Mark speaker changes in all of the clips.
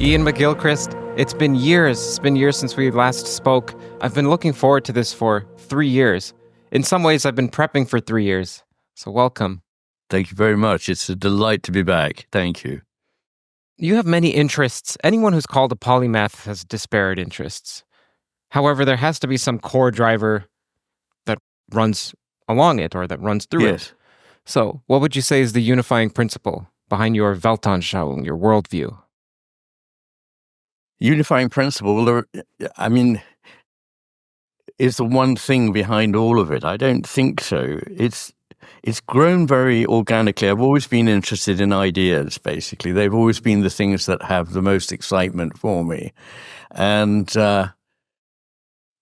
Speaker 1: Ian McGilchrist, it's been years. It's been years since we last spoke. I've been looking forward to this for 3 years. In some ways, I've been prepping for 3 years. So welcome.
Speaker 2: Thank you very much. It's a delight to be back. Thank you.
Speaker 1: You have many interests. Anyone who's called a polymath has disparate interests. However, there has to be some core driver that runs along it or that runs through it. So, what would you say is the unifying principle behind your Weltanschauung, your worldview?
Speaker 2: Unifying principle, is the one thing behind all of it? I don't think so. It's grown very organically. I've always been interested in ideas, basically. They've always been the things that have the most excitement for me. And I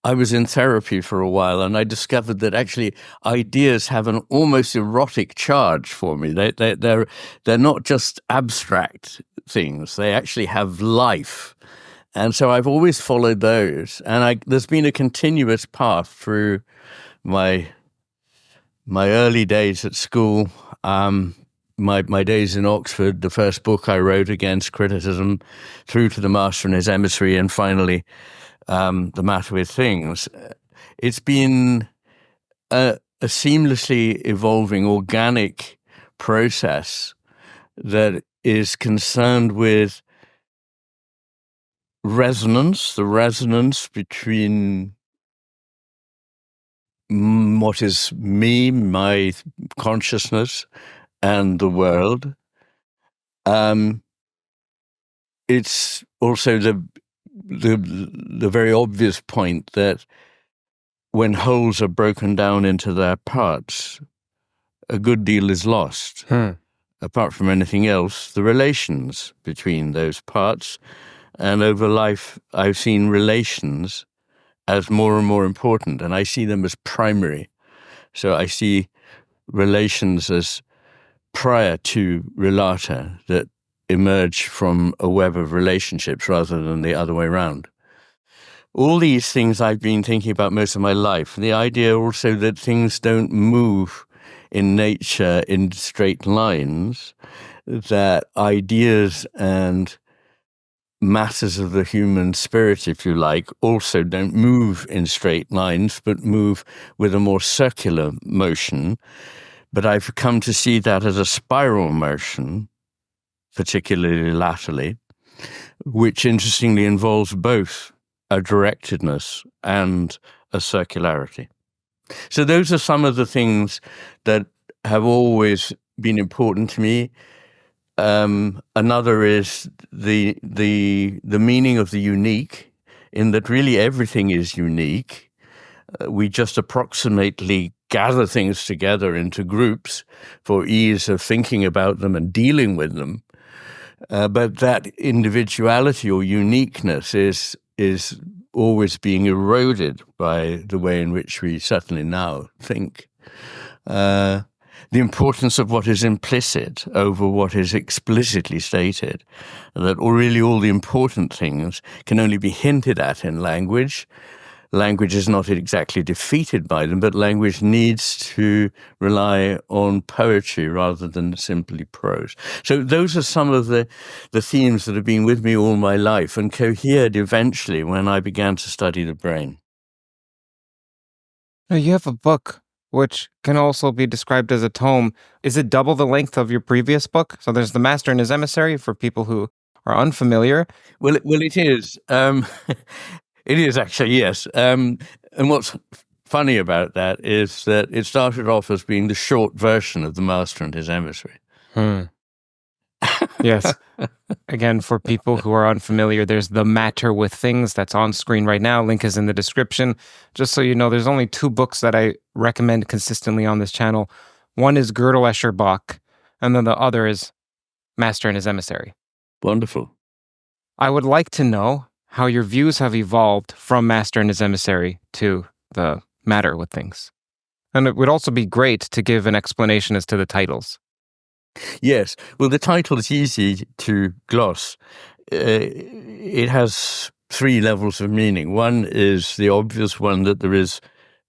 Speaker 2: was in therapy for a while, and I discovered that actually ideas have an almost erotic charge for me. They're not just abstract things. They actually have life. And so I've always followed those. And there's been a continuous path through my early days at school, my days in Oxford, the first book I wrote against criticism, through to The Master and His Emissary, and finally The Matter with Things. It's been a seamlessly evolving, organic process that is concerned with the resonance between what is me, my consciousness, and the world. It's also the very obvious point that when wholes are broken down into their parts, a good deal is lost. Apart from anything else, the relations between those parts. And over life, I've seen relations as more and more important, and I see them as primary. So I see relations as prior to relata that emerge from a web of relationships rather than the other way around. All these things I've been thinking about most of my life. The idea also that things don't move in nature in straight lines, that ideas and matters of the human spirit, if you like, also don't move in straight lines, but move with a more circular motion. But I've come to see that as a spiral motion, particularly laterally, which interestingly involves both a directedness and a circularity. So those are some of the things that have always been important to me. Another is the meaning of the unique, in that really everything is unique. We just approximately gather things together into groups for ease of thinking about them and dealing with them. But that individuality or uniqueness is always being eroded by the way in which we certainly now think. The importance of what is implicit over what is explicitly stated, that really all the important things can only be hinted at in language. Language is not exactly defeated by them, but language needs to rely on poetry rather than simply prose. So those are some of the themes that have been with me all my life and cohered eventually when I began to study the brain.
Speaker 1: Now, you have a book which can also be described as a tome. Is it double the length of your previous book? So there's The Master and His Emissary for people who are unfamiliar.
Speaker 2: Well, it is. It is actually, yes. And what's funny about that is that it started off as being the short version of The Master and His Emissary.
Speaker 1: Yes. Again, for people who are unfamiliar, there's The Matter with Things that's on screen right now. Link is in the description. Just so you know, there's only 2 books that I recommend consistently on this channel. One is Gödel Escher Bach, and then the other is Master and His Emissary.
Speaker 2: Wonderful.
Speaker 1: I would like to know how your views have evolved from Master and His Emissary to The Matter with Things. And it would also be great to give an explanation as to the titles.
Speaker 2: Yes. Well, the title is easy to gloss. It has 3 levels of meaning. One is the obvious one, that there is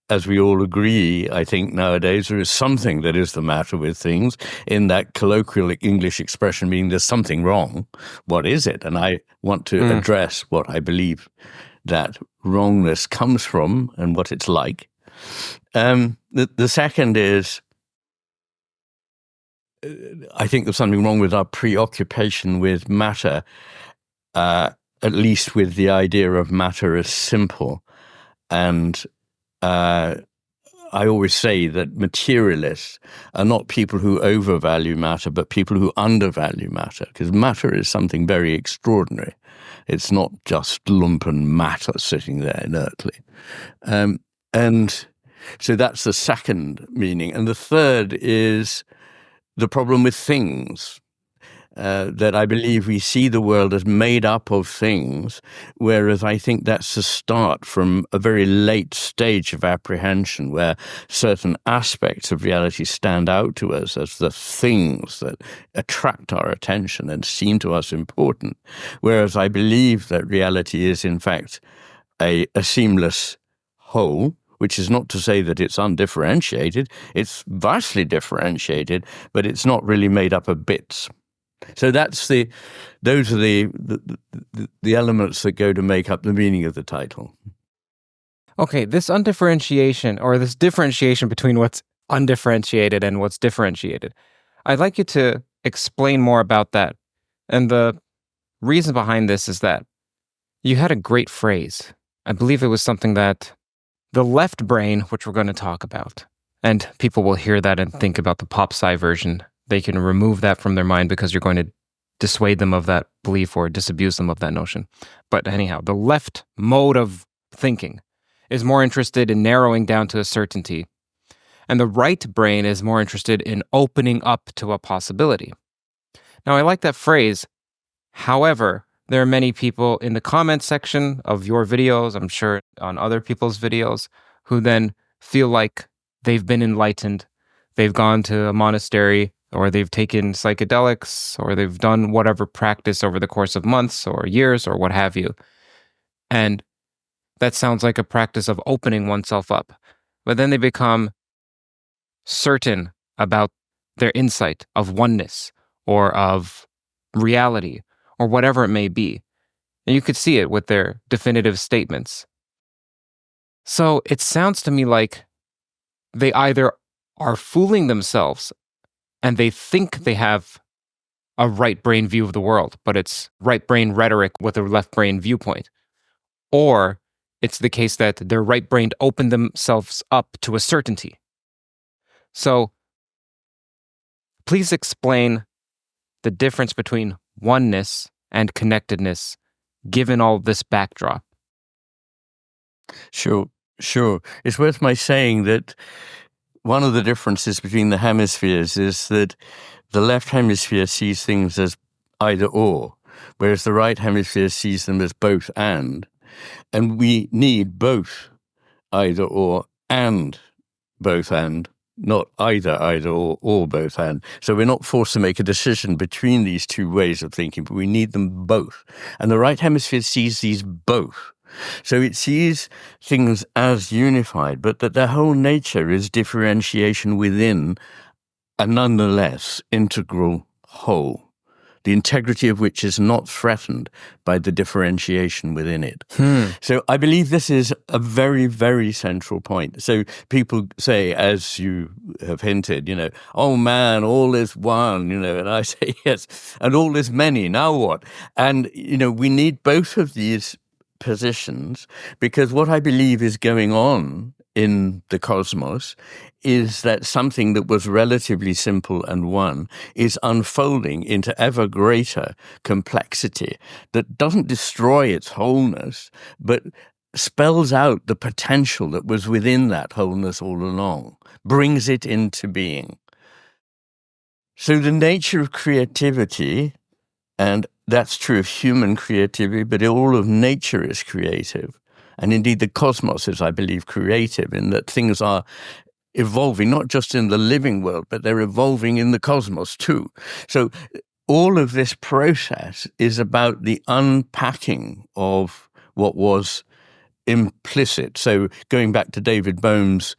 Speaker 2: as we all agree, I think nowadays there is something that is the matter with things, in that colloquial English expression meaning there's something wrong. What is it? And I want to address what I believe that wrongness comes from and what it's like. The second is, I think there's something wrong with our preoccupation with matter, at least with the idea of matter as simple. And I always say that materialists are not people who overvalue matter, but people who undervalue matter, because matter is something very extraordinary. It's not just lumpen matter sitting there inertly. And so that's the second meaning. And the third is the problem with things. That I believe we see the world as made up of things, whereas I think that's the start from a very late stage of apprehension where certain aspects of reality stand out to us as the things that attract our attention and seem to us important, whereas I believe that reality is in fact a seamless whole, which is not to say that it's undifferentiated. It's vastly differentiated, but it's not really made up of bits. So those are the elements that go to make up the meaning of the title.
Speaker 1: Okay, this undifferentiation, or this differentiation between what's undifferentiated and what's differentiated, I'd like you to explain more about that. And the reason behind this is that you had a great phrase. I believe it was something that the left brain, which we're going to talk about, and people will hear that and think about the pop sci version. They can remove that from their mind because you're going to dissuade them of that belief or disabuse them of that notion. But anyhow, the left mode of thinking is more interested in narrowing down to a certainty, and the right brain is more interested in opening up to a possibility. Now, I like that phrase. However, there are many people in the comment section of your videos, I'm sure on other people's videos, who then feel like they've been enlightened, they've gone to a monastery, or they've taken psychedelics, or they've done whatever practice over the course of months or years or what have you. And that sounds like a practice of opening oneself up. But then they become certain about their insight of oneness or of reality or whatever it may be. And you could see it with their definitive statements. So it sounds to me like they either are fooling themselves and they think they have a right brain view of the world, but it's right brain rhetoric with a left brain viewpoint. Or it's the case that their right brain opened themselves up to a certainty. So please explain the difference between oneness and connectedness, given all this backdrop.
Speaker 2: Sure. It's worth my saying that one of the differences between the hemispheres is that the left hemisphere sees things as either or, whereas the right hemisphere sees them as both and. And we need both either or and both and, not either or both and. So we're not forced to make a decision between these two ways of thinking, but we need them both. And the right hemisphere sees these both. So it sees things as unified, but that their whole nature is differentiation within a nonetheless integral whole, the integrity of which is not threatened by the differentiation within it. So I believe this is a very, very central point. So people say, as you have hinted, oh man, all is one, and I say, yes, and all is many, now what? And, we need both of these positions, because what I believe is going on in the cosmos is that something that was relatively simple and one is unfolding into ever greater complexity that doesn't destroy its wholeness, but spells out the potential that was within that wholeness all along, brings it into being. So the nature of creativity, and that's true of human creativity, but all of nature is creative. And indeed, the cosmos is, I believe, creative in that things are evolving, not just in the living world, but they're evolving in the cosmos too. So all of this process is about the unpacking of what was implicit. So going back to David Bohm's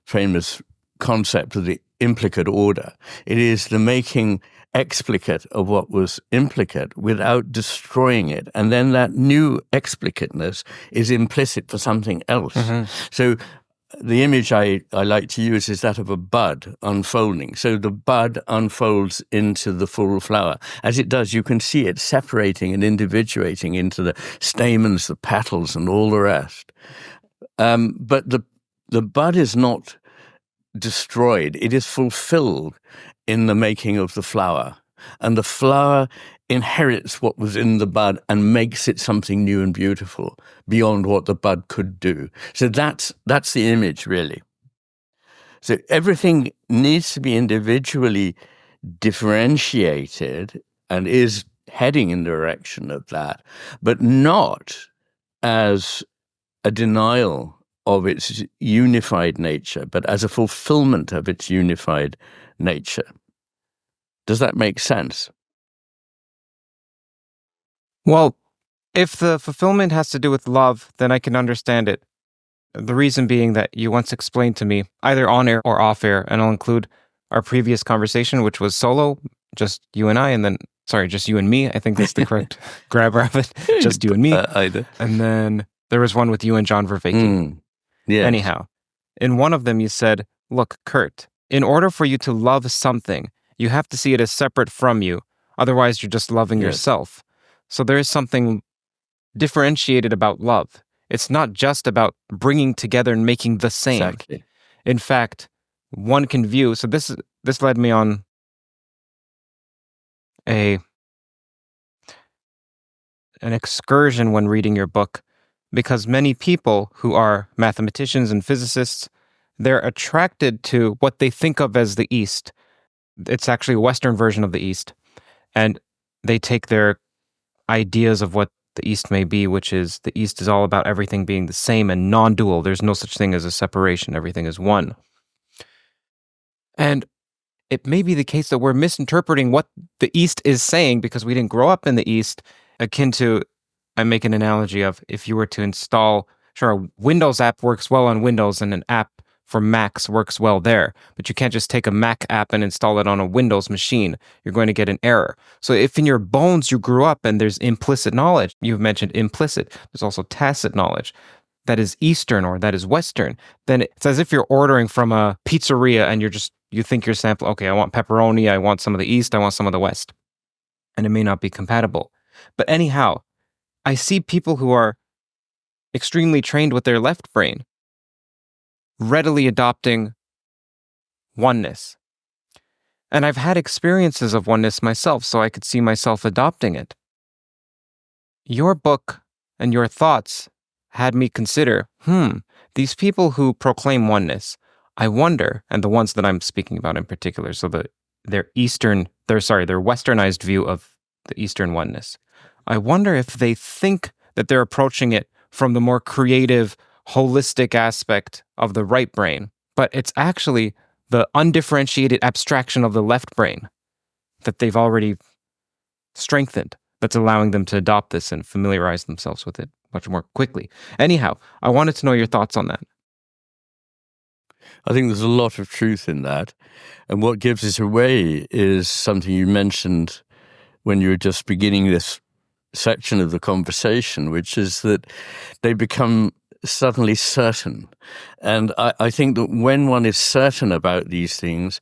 Speaker 2: famous concept of the implicate order, it is the making explicate of what was implicate without destroying it. And then that new explicateness is implicit for something else. Mm-hmm. So the image I like to use is that of a bud unfolding. So the bud unfolds into the full flower. As it does, you can see it separating and individuating into the stamens, the petals, and all the rest. But the bud is not destroyed. It is fulfilled in the making of the flower. And the flower inherits what was in the bud and makes it something new and beautiful beyond what the bud could do. So that's the image, really. So everything needs to be individually differentiated and is heading in the direction of that, but not as a denial of its unified nature, but as a fulfillment of its unified nature. Does that make sense?
Speaker 1: Well, if the fulfillment has to do with love, then I can understand it. The reason being that you once explained to me, either on air or off air, and I'll include our previous conversation, which was solo, just you and I, and then, just you and me. I think that's the correct grammar of it. Just you and me. And then there was one with you and John Vervaeke.
Speaker 2: Yes.
Speaker 1: Anyhow, in one of them you said, look, Kurt, in order for you to love something, you have to see it as separate from you. Otherwise, you're just loving yourself. So there is something differentiated about love. It's not just about bringing together and making the same.
Speaker 2: Exactly.
Speaker 1: In fact, one can view, so this led me on an excursion when reading your book, because many people who are mathematicians and physicists, they're attracted to what they think of as the East. It's actually a Western version of the East. And they take their ideas of what the East may be, which is the East is all about everything being the same and non-dual. There's no such thing as a separation. Everything is one. And it may be the case that we're misinterpreting what the East is saying because we didn't grow up in the East, akin to, I make an analogy of if you were to install, a Windows app works well on Windows and an app for Macs works well there, but you can't just take a Mac app and install it on a Windows machine. You're going to get an error. So if in your bones you grew up and there's implicit knowledge, you've mentioned implicit, there's also tacit knowledge that is Eastern or that is Western, then it's as if you're ordering from a pizzeria and you think your sample, okay, I want pepperoni, I want some of the East, I want some of the West. And it may not be compatible. But anyhow, I see people who are extremely trained with their left brain readily adopting oneness. And I've had experiences of oneness myself, so I could see myself adopting it. Your book and your thoughts had me consider, these people who proclaim oneness, I wonder, and the ones that I'm speaking about in particular, so their westernized view of the Eastern oneness, I wonder if they think that they're approaching it from the more creative, holistic aspect of the right brain, but it's actually the undifferentiated abstraction of the left brain that they've already strengthened that's allowing them to adopt this and familiarize themselves with it much more quickly. Anyhow, I wanted to know your thoughts on that.
Speaker 2: I think there's a lot of truth in that. And what gives it away is something you mentioned when you were just beginning this section of the conversation, which is that they become suddenly certain. And I think that when one is certain about these things,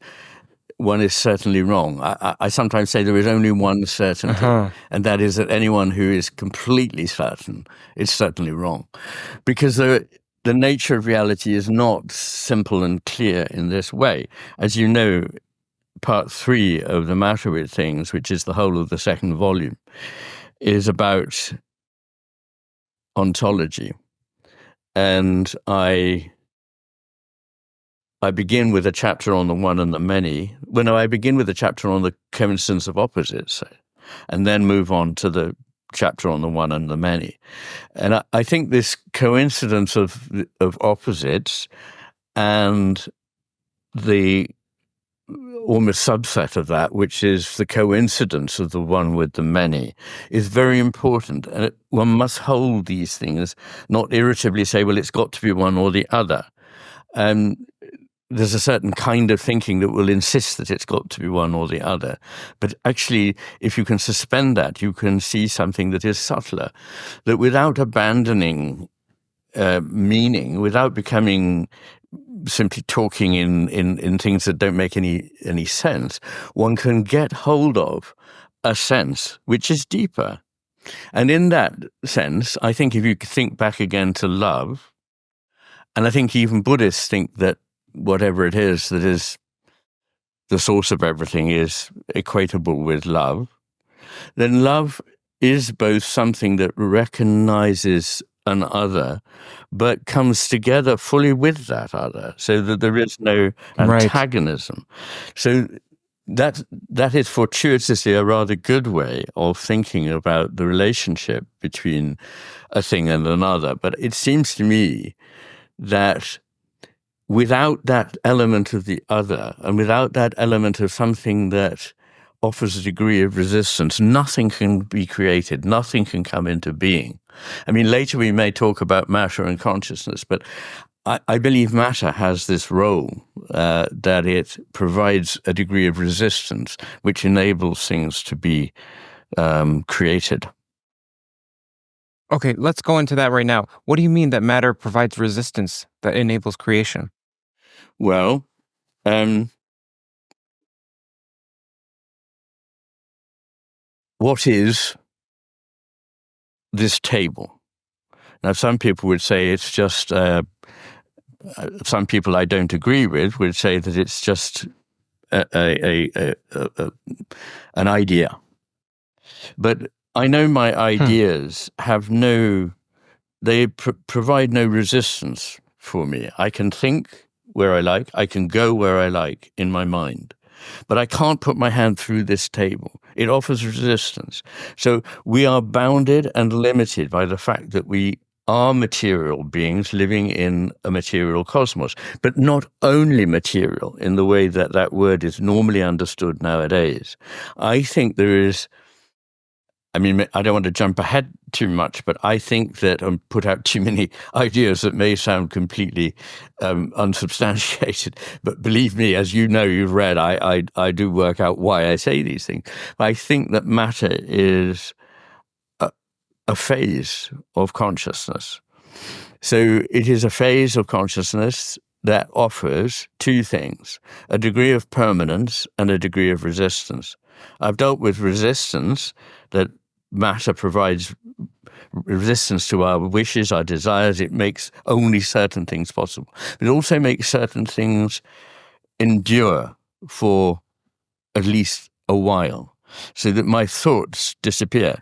Speaker 2: one is certainly wrong. I sometimes say there is only one certainty, and that is that anyone who is completely certain is certainly wrong. Because the nature of reality is not simple and clear in this way. As you know, part 3 of The Matter with Things, which is the whole of the second volume, is about ontology. And I begin with a chapter on the one and the many. I begin with a chapter on the coincidence of opposites, and then move on to the chapter on the one and the many. And I think this coincidence of opposites and the almost subset of that, which is the coincidence of the one with the many, is very important. And one must hold these things, not irritably say, well, it's got to be one or the other. And there's a certain kind of thinking that will insist that it's got to be one or the other. But actually, if you can suspend that, you can see something that is subtler, that without abandoning meaning, without becoming simply talking in things that don't make any sense, one can get hold of a sense which is deeper. And in that sense, I think if you think back again to love, and I think even Buddhists think that whatever it is that is the source of everything is equatable with love, then love is both something that recognizes an other, but comes together fully with that other, so that there is no antagonism. Right. So that is fortuitously a rather good way of thinking about the relationship between a thing and another. But it seems to me that without that element of the other, and without that element of something that offers a degree of resistance, nothing can be created, nothing can come into being. I mean, later we may talk about matter and consciousness, but I believe matter has this role that it provides a degree of resistance which enables things to be created.
Speaker 1: Okay, let's go into that right now. What do you mean that matter provides resistance that enables creation?
Speaker 2: Well, what is this table? Now, some people would say it's just, some people I don't agree with would say that it's just an idea. But I know my ideas have they provide no resistance for me. I can think where I like, I can go where I like in my mind. But I can't put my hand through this table. It offers resistance. So we are bounded and limited by the fact that we are material beings living in a material cosmos, but not only material in the way that that word is normally understood nowadays. I think there is, I mean, I don't want to jump ahead too much, but I think that put out too many ideas that may sound completely unsubstantiated. But believe me, as you know, you've read, I do work out why I say these things. But I think that matter is a phase of consciousness. So it is a phase of consciousness that offers two things: a degree of permanence and a degree of resistance. I've dealt with resistance, that matter provides resistance to our wishes, our desires. It makes only certain things possible. But it also makes certain things endure for at least a while, so that my thoughts disappear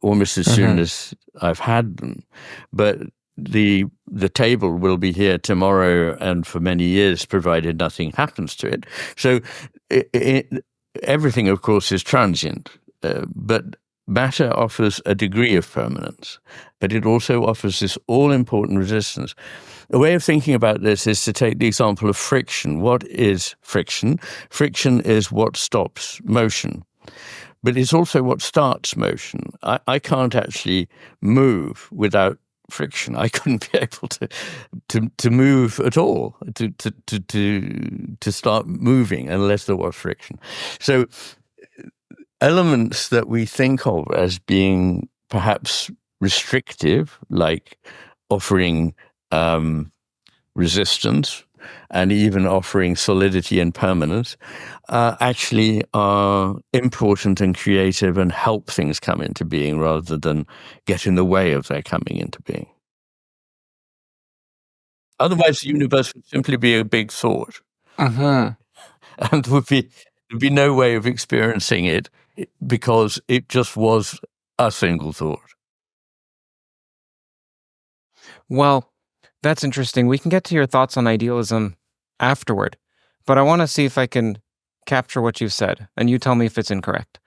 Speaker 2: almost as soon as I've had them. But the table will be here tomorrow and for many years, provided nothing happens to it. So everything, of course, is transient. But matter offers a degree of permanence, but it also offers this all-important resistance. A way of thinking about this is to take the example of friction. What is friction? Friction is what stops motion, but it's also what starts motion. I can't actually move without friction. I couldn't be able to move at all, to start moving unless there was friction. So elements that we think of as being perhaps restrictive, like offering resistance and even offering solidity and permanence, actually are important and creative and help things come into being rather than get in the way of their coming into being. Otherwise, the universe would simply be a big thought. And there'd be no way of experiencing it because it just was a single thought.
Speaker 1: Well, that's interesting. We can get to your thoughts on idealism afterward, but I want to see if I can capture what you've said, and you tell me if it's incorrect.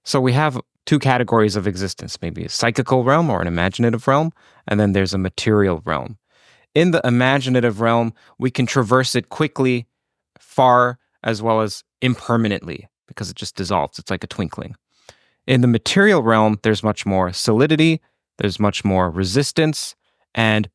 Speaker 1: So we have two categories of existence, maybe a psychical realm or an imaginative realm, and then there's a material realm. In the imaginative realm, we can traverse it quickly far as well as impermanently, because it just dissolves. It's like a twinkling. In the material realm, there's much more solidity, there's much more resistance, and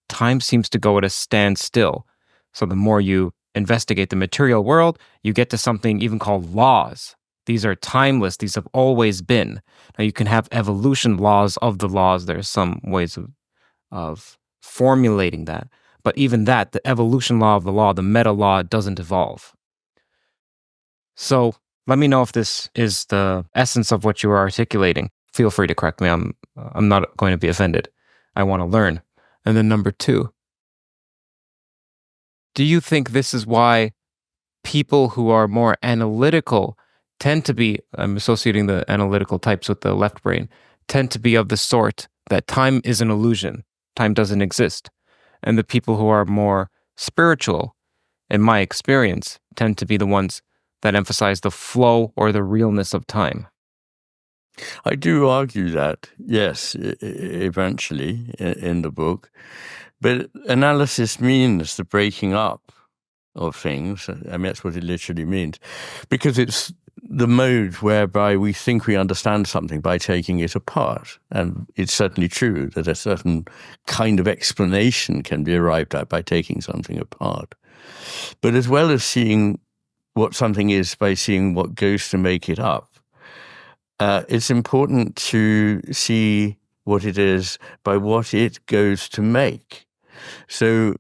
Speaker 1: time seems to go at a standstill. So the more you investigate the material world, you get to something even called laws. These are timeless. These have always been. Now you can have evolution laws of the laws. There's some ways of formulating that. But even that, the evolution law of the law, the meta law, doesn't evolve. So let me know if this is the essence of what you are articulating. Feel free to correct me. I'm not going to be offended. I want to learn. And then number 2, do you think this is why people who are more analytical tend to be, I'm associating the analytical types with the left brain, tend to be of the sort that time is an illusion, time doesn't exist. And the people who are more spiritual, in my experience, tend to be the ones that emphasize the flow or the realness of time?
Speaker 2: I do argue that, yes, eventually in the book. But analysis means the breaking up of things. I mean, that's what it literally means. Because it's the mode whereby we think we understand something by taking it apart. And it's certainly true that a certain kind of explanation can be arrived at by taking something apart. But as well as seeing what something is by seeing what goes to make it up, it's important to see what it is by what it goes to make. So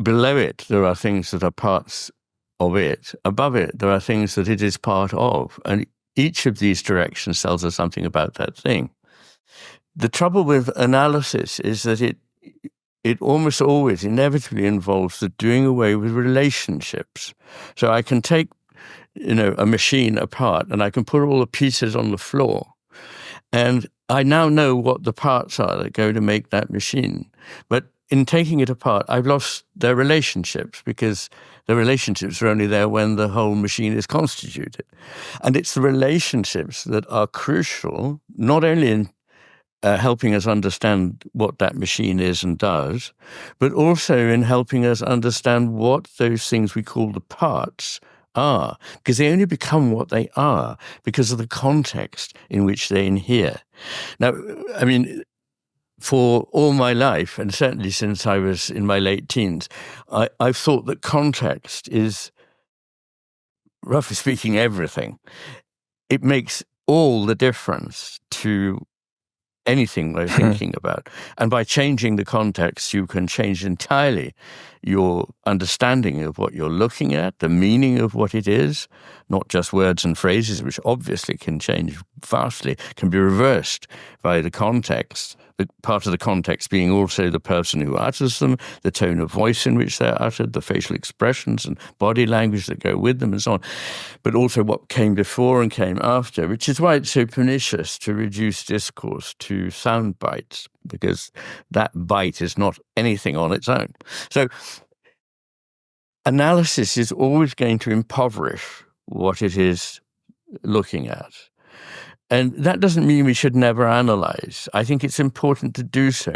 Speaker 2: below it, there are things that are parts of it. Above it, there are things that it is part of. And each of these directions tells us something about that thing. The trouble with analysis is that it almost always inevitably involves the doing away with relationships. So I can take, a machine apart and I can put all the pieces on the floor. And I now know what the parts are that go to make that machine. But in taking it apart, I've lost their relationships because the relationships are only there when the whole machine is constituted. And it's the relationships that are crucial, not only in helping us understand what that machine is and does, but also in helping us understand what those things we call the parts are, because they only become what they are because of the context in which they inhere. Now, I mean, for all my life, and certainly since I was in my late teens, I've thought that context is, roughly speaking, everything. It makes all the difference to anything we're thinking about. And by changing the context, you can change entirely your understanding of what you're looking at, the meaning of what it is, not just words and phrases, which obviously can change vastly, can be reversed by the context, the part of the context being also the person who utters them, the tone of voice in which they're uttered, the facial expressions and body language that go with them and so on, but also what came before and came after, which is why it's so pernicious to reduce discourse to sound bites, because that bite is not anything on its own. So analysis is always going to impoverish what it is looking at. And that doesn't mean we should never analyze. I think it's important to do so.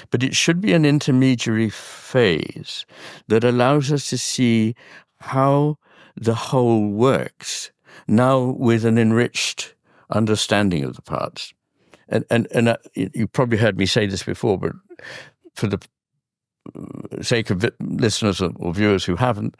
Speaker 2: But it should be an intermediary phase that allows us to see how the whole works, now with an enriched understanding of the parts. And you probably heard me say this before, but for the sake of listeners or viewers who haven't,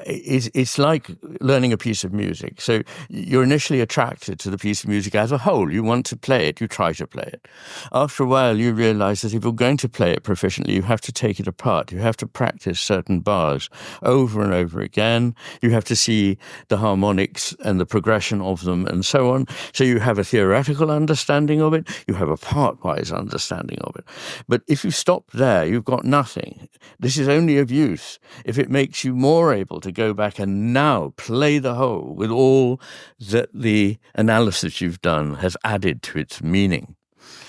Speaker 2: it's like learning a piece of music. So you're initially attracted to the piece of music as a whole. You want to play it, you try to play it. After a while, you realize that if you're going to play it proficiently, you have to take it apart. You have to practice certain bars over and over again. You have to see the harmonics and the progression of them and so on. So you have a theoretical understanding of it. You have a part-wise understanding of it. But if you stop there, you've got nothing. This is only of use if it makes you more able to go back and now play the whole with all that the analysis you've done has added to its meaning.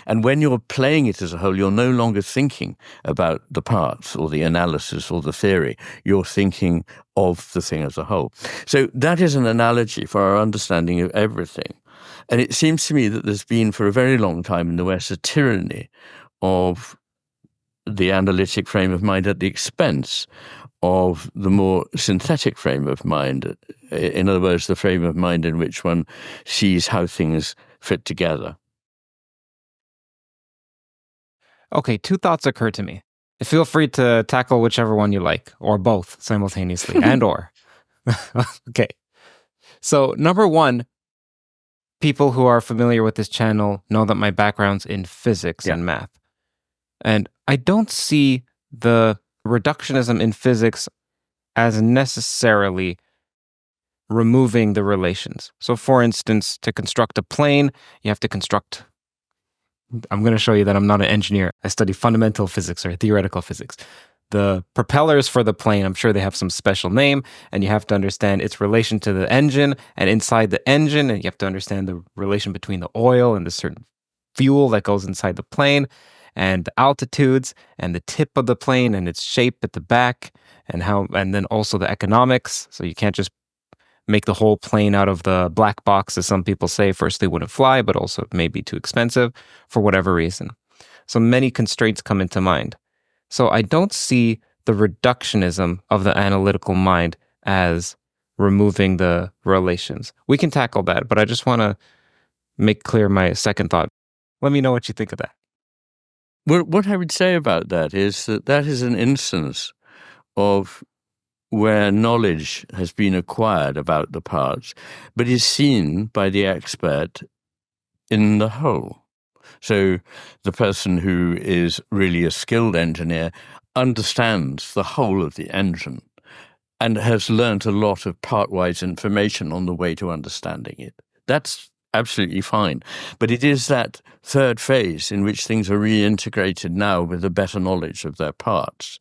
Speaker 2: And when you're playing it as a whole, you're no longer thinking about the parts or the analysis or the theory. You're thinking of the thing as a whole. So that is an analogy for our understanding of everything. And it seems to me that there's been for a very long time in the West a tyranny of the analytic frame of mind at the expense of the more synthetic frame of mind. In other words, the frame of mind in which one sees how things fit together.
Speaker 1: Okay, two thoughts occur to me. Feel free to tackle whichever one you like, or both simultaneously, and or. Okay. So, number one, people who are familiar with this channel know that my background's in physics and math. And I don't see the reductionism in physics as necessarily removing the relations. So, for instance, to construct a plane, you have to construct... I'm going to show you that I'm not an engineer. I study fundamental physics or theoretical physics. The propellers for the plane, I'm sure they have some special name, and you have to understand its relation to the engine, and inside the engine, and you have to understand the relation between the oil and the certain fuel that goes inside the plane, and the altitudes, and the tip of the plane, and its shape at the back, and then also the economics. So you can't just make the whole plane out of the black box, as some people say. First, they wouldn't fly, but also it may be too expensive for whatever reason. So many constraints come into mind. So I don't see the reductionism of the analytical mind as removing the relations. We can tackle that, but I just want to make clear my second thought. Let me know what you think of that.
Speaker 2: Well, what I would say about that is that is an instance of where knowledge has been acquired about the parts, but is seen by the expert in the whole. So the person who is really a skilled engineer understands the whole of the engine and has learnt a lot of part-wise information on the way to understanding it. That's absolutely fine. But it is that third phase in which things are reintegrated now with a better knowledge of their parts.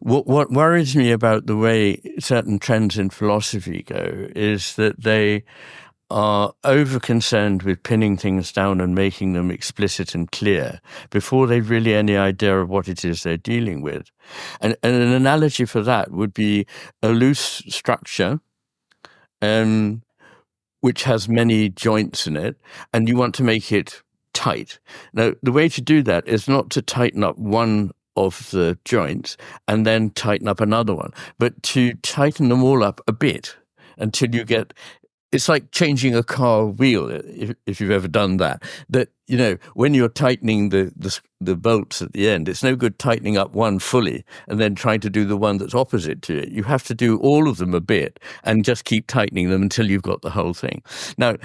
Speaker 2: What worries me about the way certain trends in philosophy go is that they are over-concerned with pinning things down and making them explicit and clear before they've really any idea of what it is they're dealing with. And an analogy for that would be a loose structure which has many joints in it, and you want to make it tight. Now, the way to do that is not to tighten up one of the joints and then tighten up another one, but to tighten them all up a bit until you get... It's like changing a car wheel, if you've ever done that. That, you know, when you're tightening the bolts at the end, it's no good tightening up one fully and then trying to do the one that's opposite to it. You have to do all of them a bit and just keep tightening them until you've got the whole thing. Now,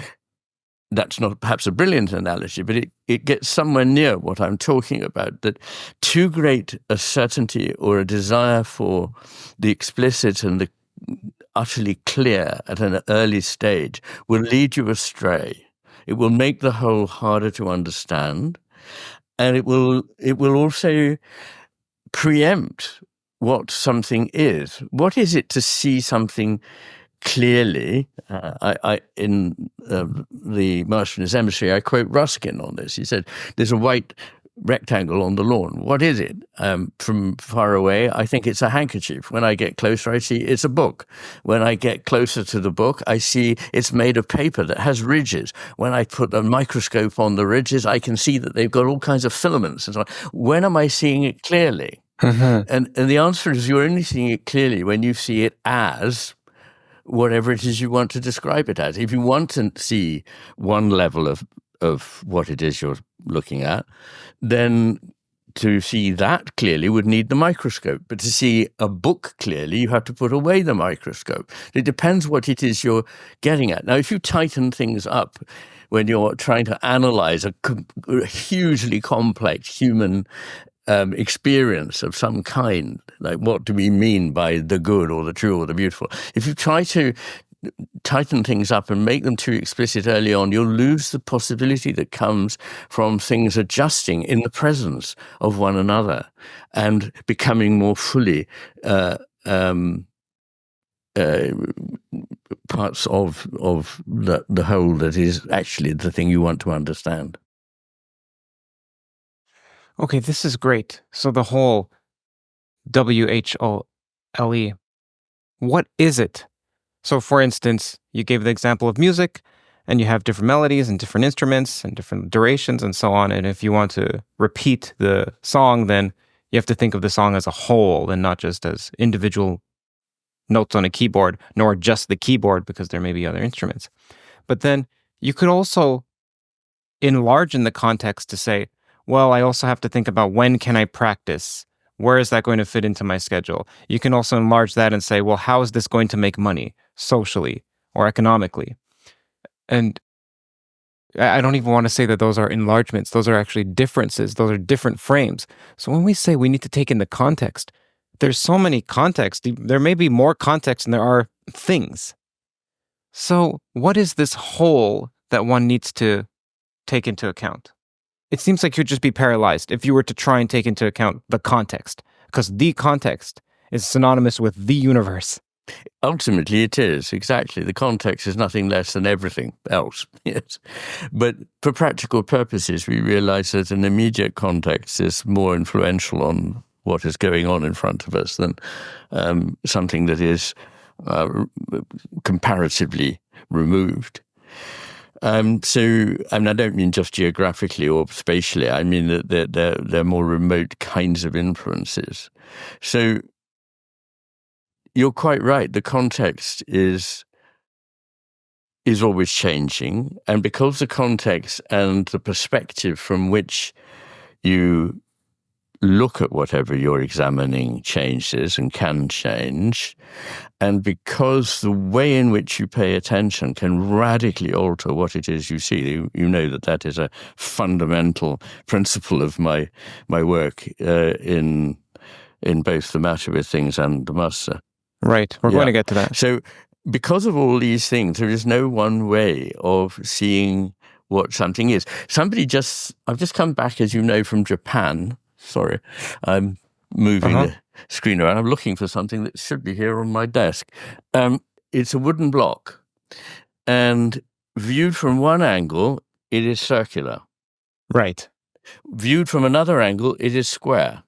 Speaker 2: that's not perhaps a brilliant analogy, but it gets somewhere near what I'm talking about, that too great a certainty or a desire for the explicit and the utterly clear at an early stage will lead you astray. It will make the whole harder to understand, and it will also preempt what something is. What is it to see something clearly? In The Martian is Emissary, I quote Ruskin on this. He said, "There's a white rectangle on the lawn. What is it? From far away, I think it's a handkerchief. When I get closer, I see it's a book. When I get closer to the book, I see it's made of paper that has ridges. When I put a microscope on the ridges, I can see that they've got all kinds of filaments and so on. When am I seeing it clearly?" And the answer is you're only seeing it clearly when you see it as whatever it is you want to describe it as. If you want to see one level of what it is you're looking at, then to see that clearly would need the microscope. But to see a book clearly, you have to put away the microscope. It depends what it is you're getting at. Now, if you tighten things up when you're trying to analyze a hugely complex human experience of some kind, like what do we mean by the good or the true or the beautiful? If you try to tighten things up and make them too explicit early on, you'll lose the possibility that comes from things adjusting in the presence of one another and becoming more fully parts of the whole that is actually the thing you want to understand.
Speaker 1: Okay, this is great. So the whole WHOLE, what is it? So for instance, you gave the example of music, and you have different melodies and different instruments and different durations and so on. And if you want to repeat the song, then you have to think of the song as a whole and not just as individual notes on a keyboard, nor just the keyboard, because there may be other instruments. But then you could also enlarge in the context to say, well, I also have to think about when can I practice? Where is that going to fit into my schedule? You can also enlarge that and say, well, how is this going to make money socially or economically? And I don't even want to say that those are enlargements. Those are actually differences. Those are different frames. So when we say we need to take in the context, there's so many contexts. There may be more context than there are things. So what is this whole that one needs to take into account? It seems like you'd just be paralyzed if you were to try and take into account the context, because the context is synonymous with the universe.
Speaker 2: Ultimately, it is, exactly. The context is nothing less than everything else. Yes. But for practical purposes, we realize that an immediate context is more influential on what is going on in front of us than something that is comparatively removed. So, I don't mean just geographically or spatially. I mean that they're more remote kinds of influences. So, you're quite right. The context is always changing, and because the context and the perspective from which you look at whatever you're examining changes and can change, and because the way in which you pay attention can radically alter what it is you see. You know that is a fundamental principle of my work in both The Matter with Things and The Master.
Speaker 1: Right. We're going to get to that.
Speaker 2: So because of all these things, there is no one way of seeing what something is. I've just come back, as you know, from Japan. Sorry, I'm moving the screen around. I'm looking for something that should be here on my desk. It's a wooden block, and viewed from one angle, it is circular.
Speaker 1: Right.
Speaker 2: Viewed from another angle, it is square.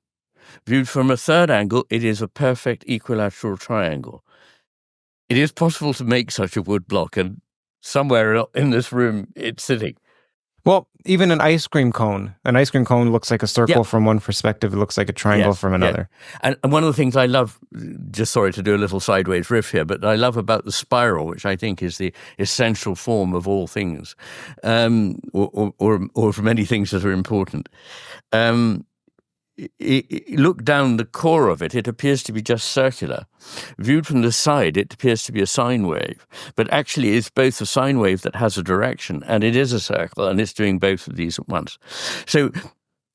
Speaker 2: Viewed from a third angle, it is a perfect equilateral triangle. It is possible to make such a wood block, and somewhere in this room, it's sitting.
Speaker 1: Well, even an ice cream cone. An ice cream cone looks like a circle from one perspective. It looks like a triangle from another.
Speaker 2: Yeah. And one of the things I love, just sorry to do a little sideways riff here, but I love about the spiral, which I think is the essential form of all things, or for many things that are important. Look down the core of it, it appears to be just circular. Viewed from the side, it appears to be a sine wave. But actually, it's both a sine wave that has a direction, and it is a circle, and it's doing both of these at once. So,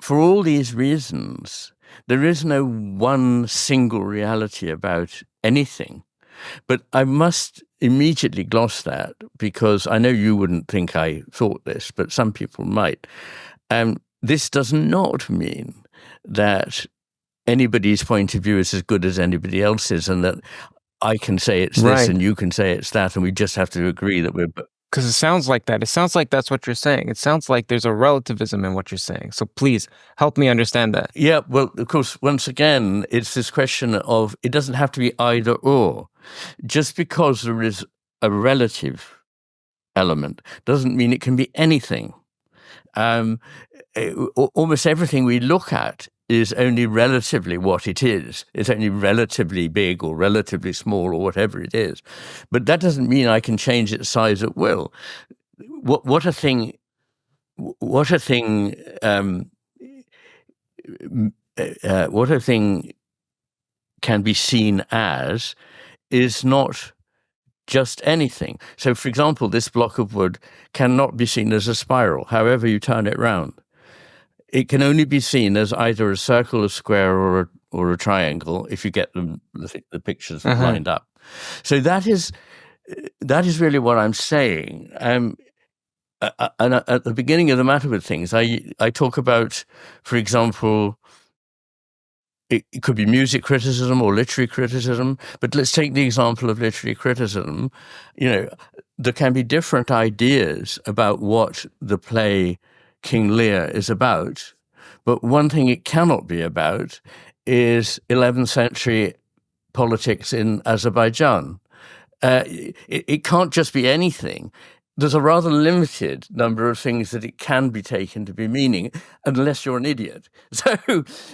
Speaker 2: for all these reasons, there is no one single reality about anything. But I must immediately gloss that, because I know you wouldn't think I thought this, but some people might. This does not mean that anybody's point of view is as good as anybody else's, and that I can say it's this and you can say it's that, and we just have to agree that we're...
Speaker 1: Because it sounds like that. It sounds like that's what you're saying. It sounds like there's a relativism in what you're saying. So please help me understand that.
Speaker 2: Yeah, well, of course, once again, it's this question of it doesn't have to be either or. Just because there is a relative element doesn't mean it can be anything. Almost everything we look at is only relatively what it is. It's only relatively big or relatively small or whatever it is. But that doesn't mean I can change its size at will. What a thing can be seen as is not just anything. So, for example, this block of wood cannot be seen as a spiral, however you turn it round. It can only be seen as either a circle, a square, or a triangle if you get the pictures lined up. So that is really what I'm saying. And at the beginning of The Matter with Things, I talk about, for example, it could be music criticism or literary criticism, but let's take the example of literary criticism. You know, there can be different ideas about what the play King Lear is about, but one thing it cannot be about is 11th century politics in Azerbaijan. It can't just be anything. there's a rather limited number of things that it can be taken to be meaning, unless you're an idiot.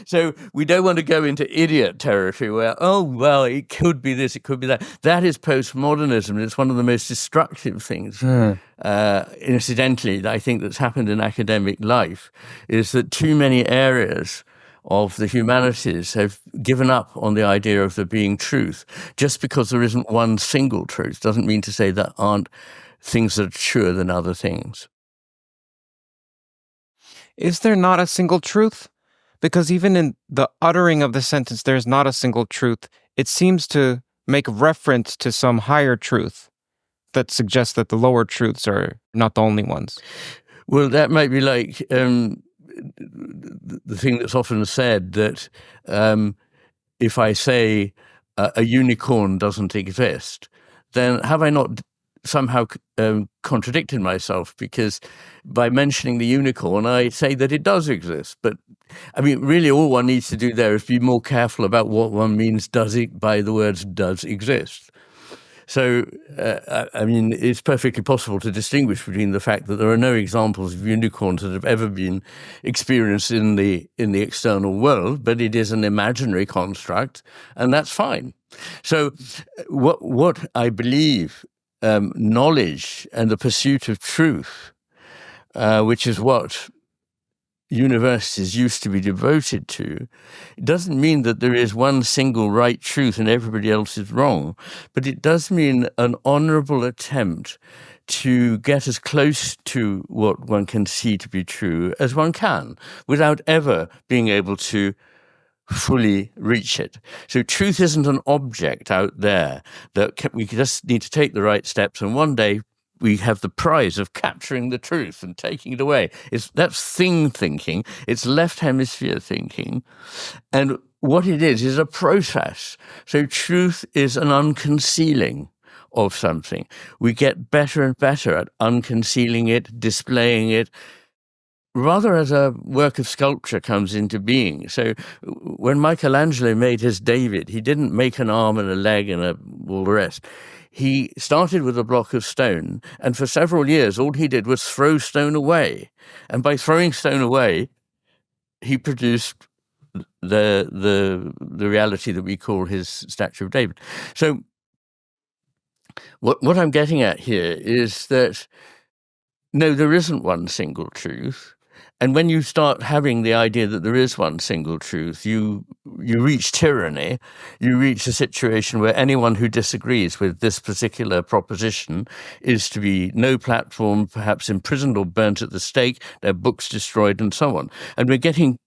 Speaker 2: So we don't want to go into idiot territory where, oh, well, it could be this, it could be that. That is postmodernism. It's one of the most destructive things. Incidentally, I think that's happened in academic life, is that too many areas of the humanities have given up on the idea of there being truth. Just because there isn't one single truth doesn't mean to say there aren't things that are truer than other things.
Speaker 1: Is there not a single truth? Because even in the uttering of the sentence, there's not a single truth, it seems to make reference to some higher truth that suggests that the lower truths are not the only ones.
Speaker 2: Well, that might be like the thing that's often said that if I say a unicorn doesn't exist, then have I not somehow contradicted myself? Because by mentioning the unicorn, I say that it does exist. But I mean, really, all one needs to do there is be more careful about what one means by the words "does exist." So, I mean, it's perfectly possible to distinguish between the fact that there are no examples of unicorns that have ever been experienced in the external world, but it is an imaginary construct, and that's fine. So, what I believe, knowledge and the pursuit of truth, which is what universities used to be devoted to, it doesn't mean that there is one single right truth and everybody else is wrong, but it does mean an honorable attempt to get as close to what one can see to be true as one can, without ever being able to fully reach it. So truth isn't an object out there that we just need to take the right steps, and one day we have the prize of capturing the truth and taking it away. That's thing thinking. It's left hemisphere thinking. And what it is a process. So truth is an unconcealing of something. We get better and better at unconcealing it, displaying it, rather as a work of sculpture comes into being. So when Michelangelo made his David, he didn't make an arm and a leg and all the rest. He started with a block of stone, and for several years, all he did was throw stone away. And by throwing stone away, he produced the reality that we call his statue of David. So what I'm getting at here is that, no, there isn't one single truth. And when you start having the idea that there is one single truth, you reach tyranny. You reach a situation where anyone who disagrees with this particular proposition is to be no platform, perhaps imprisoned or burnt at the stake, their books destroyed, and so on. And we're getting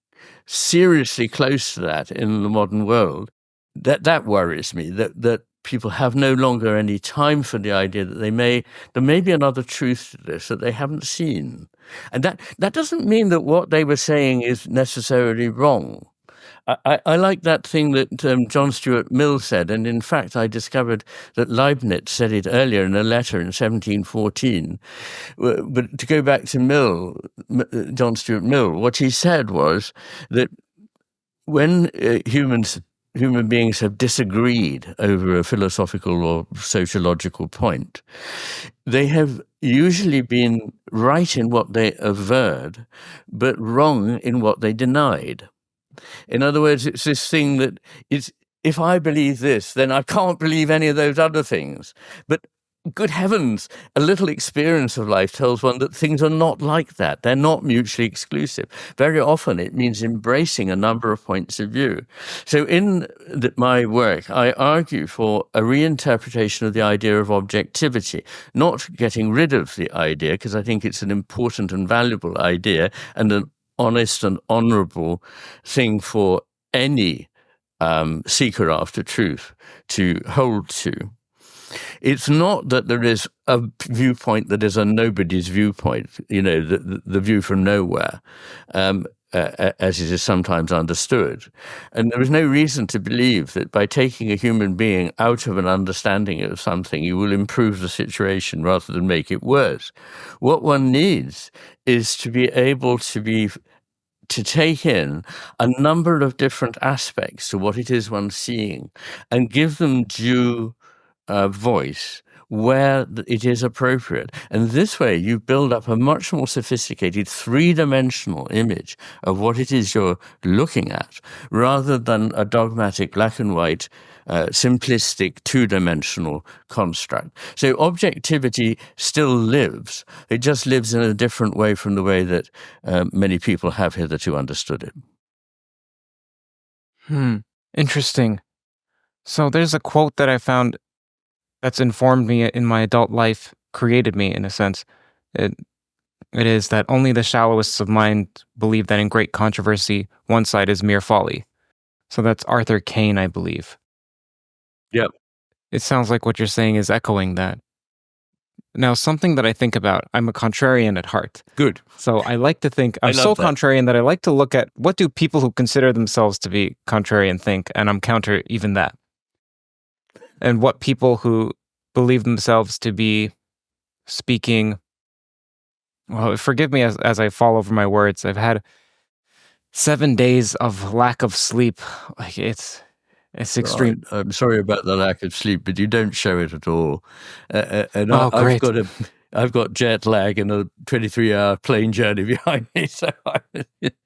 Speaker 2: seriously close to that in the modern world. That worries me, that people have no longer any time for the idea that there may be another truth to this that they haven't seen. And that doesn't mean that what they were saying is necessarily wrong. I like that thing that John Stuart Mill said, and in fact I discovered that Leibniz said it earlier in a letter in 1714. But to go back to John Stuart Mill, what he said was that when human beings have disagreed over a philosophical or sociological point, they have usually been right in what they averred, but wrong in what they denied. In other words, it's this thing that if I believe this, then I can't believe any of those other things. But good heavens, a little experience of life tells one that things are not like that. They're not mutually exclusive. Very often it means embracing a number of points of view. So in my work, I argue for a reinterpretation of the idea of objectivity, not getting rid of the idea, because I think it's an important and valuable idea and an honest and honorable thing for any seeker after truth to hold to. It's not that there is a viewpoint that is a nobody's viewpoint, the view from nowhere, as it is sometimes understood. And there is no reason to believe that by taking a human being out of an understanding of something, you will improve the situation rather than make it worse. What one needs is to be able to take in a number of different aspects to what it is one's seeing and give them due voice where it is appropriate. And this way, you build up a much more sophisticated three-dimensional image of what it is you're looking at, rather than a dogmatic black and white, simplistic two-dimensional construct. So objectivity still lives. It just lives in a different way from the way that many people have hitherto understood it.
Speaker 1: Interesting. So there's a quote that I found that's informed me in my adult life, created me in a sense. It is that only the shallowists of mind believe that in great controversy, one side is mere folly. So that's Arthur Kane, I believe.
Speaker 2: Yep.
Speaker 1: It sounds like what you're saying is echoing that. Now, something that I think about, I'm a contrarian at heart.
Speaker 2: Good.
Speaker 1: So I like to think, I'm so contrarian that I like to look at what do people who consider themselves to be contrarian think, and I'm counter even that. And what people who believe themselves to be speaking, well, forgive me as I fall over my words. I've had 7 days of lack of sleep. Like it's extreme.
Speaker 2: Right. I'm sorry about the lack of sleep, but you don't show it at all. And
Speaker 1: great.
Speaker 2: I've got jet lag and a 23-hour plane journey behind me. So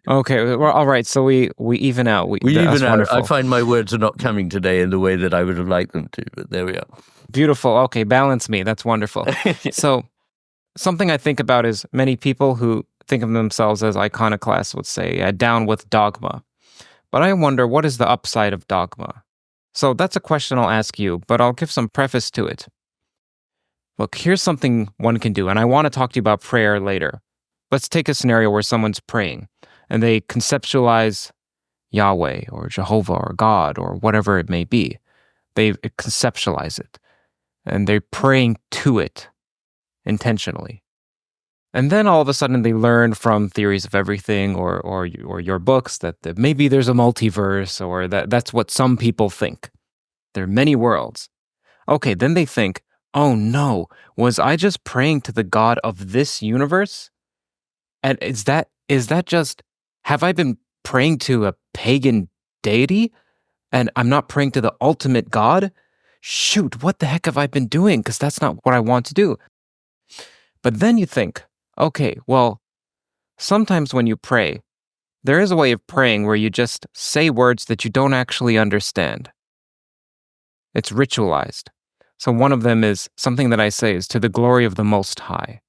Speaker 1: okay, well, all right. So we even out.
Speaker 2: We even out. Wonderful. I find my words are not coming today in the way that I would have liked them to, but there we are.
Speaker 1: Beautiful. Okay, balance me. That's wonderful. So something I think about is many people who think of themselves as iconoclasts would say, down with dogma. But I wonder, what is the upside of dogma? So that's a question I'll ask you, but I'll give some preface to it. Look, here's something one can do, and I want to talk to you about prayer later. Let's take a scenario where someone's praying, and they conceptualize Yahweh or Jehovah or God or whatever it may be. They conceptualize it, and they're praying to it intentionally. And then all of a sudden they learn from theories of everything or your books that maybe there's a multiverse, or that's what some people think. There are many worlds. Okay, then they think, oh no, was I just praying to the God of this universe? And is that just, have I been praying to a pagan deity? And I'm not praying to the ultimate God? Shoot, what the heck have I been doing? Because that's not what I want to do. But then you think, okay, well, sometimes when you pray, there is a way of praying where you just say words that you don't actually understand. It's ritualized. So one of them is something that I say is to the glory of the Most High.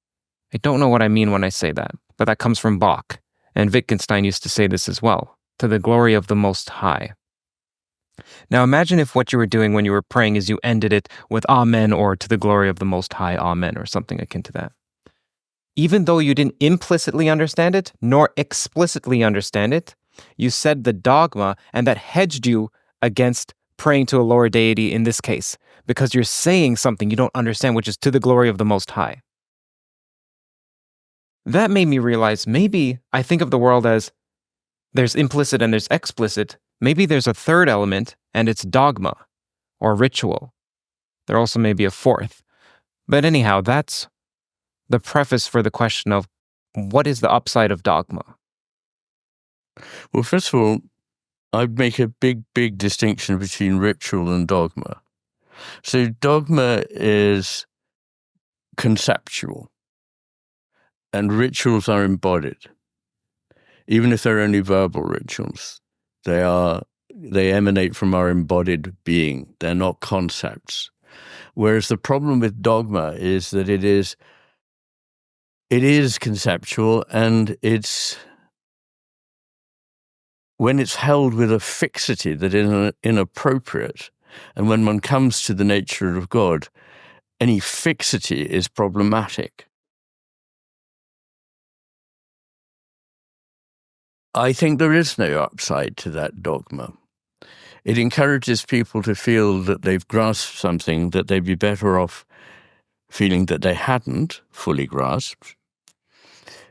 Speaker 1: I don't know what I mean when I say that, but that comes from Bach. And Wittgenstein used to say this as well, to the glory of the Most High. Now imagine if what you were doing when you were praying is you ended it with Amen or to the glory of the Most High, Amen, or something akin to that. Even though you didn't implicitly understand it, nor explicitly understand it, you said the dogma, and that hedged you against praying to a lower deity in this case, because you're saying something you don't understand, which is to the glory of the Most High. That made me realize maybe I think of the world as there's implicit and there's explicit. Maybe there's a third element, and it's dogma or ritual. There also may be a fourth. But anyhow, that's the preface for the question of what is the upside of dogma?
Speaker 2: Well, first of all, I'd make a big distinction between ritual and dogma. So dogma is conceptual, and rituals are embodied. Even if they're only verbal rituals, they emanate from our embodied being. They're not concepts. Whereas the problem with dogma is that it is conceptual, and when it's held with a fixity that is inappropriate, and when one comes to the nature of God, any fixity is problematic. I think there is no upside to that dogma. It encourages people to feel that they've grasped something that they'd be better off feeling that they hadn't fully grasped,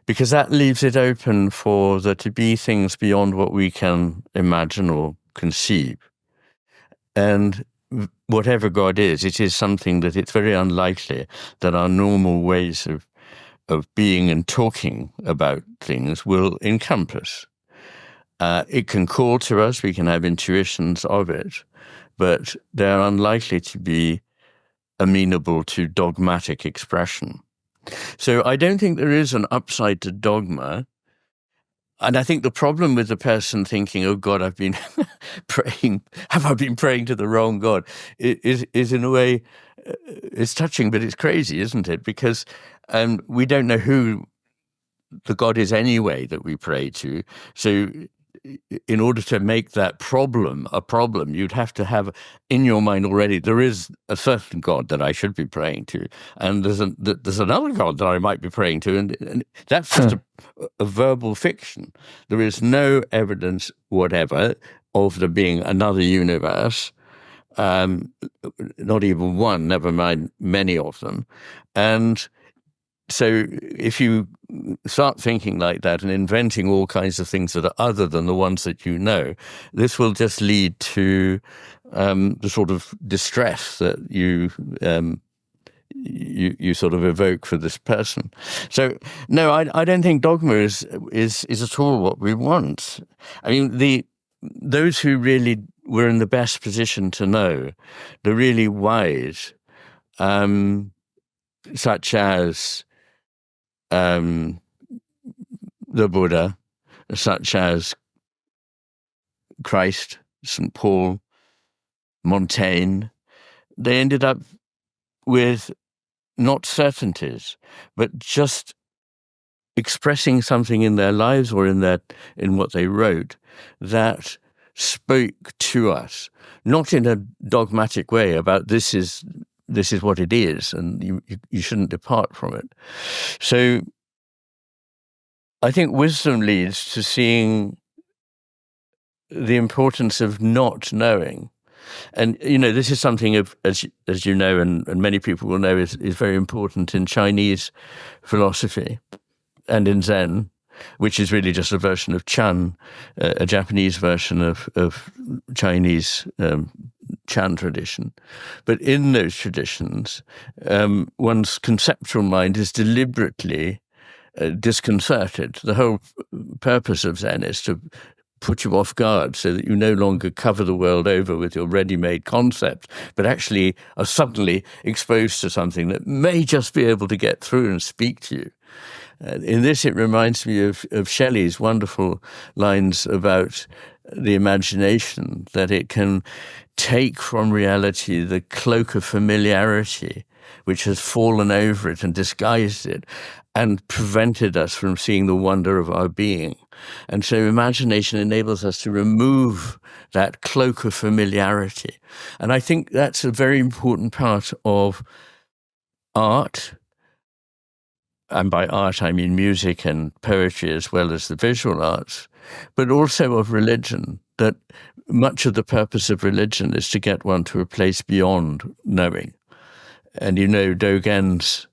Speaker 2: because that leaves it open for there to be things beyond what we can imagine or conceive. And whatever God is, it is something that it's very unlikely that our normal ways of being and talking about things will encompass. It can call to us, we can have intuitions of it, but they're unlikely to be amenable to dogmatic expression. So I don't think there is an upside to dogma. And I think the problem with the person thinking, oh God, I've been praying, have I been praying to the wrong God, is in a way, it's touching, but it's crazy, isn't it? Because we don't know who the God is anyway that we pray to. So in order to make that problem a problem, you'd have to have in your mind already, there is a certain God that I should be praying to, and there's another God that I might be praying to, and that's just a verbal fiction. There is no evidence whatever of there being another universe, not even one, never mind many of them. And so if you start thinking like that and inventing all kinds of things that are other than the ones that you know, this will just lead to the sort of distress that you sort of evoke for this person. So no, I don't think dogma is at all what we want. I mean, those who really were in the best position to know, the really wise, such as the Buddha, such as Christ, St. Paul, Montaigne, they ended up with not certainties, but just expressing something in their lives or in what they wrote that spoke to us, not in a dogmatic way about this is what it is, and you shouldn't depart from it. So I think wisdom leads to seeing the importance of not knowing. And, this is something as you know, and many people will know, is very important in Chinese philosophy and in Zen, which is really just a version of Chan, a Japanese version of Chinese Chan tradition. But in those traditions, one's conceptual mind is deliberately disconcerted. The whole purpose of Zen is to put you off guard so that you no longer cover the world over with your ready-made concept, but actually are suddenly exposed to something that may just be able to get through and speak to you. In this, it reminds me of Shelley's wonderful lines about the imagination, that it can take from reality the cloak of familiarity which has fallen over it and disguised it and prevented us from seeing the wonder of our being. And so imagination enables us to remove that cloak of familiarity. And I think that's a very important part of art. And by art, I mean music and poetry as well as the visual arts, but also of religion, that much of the purpose of religion is to get one to a place beyond knowing. And Dogen's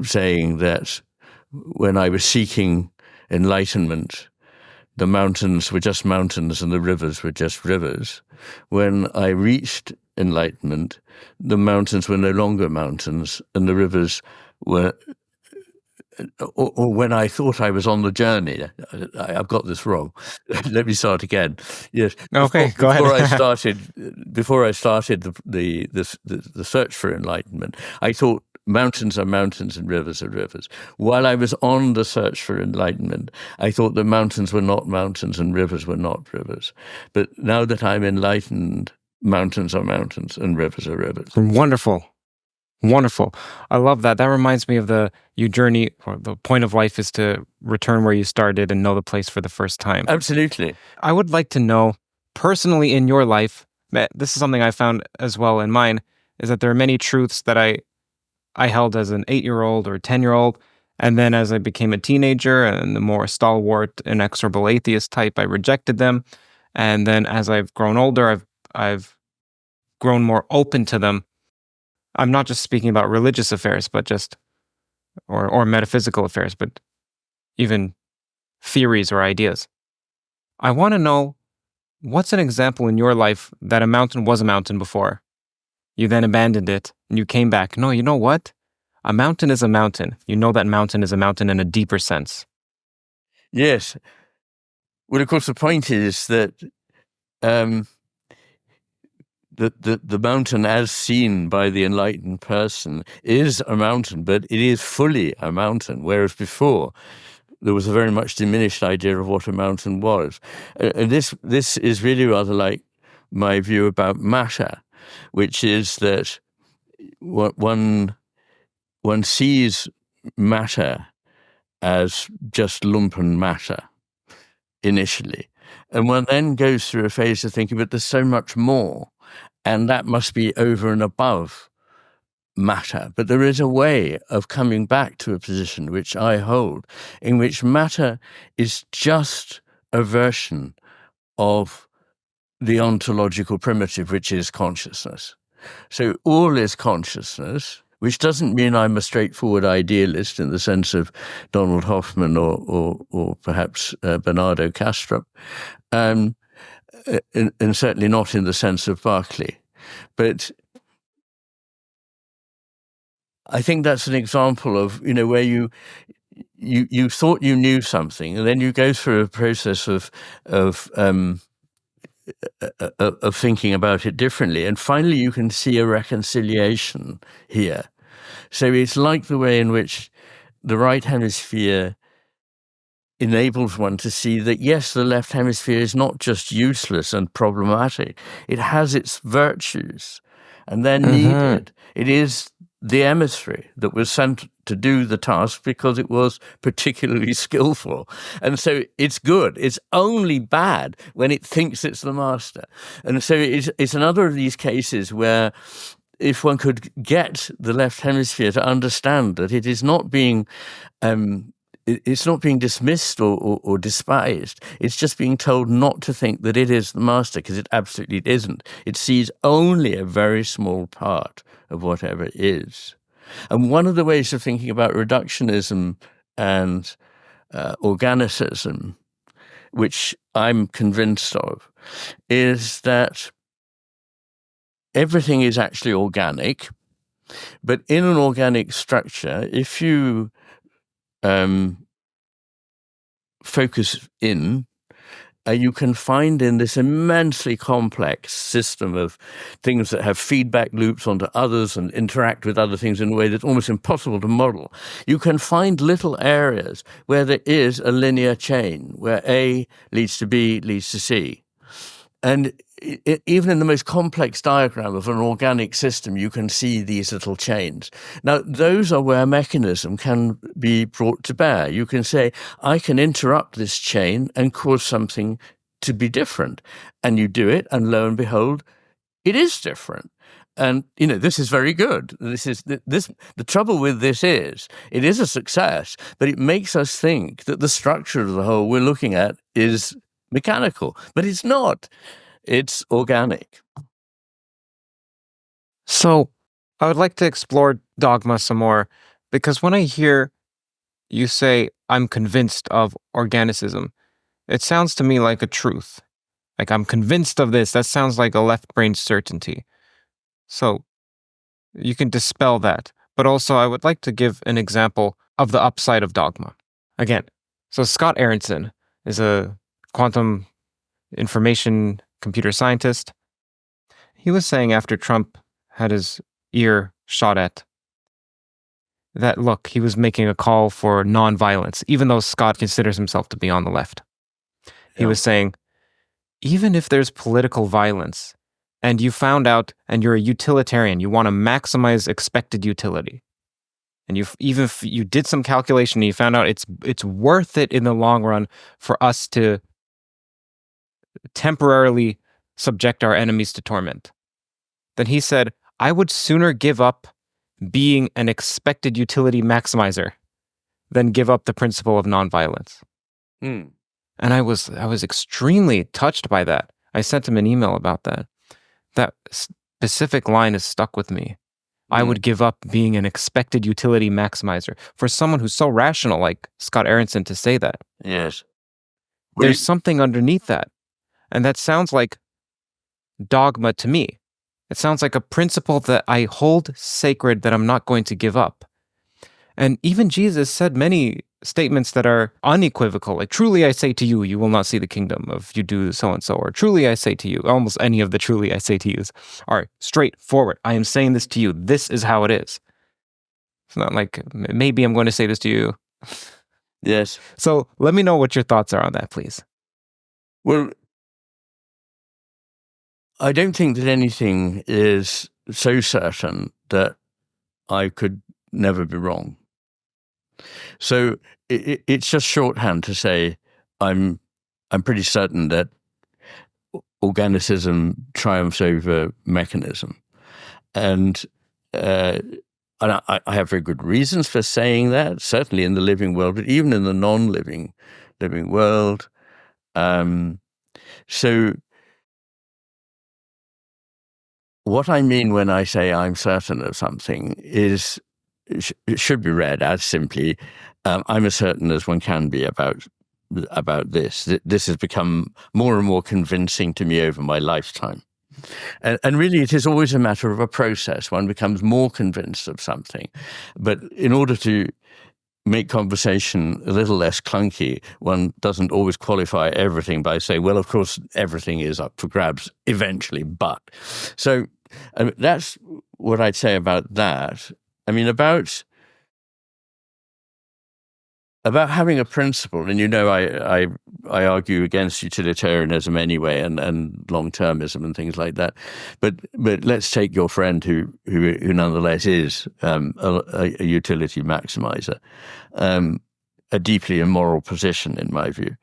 Speaker 2: saying that when I was seeking enlightenment, the mountains were just mountains and the rivers were just rivers. When I reached enlightenment, the mountains were no longer mountains and the rivers were, or when I thought I was on the journey, I've got this wrong. Let me start again. Yes.
Speaker 1: Okay, go ahead.
Speaker 2: Before I started the search for enlightenment, I thought mountains are mountains and rivers are rivers. While I was on the search for enlightenment, I thought the mountains were not mountains and rivers were not rivers. But now that I'm enlightened, mountains are mountains and rivers are rivers.
Speaker 1: Wonderful. Wonderful. I love that. That reminds me of the journey, or the point of life is to return where you started and know the place for the first time.
Speaker 2: Absolutely.
Speaker 1: I would like to know, personally in your life, this is something I found as well in mine, is that there are many truths that I held as an 8-year-old or 10-year-old, and then as I became a teenager and the more stalwart, inexorable atheist type, I rejected them. And then as I've grown older, I've grown more open to them. I'm not just speaking about religious affairs, but just, or metaphysical affairs, but even theories or ideas. I want to know, what's an example in your life that a mountain was a mountain before? You then abandoned it and you came back. No, you know what? A mountain is a mountain. You know that mountain is a mountain in a deeper sense.
Speaker 2: Yes. Well, of course, the point is that the mountain as seen by the enlightened person is a mountain, but it is fully a mountain, whereas before there was a very much diminished idea of what a mountain was. And this is really rather like my view about matter, which is that one sees matter as just lumpen matter initially. And one then goes through a phase of thinking, but there's so much more, and that must be over and above matter. But there is a way of coming back to a position which I hold, in which matter is just a version of the ontological primitive, which is consciousness. So all is consciousness, which doesn't mean I'm a straightforward idealist in the sense of Donald Hoffman or perhaps Bernardo Kastrup, and certainly not in the sense of Berkeley. But I think that's an example of, where you thought you knew something, and then you go through a process of thinking about it differently, and finally you can see a reconciliation here. So it's like the way in which the right hemisphere enables one to see that, yes, the left hemisphere is not just useless and problematic. It has its virtues, and they're needed. It is the emissary that was sent to do the task because it was particularly skillful. And so it's good. It's only bad when it thinks it's the master. And so it's another of these cases where if one could get the left hemisphere to understand that it is not being it's not being dismissed or despised. It's just being told not to think that it is the master, because it absolutely isn't. It sees only a very small part of whatever it is. And one of the ways of thinking about reductionism and organicism, which I'm convinced of, is that everything is actually organic, but in an organic structure, if you focus in, you can find in this immensely complex system of things that have feedback loops onto others and interact with other things in a way that's almost impossible to model. You can find little areas where there is a linear chain, where A leads to B leads to C. And even in the most complex diagram of an organic system, you can see these little chains. Now, those are where mechanism can be brought to bear. You can say, I can interrupt this chain and cause something to be different. And you do it, and lo and behold, it is different. And, this is very good. The trouble with this is, it is a success, but it makes us think that the structure of the whole we're looking at is mechanical, but it's not. It's organic.
Speaker 1: So I would like to explore dogma some more, because when I hear you say, I'm convinced of organicism, it sounds to me like a truth. Like, I'm convinced of this. That sounds like a left-brain certainty. So you can dispel that. But also, I would like to give an example of the upside of dogma. Again, so Scott Aaronson is a quantum information computer scientist. He was saying after Trump had his ear shot at that, look, he was making a call for nonviolence, even though Scott considers himself to be on the left. He was saying, even if there's political violence and you found out and you're a utilitarian, you want to maximize expected utility, and even if you did some calculation and you found out it's worth it in the long run for us to temporarily subject our enemies to torment, then he said, I would sooner give up being an expected utility maximizer than give up the principle of nonviolence. And I was extremely touched by that. I sent him an email about that. That specific line has stuck with me. I would give up being an expected utility maximizer. For someone who's so rational like Scott Aaronson to say that.
Speaker 2: Yes.
Speaker 1: There's something underneath that. And that sounds like dogma to me. It sounds like a principle that I hold sacred that I'm not going to give up. And even Jesus said many statements that are unequivocal, like truly I say to you, you will not see the kingdom if you do so and so, or truly I say to you, almost any of the truly I say to yous are straightforward. I am saying this to you. This is how it is. It's not like maybe I'm going to say this to you.
Speaker 2: Yes.
Speaker 1: So let me know what your thoughts are on that, please.
Speaker 2: Well, I don't think that anything is so certain that I could never be wrong. So it's just shorthand to say I'm pretty certain that organicism triumphs over mechanism, and I have very good reasons for saying that. Certainly in the living world, but even in the non-living world. So what I mean when I say I'm certain of something is it should be read as simply, I'm as certain as one can be about this. This has become more and more convincing to me over my lifetime. And really, it is always a matter of a process. One becomes more convinced of something. But in order to make conversation a little less clunky, one doesn't always qualify everything by saying, well, of course, everything is up for grabs eventually, but. So that's what I'd say about that. I mean, about having a principle, and I argue against utilitarianism anyway, and long-termism and things like that. But let's take your friend who nonetheless is a utility maximizer, a deeply immoral position in my view,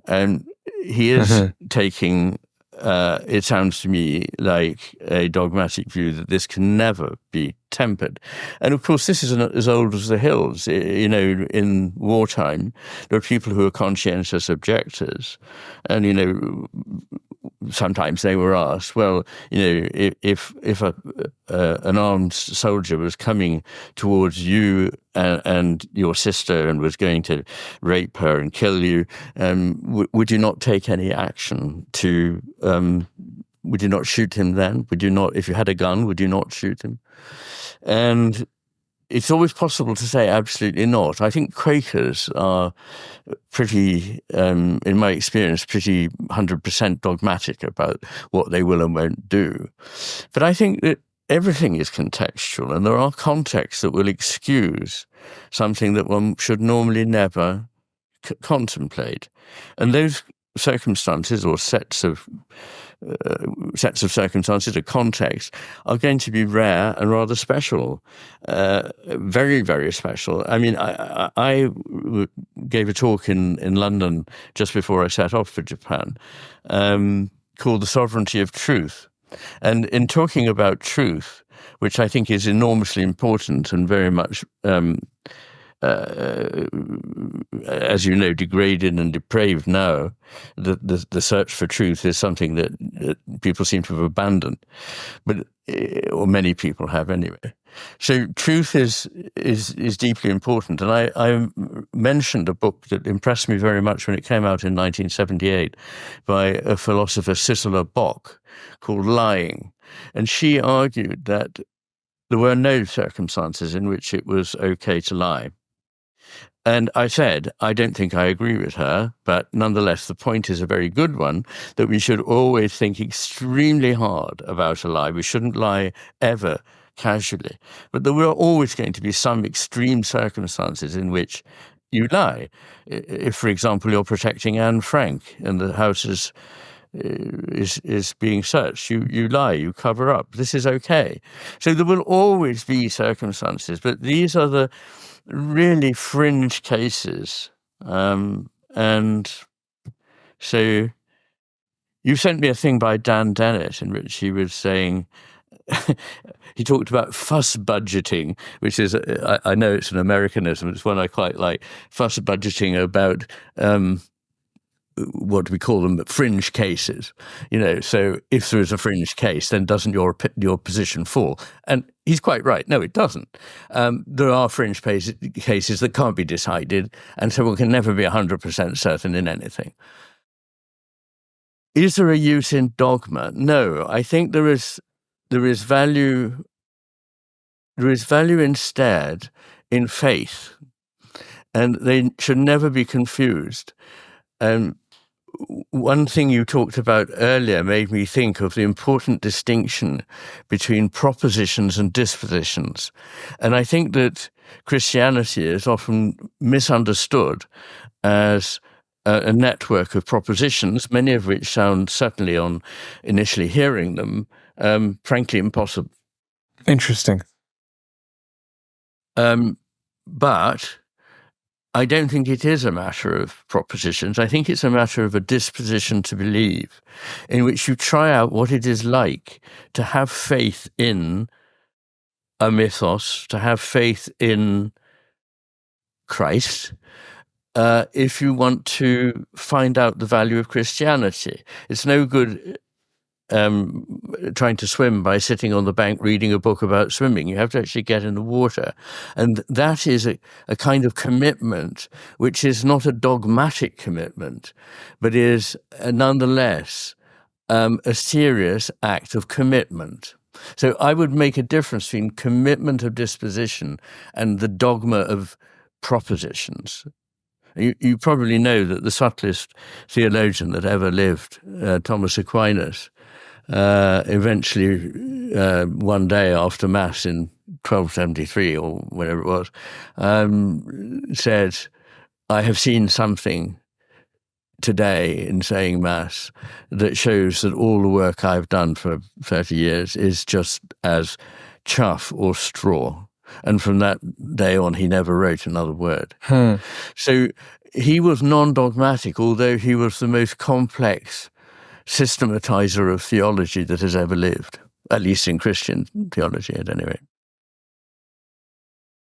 Speaker 2: and he is taking. It sounds to me like a dogmatic view that this can never be tempered. And of course, this is as old as the hills. You know, in wartime, there are people who are conscientious objectors. And, you know, sometimes they were asked, well, you know, if an armed soldier was coming towards you and your sister and was going to rape her and kill you, would you not take any action to, would you not shoot him then? Would you not, if you had a gun, would you not shoot him? And it's always possible to say absolutely not. I think Quakers are pretty, in my experience, pretty 100% dogmatic about what they will and won't do. But I think that everything is contextual, and there are contexts that will excuse something that one should normally never contemplate. And those circumstances or sets of circumstances or contexts are going to be rare and rather special, very, very special. I mean, I gave a talk in London just before I set off for Japan called The Sovereignty of Truth. And in talking about truth, which I think is enormously important and very much as you know, degraded and depraved now, the search for truth is something that people seem to have abandoned, but or many people have anyway. So truth is deeply important, and I mentioned a book that impressed me very much when it came out in 1978 by a philosopher, Sissela Bock, called Lying, and she argued that there were no circumstances in which it was okay to lie. And I said, I don't think I agree with her, but nonetheless, the point is a very good one, that we should always think extremely hard about a lie. We shouldn't lie ever casually. But there were always going to be some extreme circumstances in which you lie. If, for example, you're protecting Anne Frank and the house is being searched, you lie, you cover up. This is okay. So there will always be circumstances, but these are the really fringe cases. And so you sent me a thing by Dan Dennett in which he was saying, he talked about fuss budgeting, which is, I know it's an Americanism, it's one I quite like, fuss budgeting about what do we call them, fringe cases. You know, so if there is a fringe case, then doesn't your position fall? And he's quite right. No, it doesn't. There are fringe cases that can't be decided, and so one can never be 100% certain in anything. Is there a use in dogma? No, I think there is value. There is value instead in faith. and they should never be confused. One thing you talked about earlier made me think of the important distinction between propositions and dispositions. And I think that Christianity is often misunderstood as a network of propositions, many of which sound, certainly on initially hearing them, frankly impossible.
Speaker 1: Interesting.
Speaker 2: But I don't think it is a matter of propositions. I think it's a matter of a disposition to believe, in which you try out what it is like to have faith in a mythos, to have faith in Christ, if you want to find out the value of Christianity. It's no good trying to swim by sitting on the bank reading a book about swimming. You have to actually get in the water. And that is a kind of commitment which is not a dogmatic commitment, but is nonetheless a serious act of commitment. So I would make a difference between commitment of disposition and the dogma of propositions. You probably know that the subtlest theologian that ever lived, Thomas Aquinas, eventually one day after Mass in 1273 or whatever it was, said, I have seen something today in saying Mass that shows that all the work I've done for 30 years is just as chaff or straw. And from that day on, he never wrote another word. So he was non-dogmatic, although he was the most complex systematizer of theology that has ever lived, at least in Christian theology at any rate.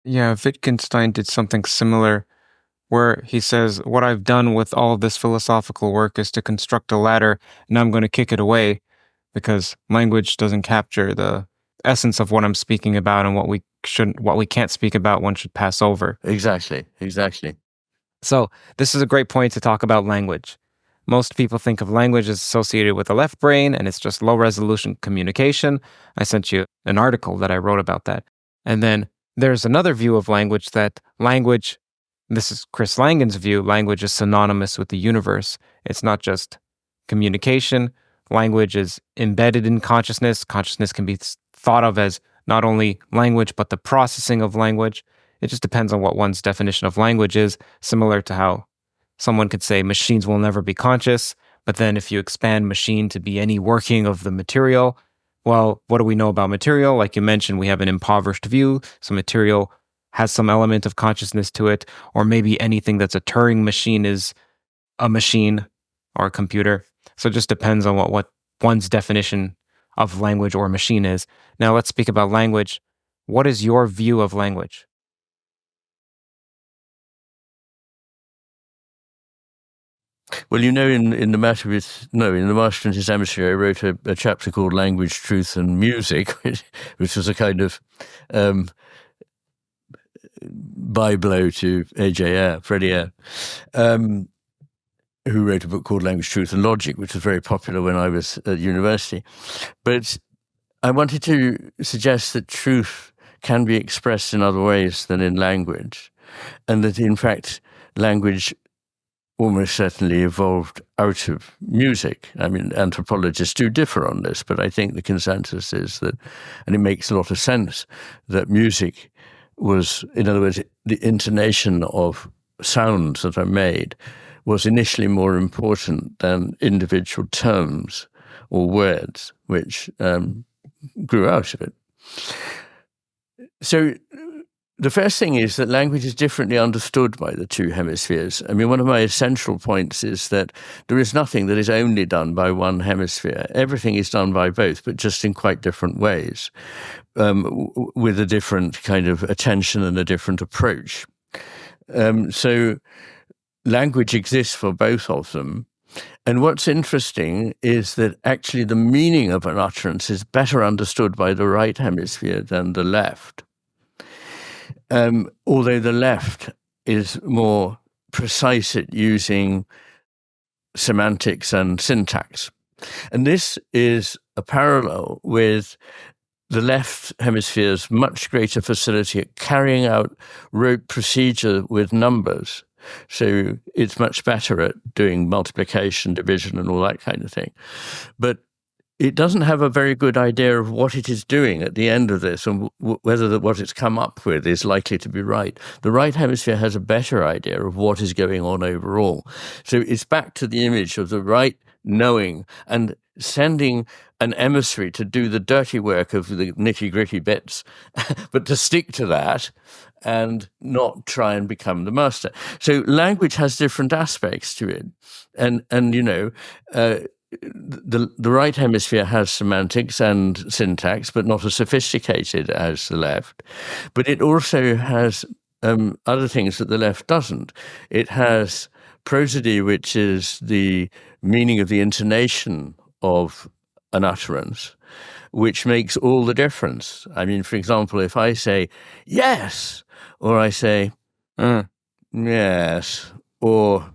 Speaker 1: Yeah, Wittgenstein did something similar where he says, what I've done with all this philosophical work is to construct a ladder, and I'm going to kick it away because language doesn't capture the essence of what I'm speaking about, and what we can't speak about, one should pass over.
Speaker 2: Exactly.
Speaker 1: So this is a great point to talk about language. Most people think of language as associated with the left brain, and it's just low-resolution communication. I sent you an article that I wrote about that. And then there's another view of language, that language, this is Chris Langan's view, language is synonymous with the universe. It's not just communication. Language is embedded in consciousness. Consciousness can be thought of as not only language, but the processing of language. It just depends on what one's definition of language is, similar to how someone could say machines will never be conscious, but then if you expand machine to be any working of the material, well, what do we know about material? Like you mentioned, we have an impoverished view, so material has some element of consciousness to it, or maybe anything that's a Turing machine is a machine or a computer. So it just depends on what one's definition of language or machine is. Now let's speak about language. What is your view of language?
Speaker 2: Well, in the Master and His Emissary, I wrote a chapter called Language, Truth and Music, which was a kind of bye-blow to A.J. Ayer, Freddie Ayer, who wrote a book called Language, Truth and Logic, which was very popular when I was at university. But I wanted to suggest that truth can be expressed in other ways than in language, and that, in fact, language almost certainly evolved out of music. I mean, anthropologists do differ on this, but I think the consensus is that, and it makes a lot of sense, that music was, in other words, the intonation of sounds that are made was initially more important than individual terms or words, which grew out of it. So the first thing is that language is differently understood by the two hemispheres. I mean, one of my essential points is that there is nothing that is only done by one hemisphere. Everything is done by both, but just in quite different ways, with a different kind of attention and a different approach. So language exists for both of them. And what's interesting is that actually the meaning of an utterance is better understood by the right hemisphere than the left. Although the left is more precise at using semantics and syntax. And this is a parallel with the left hemisphere's much greater facility at carrying out rote procedure with numbers. So it's much better at doing multiplication, division, and all that kind of thing. But it doesn't have a very good idea of what it is doing at the end of this and whether what it's come up with is likely to be right. The right hemisphere has a better idea of what is going on overall. So it's back to the image of the right knowing and sending an emissary to do the dirty work of the nitty-gritty bits, but to stick to that and not try and become the master. So language has different aspects to it. And the right hemisphere has semantics and syntax, but not as sophisticated as the left. But it also has other things that the left doesn't. It has prosody, which is the meaning of the intonation of an utterance, which makes all the difference. I mean, for example, if I say yes, or I say yes, or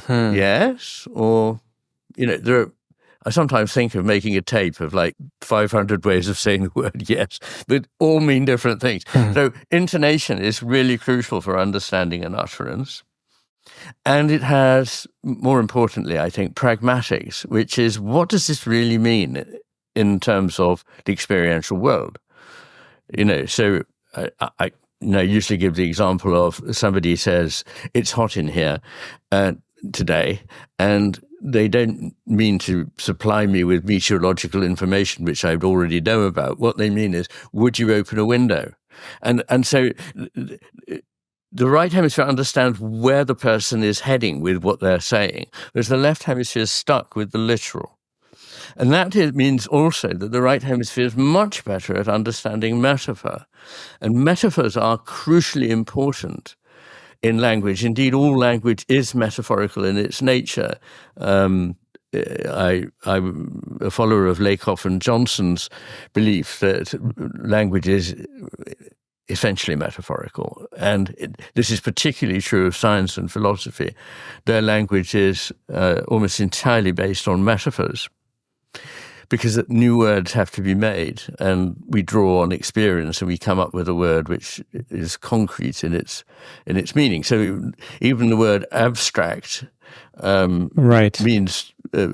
Speaker 2: yes, or I sometimes think of making a tape of like 500 ways of saying the word yes, but all mean different things. So intonation is really crucial for understanding an utterance. And it has, more importantly, I think, pragmatics, which is what does this really mean in terms of the experiential world? So I usually give the example of somebody says, it's hot in here today, and they don't mean to supply me with meteorological information, which I already know about. What they mean is, would you open a window? And so the right hemisphere understands where the person is heading with what they're saying, whereas the left hemisphere is stuck with the literal. And that means also that the right hemisphere is much better at understanding metaphor. And metaphors are crucially important in language. Indeed, all language is metaphorical in its nature. I'm a follower of Lakoff and Johnson's belief that language is essentially metaphorical. And this is particularly true of science and philosophy. Their language is almost entirely based on metaphors, because new words have to be made, and we draw on experience and we come up with a word which is concrete in its meaning. So even the word abstract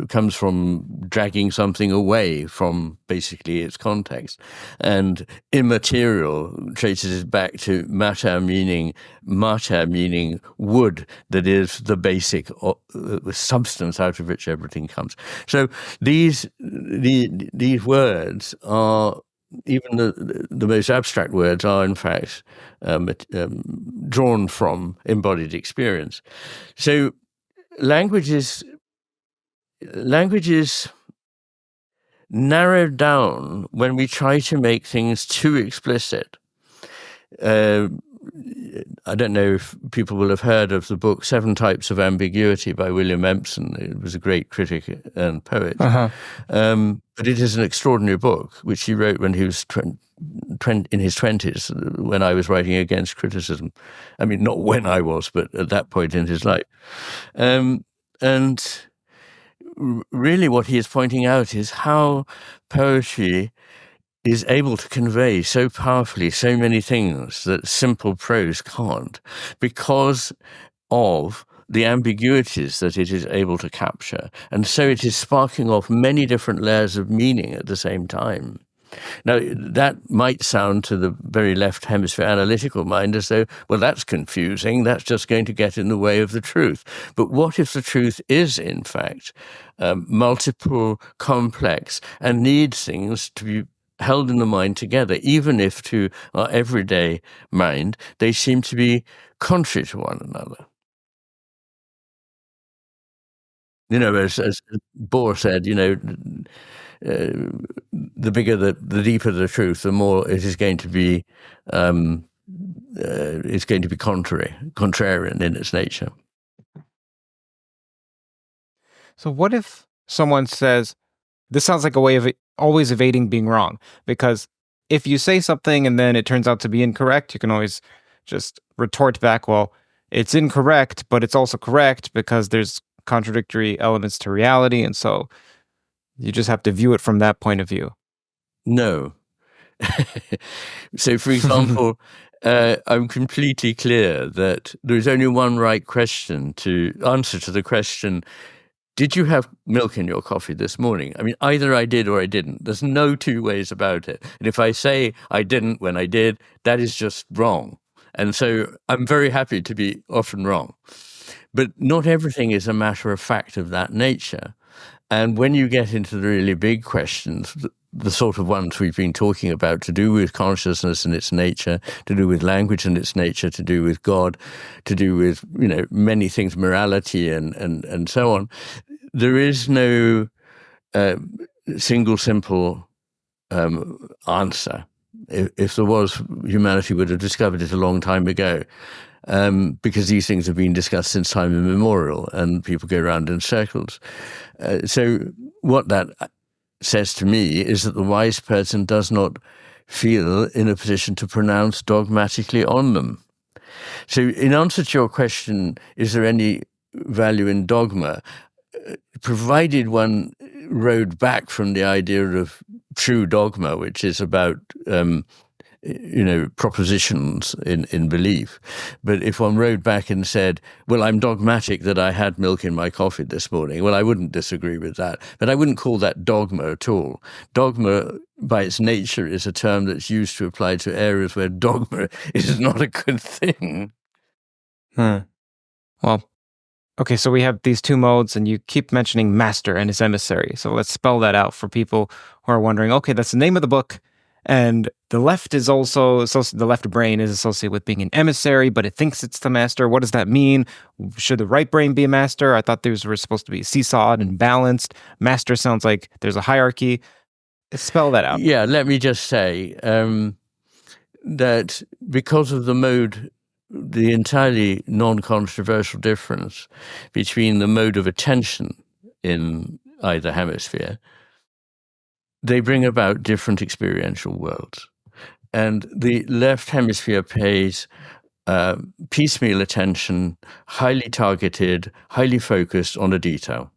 Speaker 2: comes from dragging something away from basically its context, and immaterial traces it back to matter meaning wood, that is the basic substance out of which everything comes. So these words are, even the most abstract words are in fact drawn from embodied experience. So language is narrowed down when we try to make things too explicit. I don't know if people will have heard of the book 7 Types of Ambiguity by William Empson. It was a great critic and poet. But it is an extraordinary book, which he wrote when he was in his 20s, when I was writing against criticism. I mean, not when I was, but at that point in his life. And really what he is pointing out is how poetry is able to convey so powerfully so many things that simple prose can't, because of the ambiguities that it is able to capture. And so it is sparking off many different layers of meaning at the same time. Now, that might sound to the very left hemisphere analytical mind as though, well, that's confusing, that's just going to get in the way of the truth. But what if the truth is, in fact, multiple, complex, and needs things to be held in the mind together, even if to our everyday mind they seem to be contrary to one another? As Bohr said, the bigger the deeper the truth, the more it is going to be contrarian in its nature.
Speaker 1: So what if someone says, this sounds like a way of always evading being wrong? Because if you say something and then it turns out to be incorrect, you can always just retort back, well, it's incorrect, but it's also correct because there's contradictory elements to reality, and so you just have to view it from that point of view.
Speaker 2: No. So, for example, I'm completely clear that there is only one right question to answer to the question, did you have milk in your coffee this morning? I mean, either I did or I didn't. There's no two ways about it. And if I say I didn't when I did, that is just wrong. And so I'm very happy to be often wrong. But not everything is a matter of fact of that nature. And when you get into the really big questions, the sort of ones we've been talking about, to do with consciousness and its nature, to do with language and its nature, to do with God, to do with, many things, morality and so on, there is no single simple answer. If there was, humanity would have discovered it a long time ago. Because these things have been discussed since time immemorial, and people go around in circles. So what that says to me is that the wise person does not feel in a position to pronounce dogmatically on them. So in answer to your question, is there any value in dogma? Provided one rode back from the idea of true dogma, which is about propositions in belief. But if one rode back and said, well, I'm dogmatic that I had milk in my coffee this morning, well, I wouldn't disagree with that. But I wouldn't call that dogma at all. Dogma, by its nature, is a term that's used to apply to areas where dogma is not a good thing.
Speaker 1: Well, okay, so we have these two modes, and you keep mentioning master and his emissary. So let's spell that out for people who are wondering, okay, that's the name of the book. And the left is also, the left brain is associated with being an emissary, but it thinks it's the master. What does that mean? Should the right brain be a master? I thought these were supposed to be seesawed and balanced. Master sounds like there's a hierarchy. Spell that out.
Speaker 2: Yeah, let me just say that because of the mode, the entirely non-controversial difference between the mode of attention in either hemisphere, they bring about different experiential worlds. And the left hemisphere pays piecemeal attention, highly targeted, highly focused on a detail.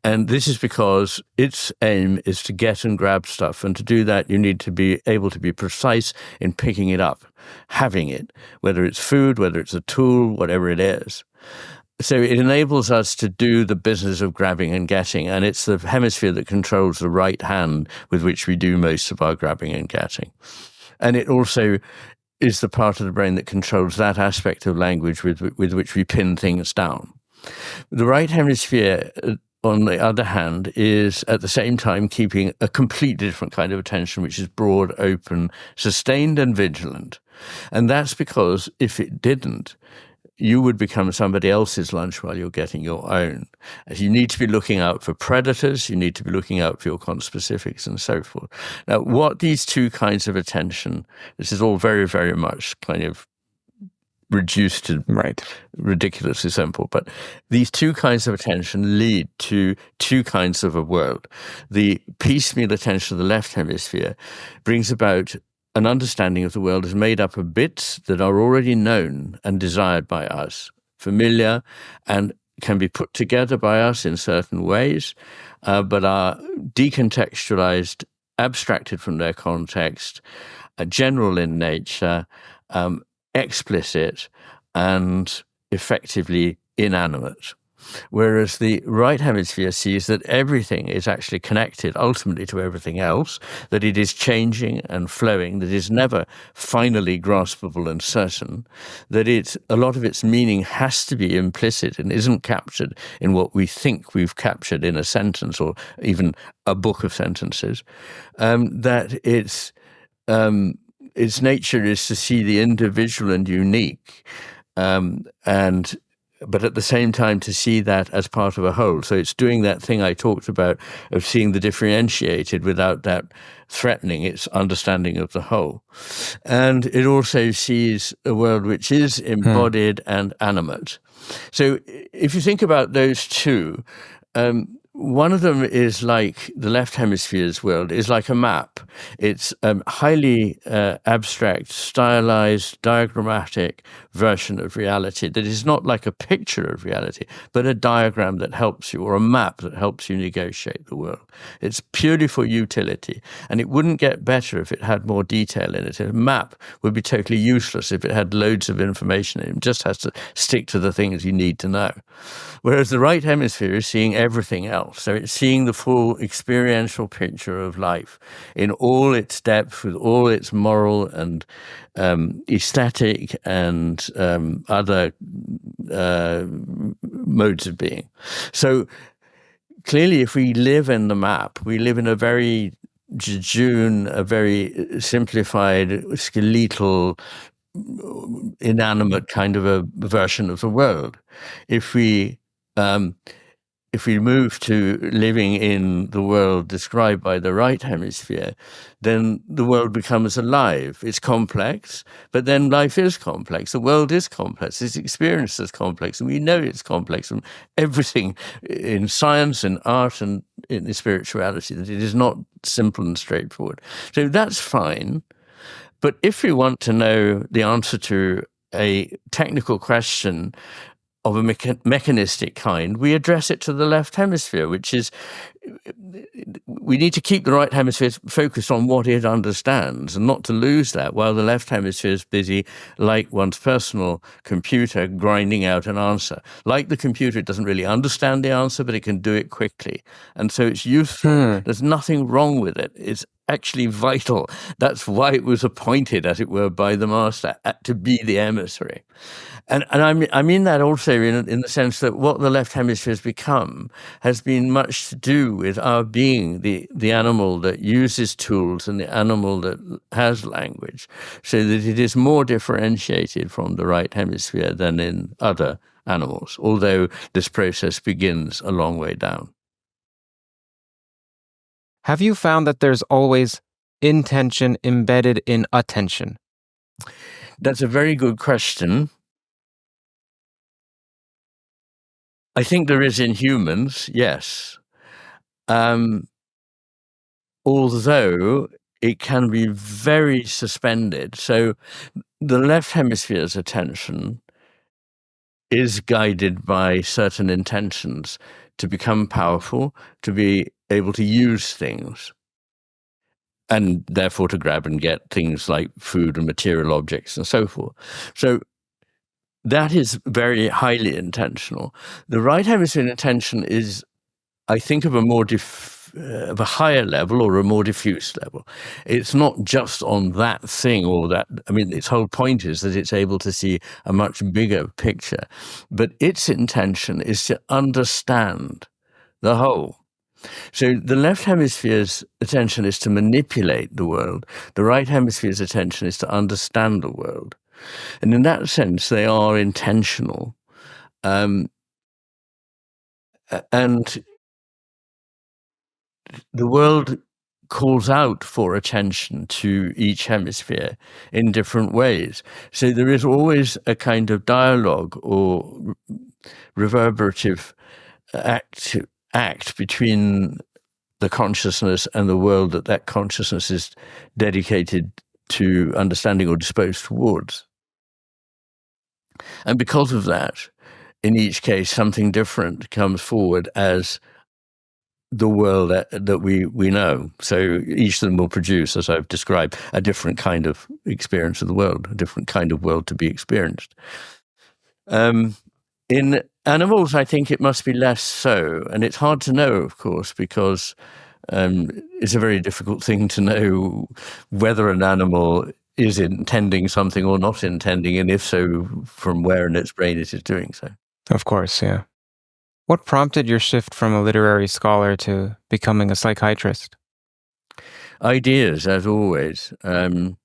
Speaker 2: And this is because its aim is to get and grab stuff. And to do that, you need to be able to be precise in picking it up, having it, whether it's food, whether it's a tool, whatever it is. So it enables us to do the business of grabbing and getting, and it's the hemisphere that controls the right hand with which we do most of our grabbing and getting. And it also is the part of the brain that controls that aspect of language with which we pin things down. The right hemisphere, on the other hand, is at the same time keeping a completely different kind of attention, which is broad, open, sustained, and vigilant. And that's because if it didn't, you would become somebody else's lunch while you're getting your own. You need to be looking out for predators, you need to be looking out for your conspecifics and so forth. Now, what these two kinds of attention, this is all very, very much kind of reduced to ridiculously simple, but these two kinds of attention lead to two kinds of a world. The piecemeal attention of the left hemisphere brings about an understanding of the world is made up of bits that are already known and desired by us, familiar, and can be put together by us in certain ways, but are decontextualized, abstracted from their context, general in nature, explicit, and effectively inanimate. Whereas the right hemisphere sees that everything is actually connected ultimately to everything else, that it is changing and flowing, that is never finally graspable and certain, that a lot of its meaning has to be implicit and isn't captured in what we think we've captured in a sentence or even a book of sentences, that its nature is to see the individual and unique, but at the same time to see that as part of a whole. So it's doing that thing I talked about of seeing the differentiated without that threatening its understanding of the whole. And it also sees a world which is embodied and animate. So if you think about those two, one of them is like the left hemisphere's world, is like a map. It's a highly abstract, stylized, diagrammatic version of reality that is not like a picture of reality, but a diagram that helps you, or a map that helps you negotiate the world. It's purely for utility, and it wouldn't get better if it had more detail in it. A map would be totally useless if it had loads of information in it. It just has to stick to the things you need to know. Whereas the right hemisphere is seeing everything else. So it's seeing the full experiential picture of life in all its depth, with all its moral and aesthetic and other modes of being. So clearly, if we live in the map, we live in a very jejune, a very simplified, skeletal, inanimate kind of a version of the world. If we move to living in the world described by the right hemisphere, then the world becomes alive. It's complex, but then life is complex. The world is complex. It's experienced as complex, and we know it's complex from everything in science and art and in spirituality, that it is not simple and straightforward. So that's fine. But if we want to know the answer to a technical question of a mechanistic kind, we address it to the left hemisphere, which is, we need to keep the right hemisphere focused on what it understands and not to lose that, while the left hemisphere is busy, like one's personal computer, grinding out an answer. Like the computer, it doesn't really understand the answer, but it can do it quickly. And so it's useful. There's nothing wrong with it. It's actually vital. That's why it was appointed, as it were, by the master to be the emissary. And I mean that also in the sense that what the left hemisphere has become has been much to do with our being the animal that uses tools and the animal that has language, so that it is more differentiated from the right hemisphere than in other animals, although this process begins a long way down.
Speaker 1: Have you found that there's always intention embedded in attention?
Speaker 2: That's a very good question. I think there is in humans, yes. Although it can be very suspended. So the left hemisphere's attention is guided by certain intentions to become powerful, to be able to use things, and therefore to grab and get things like food and material objects and so forth. So that is very highly intentional. The right hemisphere intention is, I think, of a more of a higher level or a more diffuse level. It's not just on that thing or that. I mean, its whole point is that it's able to see a much bigger picture. But its intention is to understand the whole. So the left hemisphere's attention is to manipulate the world. The right hemisphere's attention is to understand the world. And in that sense, they are intentional. And the world calls out for attention to each hemisphere in different ways. So there is always a kind of dialogue or reverberative act between the consciousness and the world that consciousness is dedicated to understanding or disposed towards. And because of that, in each case, something different comes forward as the world that we know. So each of them will produce, as I've described, a different kind of experience of the world, a different kind of world to be experienced. In animals, I think it must be less so. And it's hard to know, of course, because it's a very difficult thing to know whether an animal is intending something or not intending, and if so, from where in its brain it is doing so.
Speaker 1: Of course, yeah. What prompted your shift from a literary scholar to becoming a psychiatrist?
Speaker 2: Ideas, as always. Very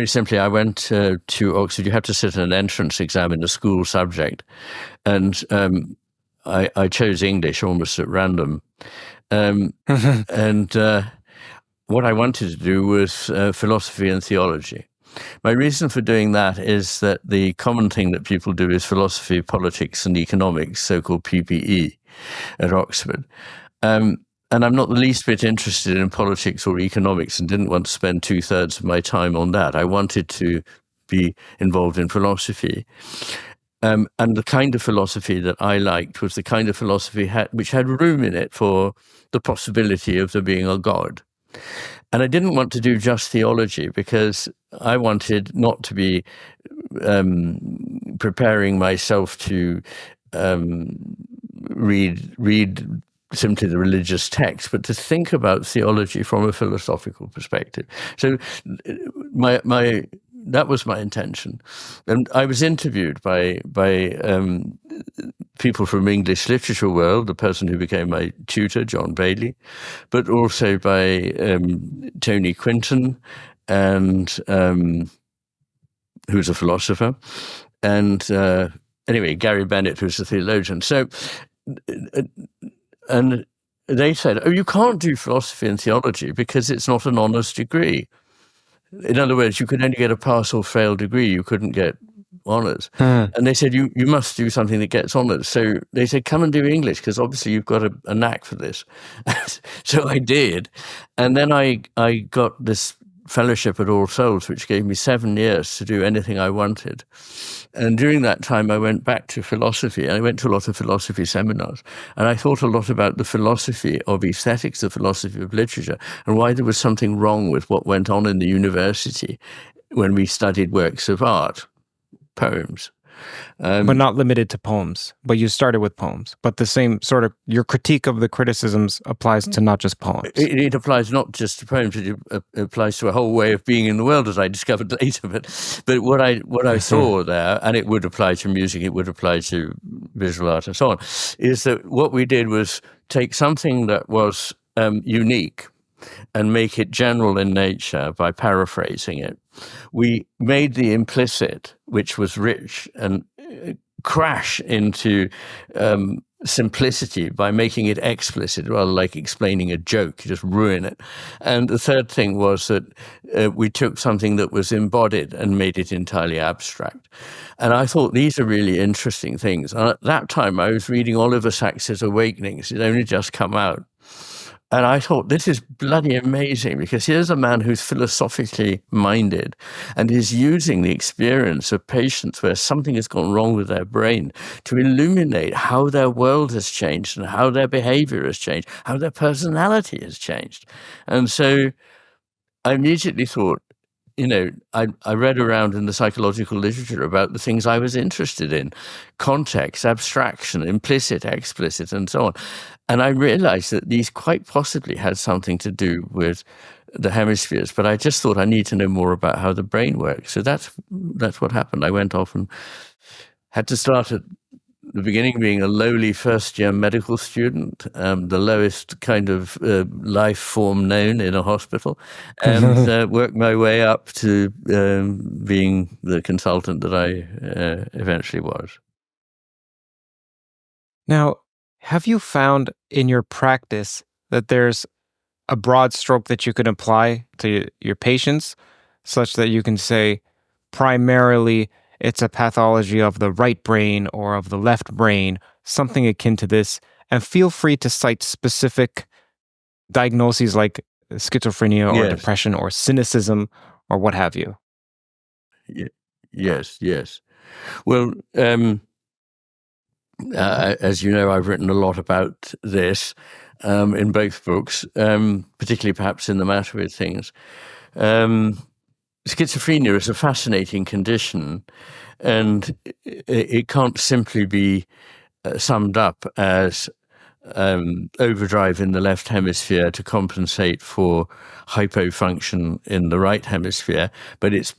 Speaker 2: simply, I went to Oxford. You had to sit an entrance exam in a school subject, and I chose English almost at random. And what I wanted to do was philosophy and theology. My reason for doing that is that the common thing that people do is philosophy, politics, and economics, so-called PPE, at Oxford. And I'm not the least bit interested in politics or economics and didn't want to spend 2/3 of my time on that. I wanted to be involved in philosophy. And the kind of philosophy that I liked was the kind of philosophy which had room in it for the possibility of there being a God. And I didn't want to do just theology because I wanted not to be preparing myself to read simply the religious text, but to think about theology from a philosophical perspective. So that was my intention. And I was interviewed by people from English literature world, the person who became my tutor, John Bailey, but also by Tony Quinton, and who's a philosopher, and anyway, Gary Bennett, who's a theologian. So, and they said, "Oh, you can't do philosophy and theology because it's not an honours degree. In other words, you could only get a pass or fail degree. You couldn't get honours." And they said, you must do something that gets honours. So they said, come and do English, because obviously you've got a knack for this. So I did. And then I got this fellowship at All Souls, which gave me 7 years to do anything I wanted. And during that time, I went back to philosophy. I went to a lot of philosophy seminars. And I thought a lot about the philosophy of aesthetics, the philosophy of literature, and why there was something wrong with what went on in the university when we studied works of art, poems.
Speaker 1: But not limited to poems. But you started with poems. But the same sort of, your critique of the criticisms applies to not just poems.
Speaker 2: It applies not just to poems. It applies to a whole way of being in the world, as I discovered later. But what I saw there, and it would apply to music, it would apply to visual art and so on, is that what we did was take something that was unique and make it general in nature by paraphrasing it. We made the implicit, which was rich, and crash into simplicity by making it explicit, rather like explaining a joke. You just ruin it. And the third thing was that we took something that was embodied and made it entirely abstract. And I thought these are really interesting things. And at that time, I was reading Oliver Sacks's Awakenings. It only just come out. And I thought, this is bloody amazing, because here's a man who's philosophically minded and is using the experience of patients where something has gone wrong with their brain to illuminate how their world has changed and how their behavior has changed, how their personality has changed. And so I immediately thought, I read around in the psychological literature about the things I was interested in: context, abstraction, implicit, explicit, and so on. And I realized that these quite possibly had something to do with the hemispheres, but I just thought I need to know more about how the brain works. So that's what happened. I went off and had to start at the beginning being a lowly first-year medical student, the lowest kind of life form known in a hospital, and worked my way up to being the consultant that I eventually was.
Speaker 1: Now, have you found in your practice that there's a broad stroke that you can apply to your patients, such that you can say, primarily, it's a pathology of the right brain or of the left brain, something akin to this, and feel free to cite specific diagnoses like schizophrenia or depression or cynicism or what have you?
Speaker 2: Yes. Well, as you know, I've written a lot about this in both books, particularly perhaps in The Matter with Things. Schizophrenia is a fascinating condition, and it can't simply be summed up as overdrive in the left hemisphere to compensate for hypofunction in the right hemisphere, but it's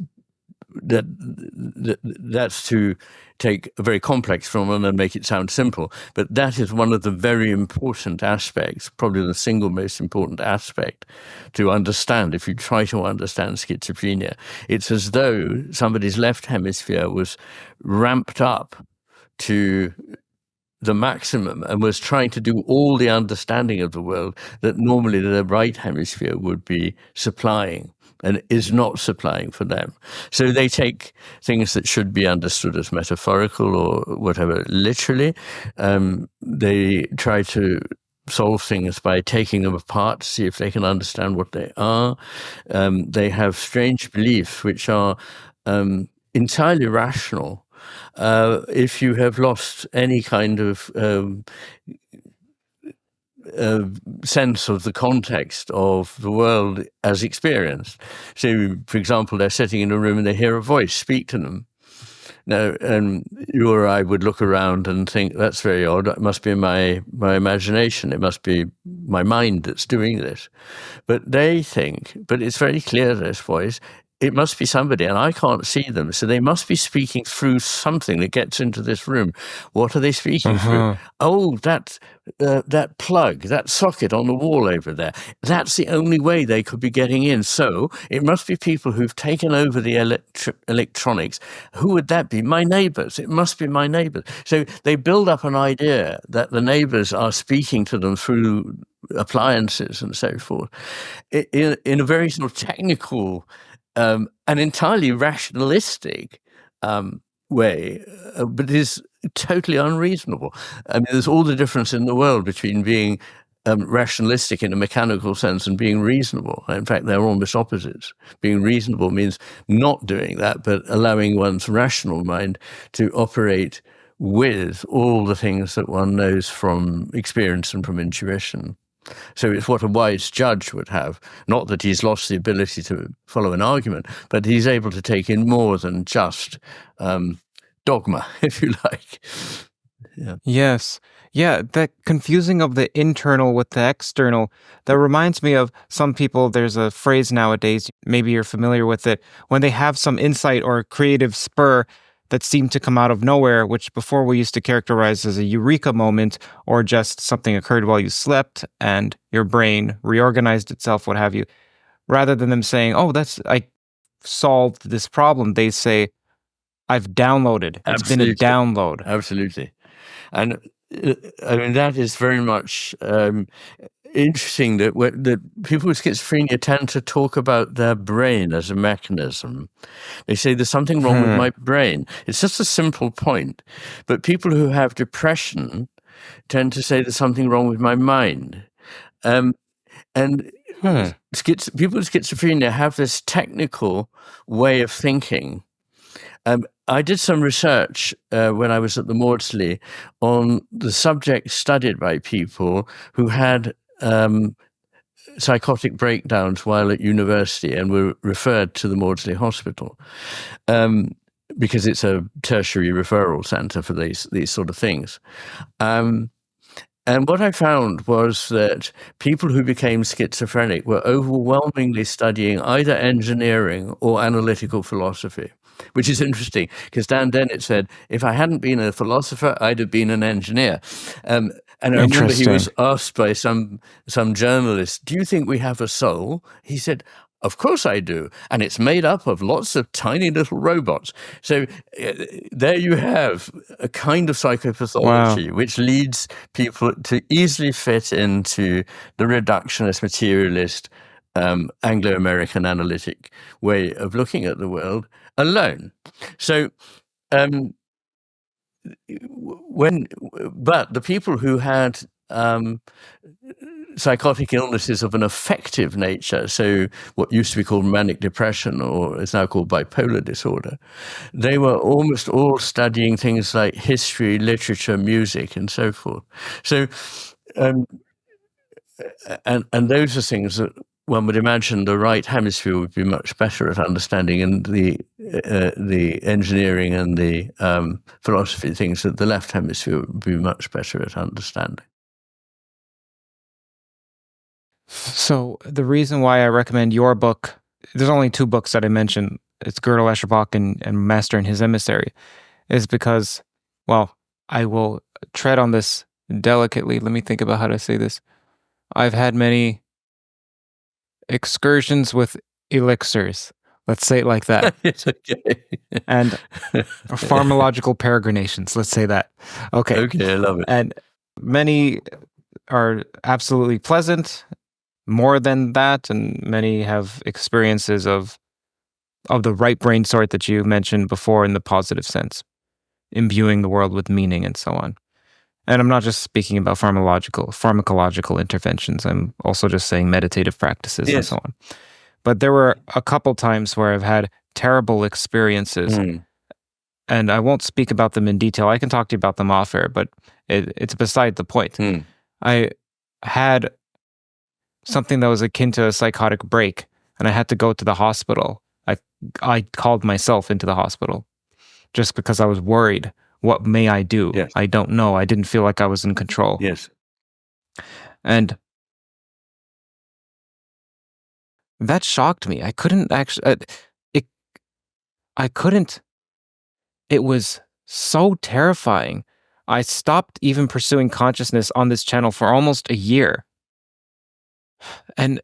Speaker 2: that's to take a very complex phenomenon and make it sound simple. But that is one of the very important aspects, probably the single most important aspect to understand if you try to understand schizophrenia. It's as though somebody's left hemisphere was ramped up to the maximum and was trying to do all the understanding of the world that normally the right hemisphere would be supplying, and is not supplying for them. So they take things that should be understood as metaphorical or whatever literally. They try to solve things by taking them apart to see if they can understand what they are. They have strange beliefs which are entirely rational. If you have lost any kind of sense of the context of the world as experienced. So, for example, they're sitting in a room and they hear a voice speak to them. Now, you or I would look around and think, that's very odd. It must be my imagination. It must be my mind that's doing this. But they think, but it's very clear, this voice, it must be somebody, and I can't see them. So they must be speaking through something that gets into this room. What are they speaking through? Oh, that plug, that socket on the wall over there. That's the only way they could be getting in. So it must be people who've taken over the electronics. Who would that be? My neighbors. It must be my neighbors. So they build up an idea that the neighbors are speaking to them through appliances and so forth in a very sort of technical and entirely rationalistic way, but it is totally unreasonable. I mean, there's all the difference in the world between being rationalistic in a mechanical sense and being reasonable. In fact, they're almost opposites. Being reasonable means not doing that, but allowing one's rational mind to operate with all the things that one knows from experience and from intuition. So it's what a wise judge would have. Not that he's lost the ability to follow an argument, but he's able to take in more than just dogma, if you like. Yeah.
Speaker 1: Yes. Yeah, that confusing of the internal with the external, that reminds me of some people. There's a phrase nowadays, maybe you're familiar with it, when they have some insight or creative spur that seemed to come out of nowhere, which before we used to characterize as a eureka moment, or just something occurred while you slept and your brain reorganized itself, what have you. Rather than them saying, oh, I solved this problem, they say, I've downloaded. It's been a download.
Speaker 2: Absolutely. And I mean, that is very much interesting that people with schizophrenia tend to talk about their brain as a mechanism. They say there's something wrong with my brain. It's just a simple point. But people who have depression tend to say there's something wrong with my mind. And people with schizophrenia have this technical way of thinking. I did some research when I was at the Maudsley on the subject studied by people who had psychotic breakdowns while at university and were referred to the Maudsley Hospital because it's a tertiary referral center for these sort of things. And what I found was that people who became schizophrenic were overwhelmingly studying either engineering or analytical philosophy, which is interesting because Dan Dennett said, if I hadn't been a philosopher, I'd have been an engineer. And I remember he was asked by some journalist, do you think we have a soul? He said, of course I do. And it's made up of lots of tiny little robots. So there you have a kind of psychopathology, which leads people to easily fit into the reductionist, materialist, Anglo-American analytic way of looking at the world alone. So but the people who had psychotic illnesses of an affective nature, so what used to be called manic depression or is now called bipolar disorder, they were almost all studying things like history, literature, music, and so forth. So, and those are things that one would imagine the right hemisphere would be much better at understanding, and the engineering and the philosophy things that the left hemisphere would be much better at understanding.
Speaker 1: So the reason why I recommend your book, there's only 2 books that I mentioned, it's Gödel Escher and Master and His Emissary, is because, well, I will tread on this delicately. Let me think about how to say this. I've had many excursions with elixirs, Let's say it like that.
Speaker 2: It's okay.
Speaker 1: And pharmacological peregrinations. Let's say that. Okay.
Speaker 2: Okay, I love it.
Speaker 1: And many are absolutely pleasant, more than that, and many have experiences of the right brain sort that you mentioned before in the positive sense, imbuing the world with meaning and so on. And I'm not just speaking about pharmacological interventions. I'm also just saying meditative practices and so on. But there were a couple times where I've had terrible experiences, and I won't speak about them in detail. I can talk to you about them off air, but it's beside the point. I had something that was akin to a psychotic break, and I had to go to the hospital. I called myself into the hospital just because I was worried. What may I do?
Speaker 2: Yes.
Speaker 1: I don't know. I didn't feel like I was in control.
Speaker 2: Yes.
Speaker 1: And that shocked me. I couldn't actually, I couldn't, it was so terrifying. I stopped even pursuing consciousness on this channel for almost a year. And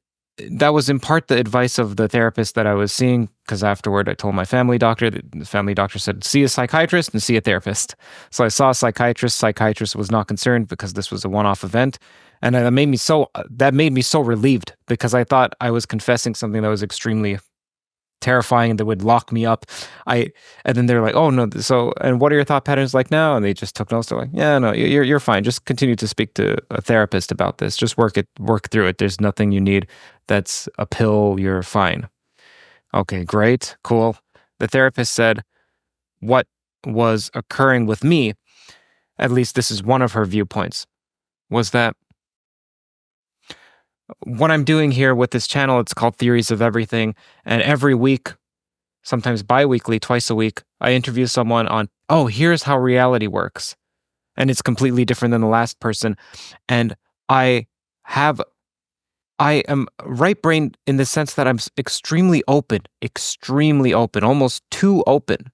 Speaker 1: that was in part the advice of the therapist that I was seeing, because afterward I told my family doctor. The family doctor said, see a psychiatrist and see a therapist. So I saw a psychiatrist. Psychiatrist was not concerned because this was a one-off event. And that made me so relieved, because I thought I was confessing something that was extremely terrifying and that would lock me up. And then they're like, oh no, so, and what are your thought patterns like now? And they just took notes. They're like, yeah, no, you're fine. Just continue to speak to a therapist about this. Just work through it. There's nothing you need. That's a pill. You're fine. Okay, great, cool. The therapist said what was occurring with me, at least this is one of her viewpoints, was that what I'm doing here with this channel, it's called Theories of Everything. And every week, sometimes bi-weekly, twice a week, I interview someone on, oh, here's how reality works. And it's completely different than the last person. And I am right-brained in the sense that I'm extremely open, almost too open.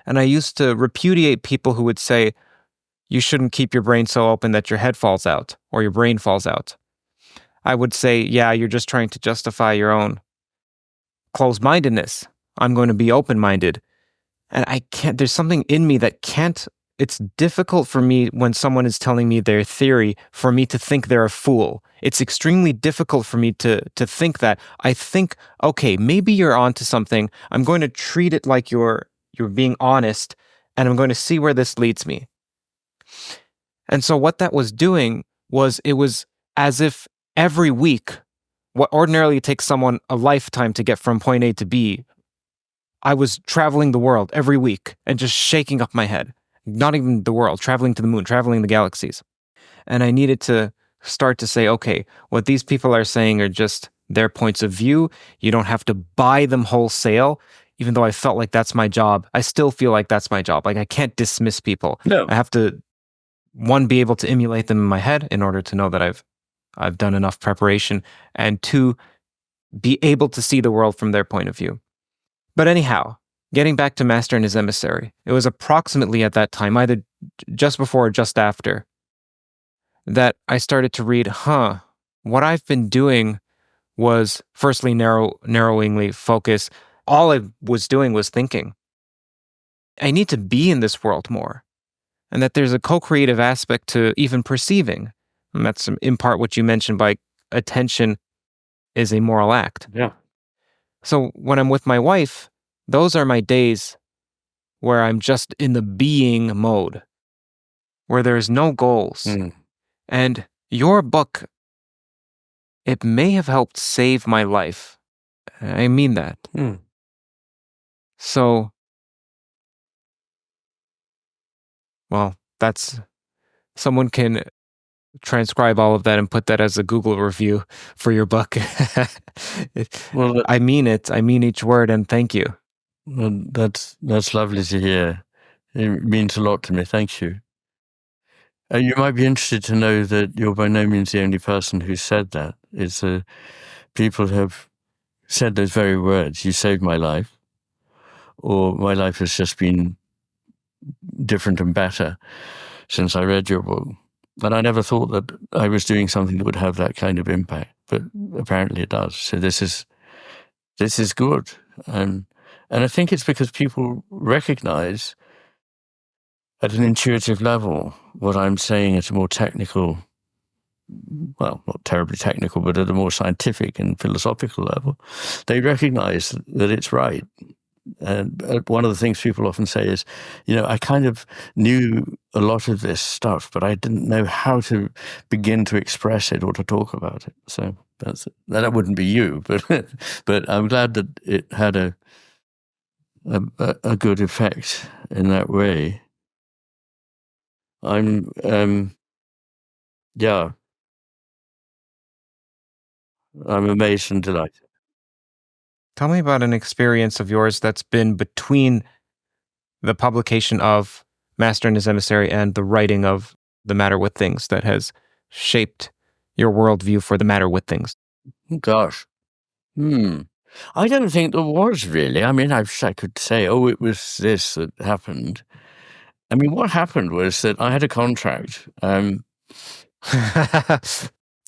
Speaker 1: And I used to repudiate people who would say, you shouldn't keep your brain so open that your head falls out or your brain falls out. I would say, yeah, you're just trying to justify your own closed-mindedness. I'm going to be open-minded. And I can't, there's something in me that can't, it's difficult for me when someone is telling me their theory for me to think they're a fool. It's extremely difficult for me to think that. I think, okay, maybe you're onto something. I'm going to treat it like you're being honest, and I'm going to see where this leads me. And so what that was doing was, it was as if every week, what ordinarily takes someone a lifetime to get from point A to B, I was traveling the world every week and just shaking up my head. Not even the world, traveling to the moon, traveling the galaxies. And I needed to start to say, okay, what these people are saying are just their points of view. You don't have to buy them wholesale. Even though I felt like that's my job, I still feel like that's my job. Like, I can't dismiss people.
Speaker 2: No.
Speaker 1: I have to, one, be able to emulate them in my head in order to know that I've done enough preparation, and two, be able to see the world from their point of view. But anyhow, getting back to Master and his emissary, it was approximately at that time, either just before or just after, that I started to read, what I've been doing was firstly narrowingly focus. All I was doing was thinking. I need to be in this world more, and that there's a co-creative aspect to even perceiving. And that's in part what you mentioned by attention is a moral act.
Speaker 2: Yeah.
Speaker 1: So when I'm with my wife, those are my days where I'm just in the being mode, where there's no goals. And your book, it may have helped save my life. I mean that. So, well, that's, someone can transcribe all of that and put that as a Google review for your book.
Speaker 2: Well,
Speaker 1: I mean it. I mean each word, and thank you.
Speaker 2: Well, that's lovely to hear. It means a lot to me. Thank you. You might be interested to know that you're by no means the only person who said that. It's people have said those very words. You saved my life, or my life has just been different and better since I read your book. And I never thought that I was doing something that would have that kind of impact, but apparently it does. So this is this is good. And I think it's because people recognize at an intuitive level what I'm saying at a more technical, well, not terribly technical, but at a more scientific and philosophical level. They recognize that it's right. And one of the things people often say is, I kind of knew a lot of this stuff, but I didn't know how to begin to express it or to talk about it. So that wouldn't be you, but I'm glad that it had a good effect in that way. I'm amazed and delighted.
Speaker 1: Tell me about an experience of yours that's been between the publication of Master and His Emissary and the writing of The Matter with Things that has shaped your worldview for The Matter with Things.
Speaker 2: Gosh. I don't think there was really. I mean, I wish I could say, it was this that happened. I mean, what happened was that I had a contract.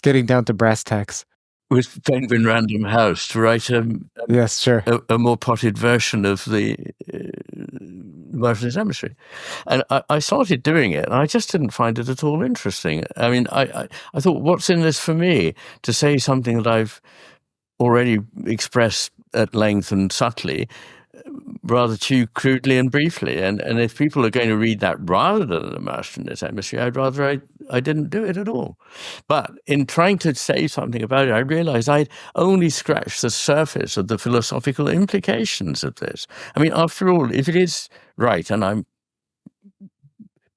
Speaker 1: Getting down to brass tacks.
Speaker 2: With Penguin Random House to write
Speaker 1: yes, sure,
Speaker 2: a more potted version of the Master and His Emissary. And I started doing it, and I just didn't find it at all interesting. I mean, I thought, what's in this for me to say something that I've already expressed at length and subtly, rather too crudely and briefly. And if people are going to read that rather than the Master and His Emissary, I'd rather I didn't do it at all. But in trying to say something about it, I realized I'd only scratched the surface of the philosophical implications of this. I mean, after all, if it is right, and I'm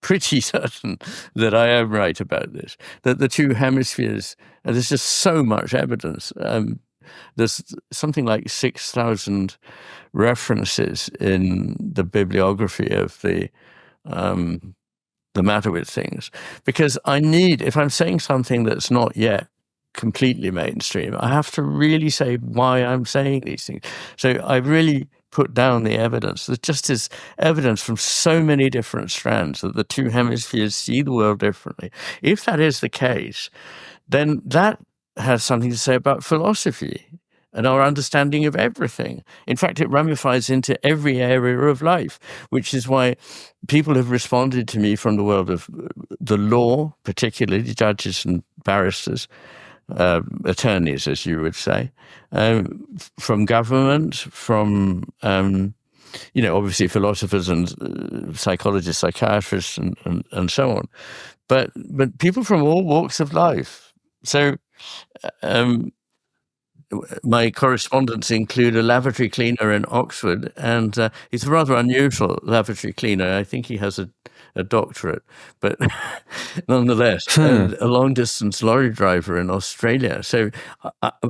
Speaker 2: pretty certain that I am right about this, that the two hemispheres, and there's just so much evidence. There's something like 6,000 references in the bibliography of the Matter with Things, because I need, if I'm saying something that's not yet completely mainstream, I have to really say why I'm saying these things. So I really put down the evidence. There's just this evidence from so many different strands that the two hemispheres see the world differently. If that is the case, then that has something to say about philosophy and our understanding of everything. In fact, it ramifies into every area of life, which is why people have responded to me from the world of the law, particularly judges and barristers, attorneys, as you would say, from government, from obviously philosophers and psychologists, psychiatrists, and so on, but people from all walks of life. So my correspondents include a lavatory cleaner in Oxford, and he's a rather unusual lavatory cleaner. I think he has a doctorate, but nonetheless, a long-distance lorry driver in Australia. So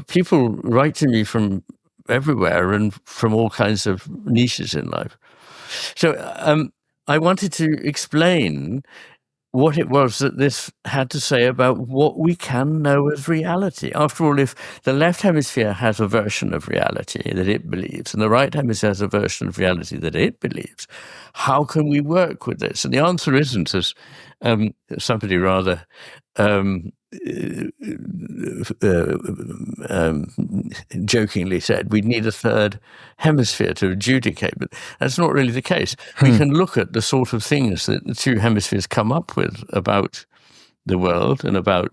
Speaker 2: people write to me from everywhere and from all kinds of niches in life. So I wanted to explain what it was that this had to say about what we can know as reality. After all, if the left hemisphere has a version of reality that it believes, and the right hemisphere has a version of reality that it believes, how can we work with this? And the answer isn't, as somebody rather jokingly said, we'd need a third hemisphere to adjudicate, but that's not really the case. We can look at the sort of things that the two hemispheres come up with about the world and about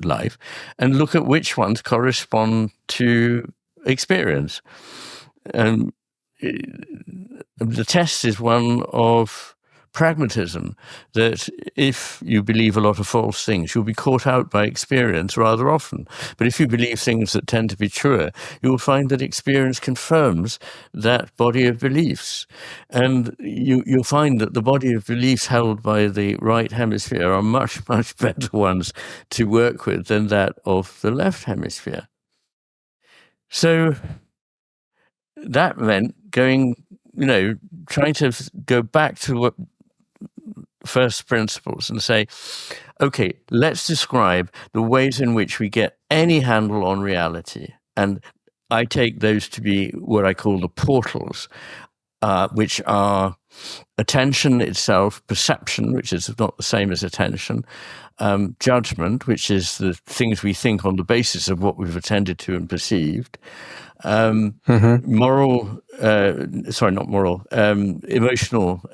Speaker 2: life, and look at which ones correspond to experience. And the test is one of pragmatism, that if you believe a lot of false things, you'll be caught out by experience rather often. But if you believe things that tend to be truer, you'll find that experience confirms that body of beliefs. And you'll find that the body of beliefs held by the right hemisphere are much, much better ones to work with than that of the left hemisphere. So that meant trying to go back to what first principles and say, okay, let's describe the ways in which we get any handle on reality. And I take those to be what I call the portals. which are attention itself, perception, which is not the same as attention, judgment, which is the things we think on the basis of what we've attended to and perceived, emotional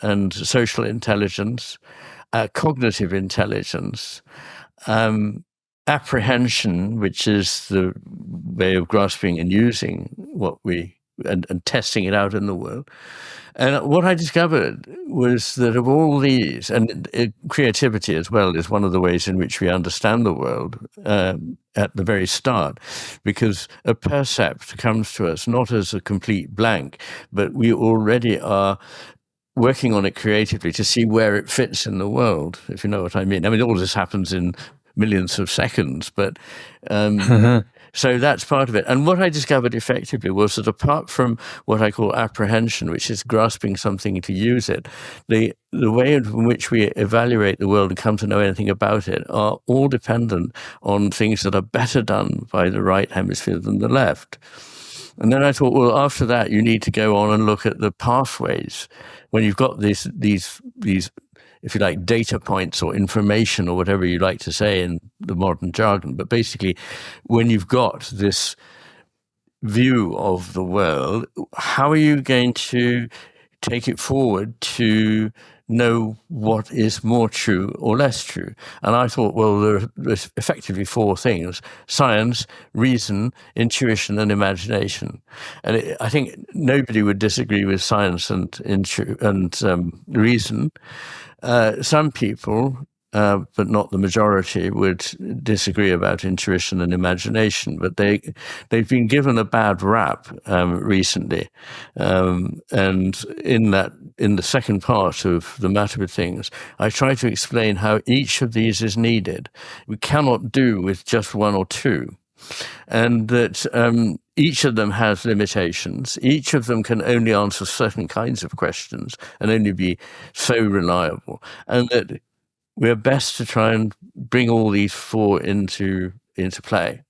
Speaker 2: and social intelligence, cognitive intelligence, apprehension, which is the way of grasping and using what and testing it out in the world. And what I discovered was that of all these, and creativity as well is one of the ways in which we understand the world at the very start, because a percept comes to us not as a complete blank, but we already are working on it creatively to see where it fits in the world, if you know what I mean. I mean, all this happens in millions of seconds, but so that's part of it. And what I discovered effectively was that apart from what I call apprehension, which is grasping something to use it, the way in which we evaluate the world and come to know anything about it are all dependent on things that are better done by the right hemisphere than the left. And then I thought, well, after that, you need to go on and look at the pathways. When you've got these, if you like, data points or information or whatever you like to say in the modern jargon, but basically, when you've got this view of the world, how are you going to take it forward to know what is more true or less true? And I thought, well, there's effectively four things: science, reason, intuition, and imagination. And I think nobody would disagree with science and reason. Some people, but not the majority, would disagree about intuition and imagination, but they've been given a bad rap recently. And in the second part of The Matter with Things, I try to explain how each of these is needed. We cannot do with just one or two. And that each of them has limitations. Each of them can only answer certain kinds of questions and only be so reliable. And that we're best to try and bring all these four into play.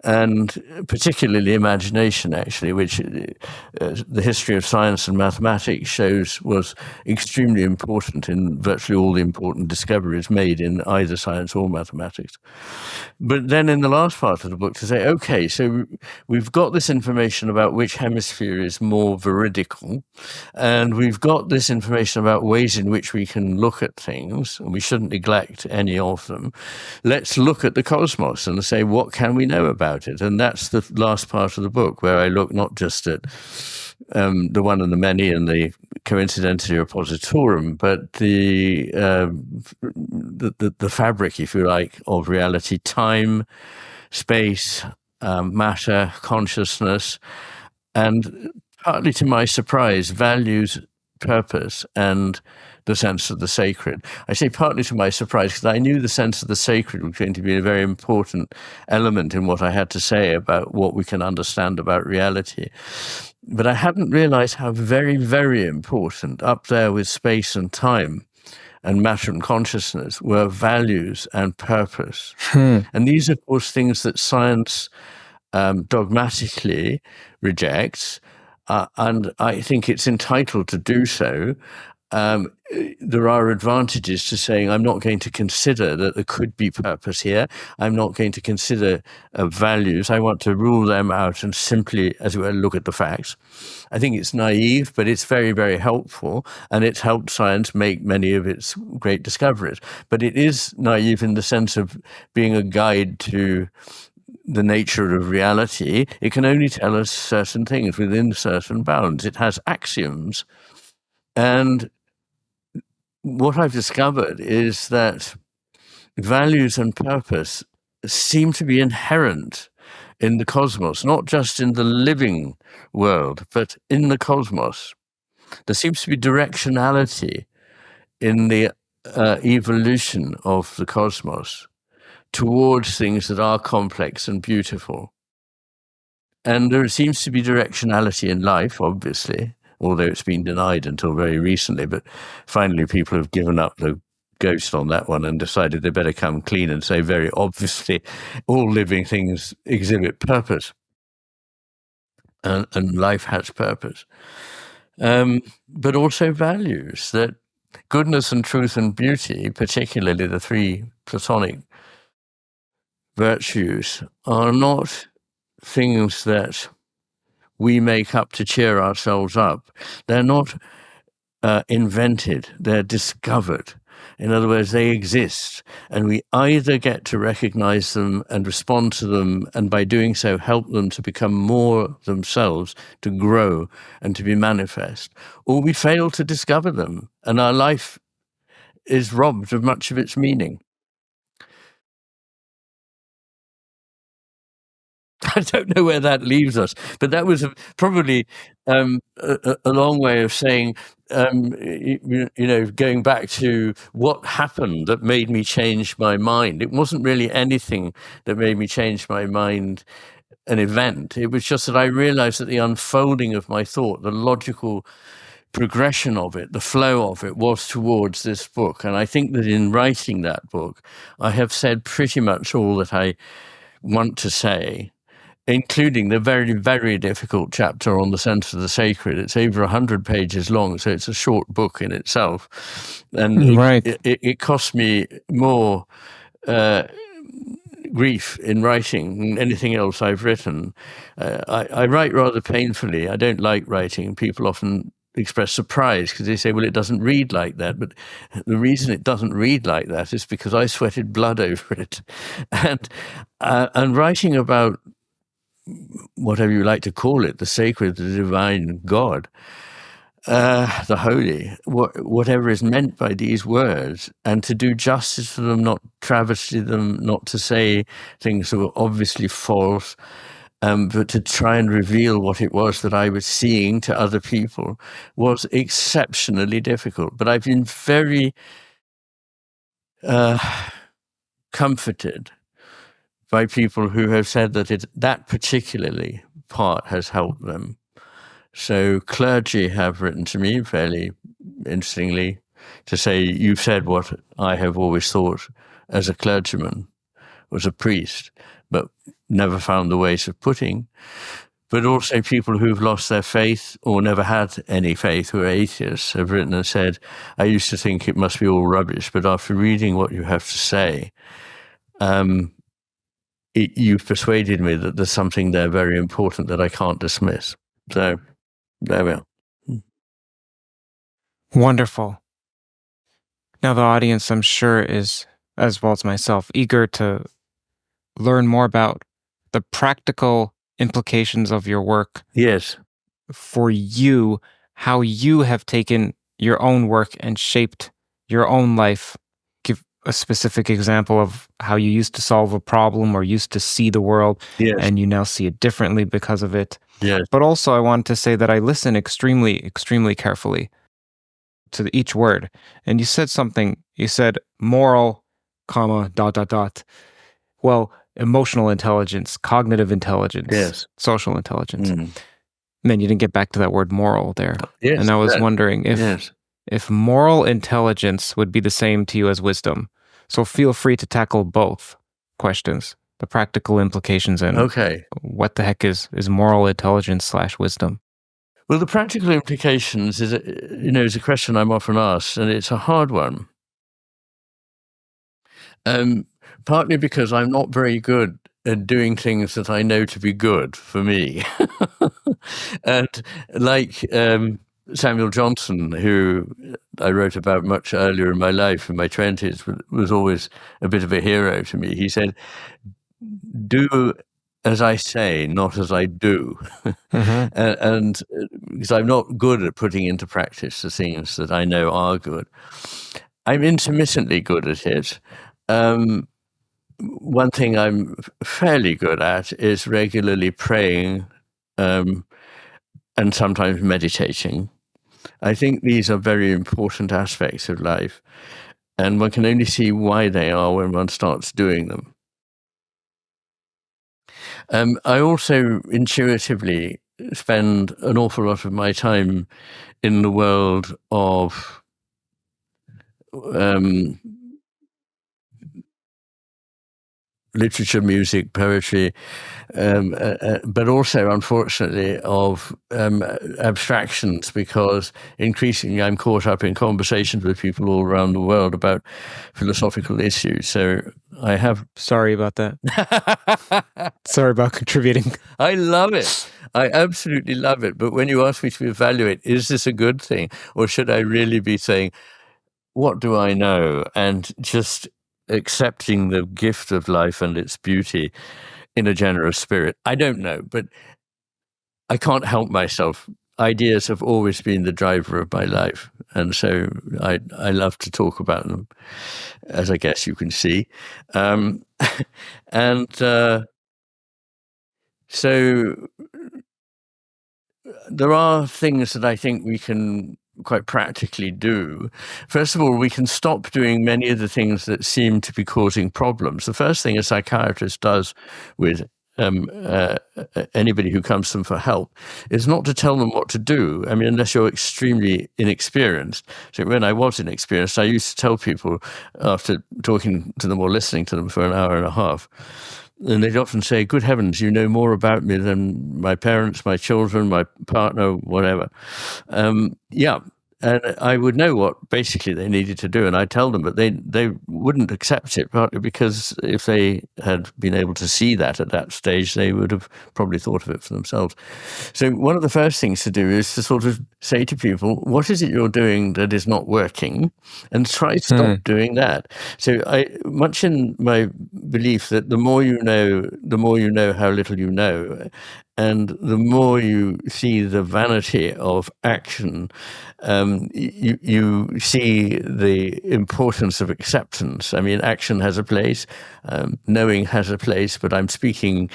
Speaker 2: And particularly imagination, actually, which the history of science and mathematics shows was extremely important in virtually all the important discoveries made in either science or mathematics. But then in the last part of the book to say, okay, so we've got this information about which hemisphere is more veridical, and we've got this information about ways in which we can look at things, and we shouldn't neglect any of them. Let's look at the cosmos and say, what can we know about it? And that's the last part of the book, where I look not just at the one and the many and the coincidentia oppositorum, but the fabric, if you like, of reality: time, space, matter, consciousness, and partly to my surprise, values, purpose, and the sense of the sacred. I say partly to my surprise because I knew the sense of the sacred was going to be a very important element in what I had to say about what we can understand about reality. But I hadn't realized how very, very important, up there with space and time and matter and consciousness, were values and purpose. And these are, of course, things that science dogmatically rejects, and I think it's entitled to do so. There are advantages to saying, I'm not going to consider that there could be purpose here. I'm not going to consider values. I want to rule them out and simply, as it were, look at the facts. I think it's naive, but it's very, very helpful, and it's helped science make many of its great discoveries. But it is naive in the sense of being a guide to the nature of reality. It can only tell us certain things within certain bounds. It has axioms. And what I've discovered is that values and purpose seem to be inherent in the cosmos, not just in the living world, but in the cosmos. There seems to be directionality in the evolution of the cosmos towards things that are complex and beautiful. And there seems to be directionality in life, obviously, although it's been denied until very recently. But finally, people have given up the ghost on that one and decided they better come clean and say, very obviously, all living things exhibit purpose, and life has purpose. but also values, that goodness and truth and beauty, particularly the three Platonic virtues, are not things that we make up to cheer ourselves up. They're not invented, they're discovered. In other words, they exist, and we either get to recognize them and respond to them, and by doing so help them to become more themselves, to grow and to be manifest, or we fail to discover them, and our life is robbed of much of its meaning. I don't know where that leaves us, but that was probably a long way of saying, going back to what happened that made me change my mind. It wasn't really anything that made me change my mind, an event. It was just that I realized that the unfolding of my thought, the logical progression of it, the flow of it, was towards this book. And I think that in writing that book, I have said pretty much all that I want to say, including the very, very difficult chapter on the sense of the sacred. It's over 100 pages long, so it's a short book in itself. And it cost me more grief in writing than anything else I've written. I write rather painfully. I don't like writing. People often express surprise because they say, well, it doesn't read like that. But the reason it doesn't read like that is because I sweated blood over it. And writing about whatever you like to call it, the sacred, the divine, God, the holy, whatever is meant by these words, and to do justice to them, not travesty them, not to say things that were obviously false, but to try and reveal what it was that I was seeing to other people, was exceptionally difficult. But I've been very comforted by people who have said that that particularly part has helped them. So clergy have written to me fairly interestingly to say, you've said what I have always thought as a clergyman, was a priest, but never found the ways of putting. But also people who've lost their faith or never had any faith, who are atheists, have written and said, I used to think it must be all rubbish, but after reading what you have to say, you've persuaded me that there's something there very important that I can't dismiss. So there we are.
Speaker 1: Wonderful. Now the audience, I'm sure, is, as well as myself, eager to learn more about the practical implications of your work.
Speaker 2: Yes.
Speaker 1: For you, how you have taken your own work and shaped your own life. Give a specific example of how you used to solve a problem or used to see the world,
Speaker 2: yes,
Speaker 1: and you now see it differently because of it.
Speaker 2: Yes.
Speaker 1: But also I want to say that I listen extremely, extremely carefully to each word. And you said something, you said moral, comma, ... Well, emotional intelligence, cognitive intelligence,
Speaker 2: yes,
Speaker 1: social intelligence. Man, you didn't get back to that word moral there.
Speaker 2: Yes,
Speaker 1: and I was wondering if moral intelligence would be the same to you as wisdom. So feel free to tackle both questions, the practical implications and what the heck is moral intelligence / wisdom?
Speaker 2: Well, the practical implications is a question I'm often asked, and it's a hard one. Partly because I'm not very good at doing things that I know to be good for me. And like Samuel Johnson, who I wrote about much earlier in my life, in my 20s, was always a bit of a hero to me. He said, do as I say, not as I do. And because I'm not good at putting into practice the things that I know are good. I'm intermittently good at it. One thing I'm fairly good at is regularly praying and sometimes meditating. I think these are very important aspects of life, and one can only see why they are when one starts doing them. I also intuitively spend an awful lot of my time in the world of literature, music, poetry, but also, unfortunately, of abstractions, because increasingly I'm caught up in conversations with people all around the world about philosophical issues. So I have...
Speaker 1: Sorry about that. Sorry about contributing.
Speaker 2: I love it. I absolutely love it. But when you ask me to evaluate, is this a good thing? Or should I really be saying, what do I know? And just accepting the gift of life and its beauty in a generous spirit. I don't know, but I can't help myself. Ideas have always been the driver of my life. And so I love to talk about them, as I guess you can see. So there are things that I think we can quite practically do. First of all, we can stop doing many of the things that seem to be causing problems. The first thing a psychiatrist does with anybody who comes to them for help is not to tell them what to do. I mean, unless you're extremely inexperienced. So when I was inexperienced, I used to tell people, after talking to them or listening to them for an hour and a half, and they'd often say, good heavens, you know more about me than my parents, my children, my partner, whatever. Yeah. And I would know what basically they needed to do, and I'd tell them, but they wouldn't accept it, partly because if they had been able to see that at that stage, they would have probably thought of it for themselves. So one of the first things to do is to sort of say to people, what is it you're doing that is not working? And try to stop doing that. So much in my belief that the more you know how little you know. And the more you see the vanity of action, you see the importance of acceptance. I mean, action has a place, knowing has a place, but I'm speaking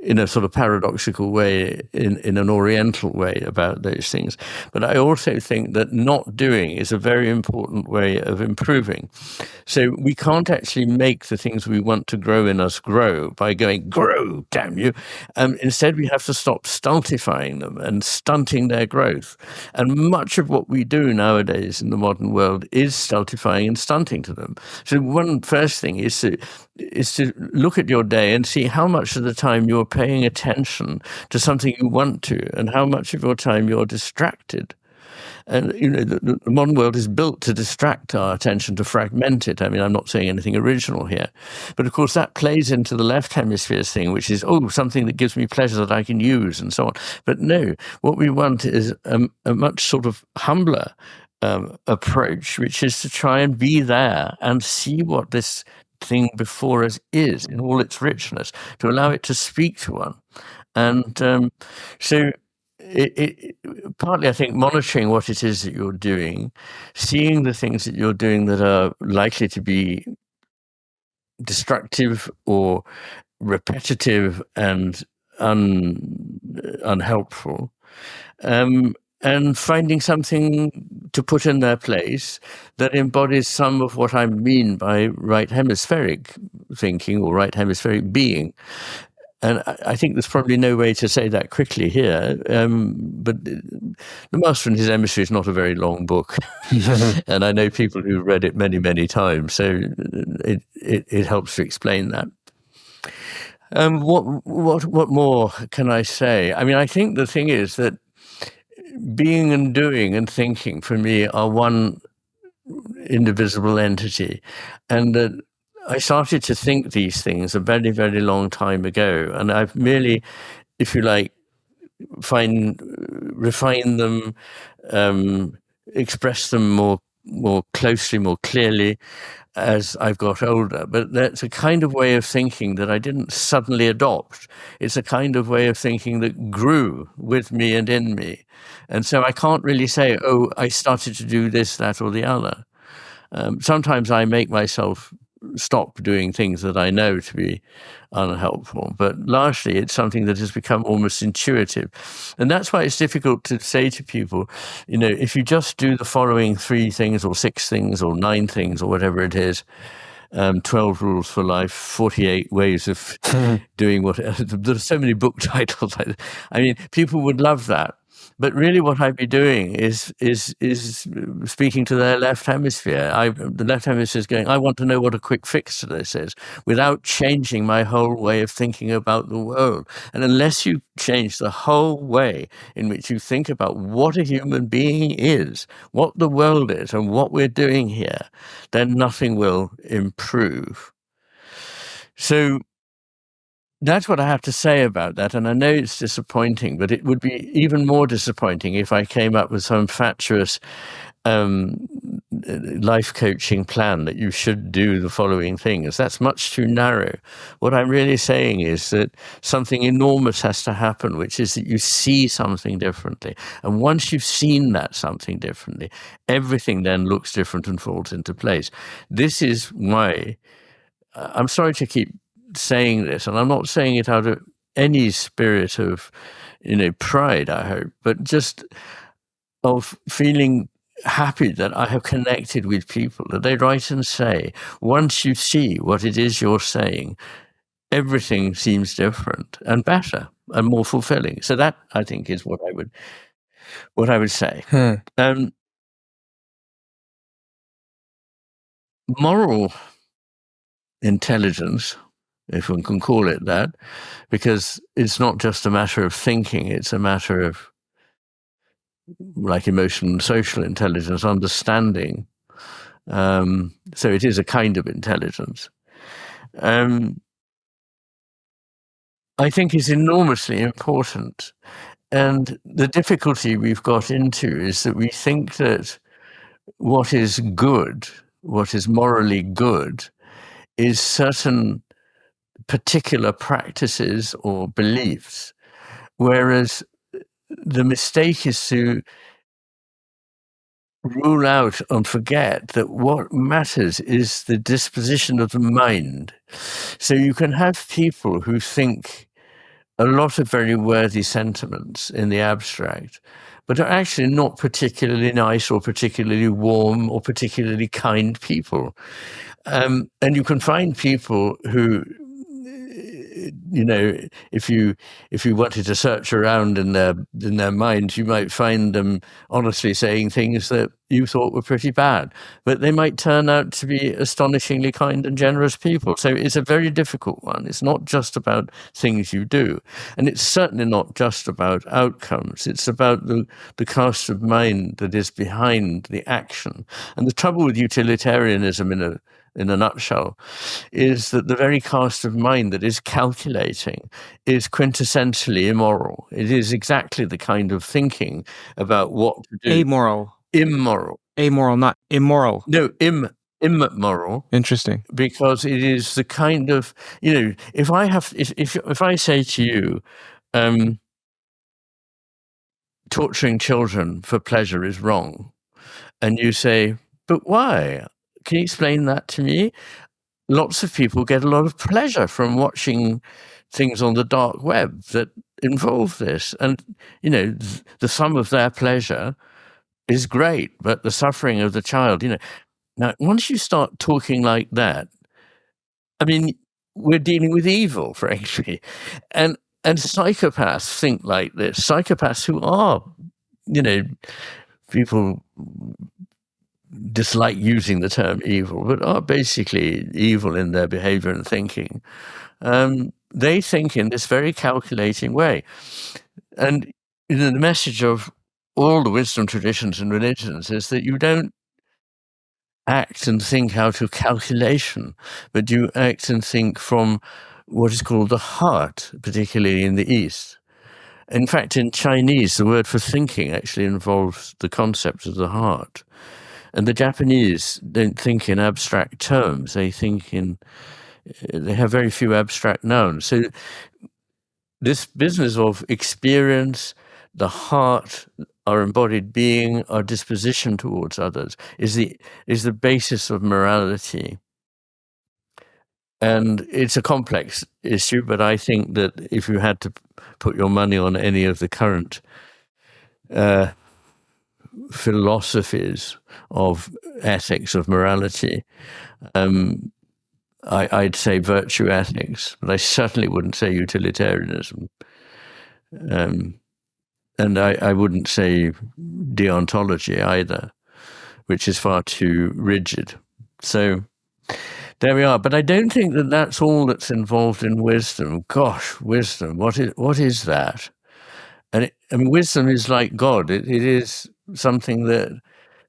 Speaker 2: in a sort of paradoxical way, in an oriental way about those things. But I also think that not doing is a very important way of improving. So we can't actually make the things we want to grow in us grow by going, grow, damn you. Instead, we have to stop stultifying them and stunting their growth. And much of what we do nowadays in the modern world is stultifying and stunting to them. So one first thing is to look at your day and see how much of the time you're paying attention to something you want to, and how much of your time you're distracted. And, you know, the modern world is built to distract our attention, to fragment it. I mean, I'm not saying anything original here. But, of course, that plays into the left hemisphere's thing, which is, something that gives me pleasure that I can use and so on. But no, what we want is a much sort of humbler approach, which is to try and be there and see what this thing before us is in all its richness, to allow it to speak to one. And so partly, I think, monitoring what it is that you're doing, seeing the things that you're doing that are likely to be destructive or repetitive and unhelpful, and finding something to put in their place that embodies some of what I mean by right hemispheric thinking or right hemispheric being. And I think there's probably no way to say that quickly here, but The Master and His Emissary is not a very long book. And I know people who've read it many, many times, so it helps to explain that. What more can I say? I mean, I think the thing is that being and doing and thinking, for me, are one indivisible entity, and that I started to think these things a very, very long time ago, and I've merely, if you like, refine them, express them more closely, more clearly as I've got older. But that's a kind of way of thinking that I didn't suddenly adopt. It's a kind of way of thinking that grew with me and in me. And so I can't really say, I started to do this, that, or the other. Sometimes I make myself stop doing things that I know to be unhelpful, but largely it's something that has become almost intuitive. And that's why it's difficult to say to people, if you just do the following 3 things or 6 things or 9 things or whatever it is, 12 rules for life, 48 ways of doing what. There's so many book titles. I mean, people would love that. But really, what I'd be doing is speaking to their left hemisphere. The left hemisphere is going, I want to know what a quick fix to this is, without changing my whole way of thinking about the world. And unless you change the whole way in which you think about what a human being is, what the world is, and what we're doing here, then nothing will improve. So that's what I have to say about that. And I know it's disappointing, but it would be even more disappointing if I came up with some fatuous life coaching plan that you should do the following things. That's much too narrow. What I'm really saying is that something enormous has to happen, which is that you see something differently. And once you've seen that something differently, everything then looks different and falls into place. This is why I'm sorry to keep saying this, and I'm not saying it out of any spirit of, pride, I hope, but just of feeling happy that I have connected with people, that they write and say, once you see what it is you're saying, everything seems different and better and more fulfilling. So that, I think, is what I would say. Moral intelligence, if one can call it that, because it's not just a matter of thinking, it's a matter of, like, emotional and social intelligence, understanding. So it is a kind of intelligence. I think is enormously important. And the difficulty we've got into is that we think that what is good, what is morally good, is certain particular practices or beliefs, whereas the mistake is to rule out and forget that what matters is the disposition of the mind. So you can have people who think a lot of very worthy sentiments in the abstract, but are actually not particularly nice or particularly warm or particularly kind people. And you can find people who, if you wanted to search around in their minds, you might find them honestly saying things that you thought were pretty bad, but they might turn out to be astonishingly kind and generous people. So it's a very difficult one. It's not just about things you do, and it's certainly not just about outcomes. It's about the cast of mind that is behind the action. And the trouble with utilitarianism in a nutshell is that the very cast of mind that is calculating is quintessentially immoral. It is exactly the kind of thinking about what to do.
Speaker 1: Amoral.
Speaker 2: Immoral.
Speaker 1: Amoral, not immoral.
Speaker 2: No, immoral.
Speaker 1: Interesting.
Speaker 2: Because it is the kind of, if I say to you, torturing children for pleasure is wrong, and you say, but why? Can you explain that to me? Lots of people get a lot of pleasure from watching things on the dark web that involve this. And, the sum of their pleasure is great, but the suffering of the child, Now, once you start talking like that, I mean, we're dealing with evil, frankly. And psychopaths think like this. Psychopaths who are, people dislike using the term evil, but are basically evil in their behavior and thinking. They think in this very calculating way. And the message of all the wisdom traditions and religions is that you don't act and think out of calculation, but you act and think from what is called the heart, particularly in the East. In fact, in Chinese, the word for thinking actually involves the concept of the heart. And the Japanese don't think in abstract terms. They have very few abstract nouns. So this business of experience, the heart, our embodied being, our disposition towards others is the basis of morality. And it's a complex issue, but I think that if you had to put your money on any of the current philosophies of ethics, of morality, I'd say virtue ethics, but I certainly wouldn't say utilitarianism. And I wouldn't say deontology either, which is far too rigid. So there we are. But I don't think that that's all that's involved in wisdom. Gosh, wisdom, what is that? And wisdom is like God. It is something that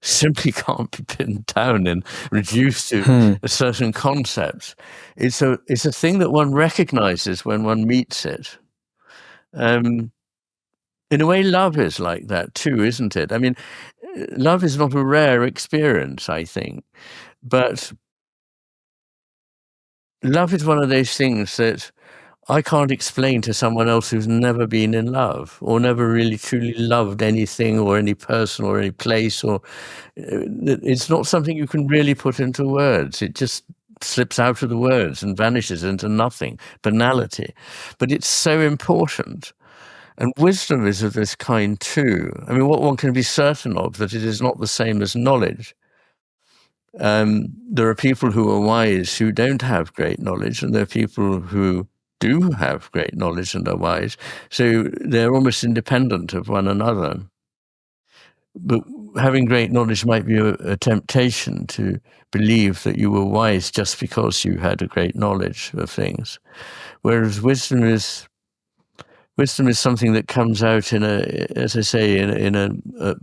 Speaker 2: simply can't be pinned down and reduced to a certain concept. It's a thing that one recognizes when one meets it. In a way, love is like that too, isn't it? I mean, love is not a rare experience, I think, but love is one of those things that I can't explain to someone else who's never been in love or never really truly loved anything or any person or any place, or it's not something you can really put into words. It just slips out of the words and vanishes into nothing, banality. But it's so important. And wisdom is of this kind too. I mean, what one can be certain of, that it is not the same as knowledge. There are people who are wise who don't have great knowledge, and there are people who do have great knowledge and are wise. So they're almost independent of one another. But having great knowledge might be a temptation to believe that you were wise just because you had a great knowledge of things. Whereas wisdom is something that comes out in as I say, in a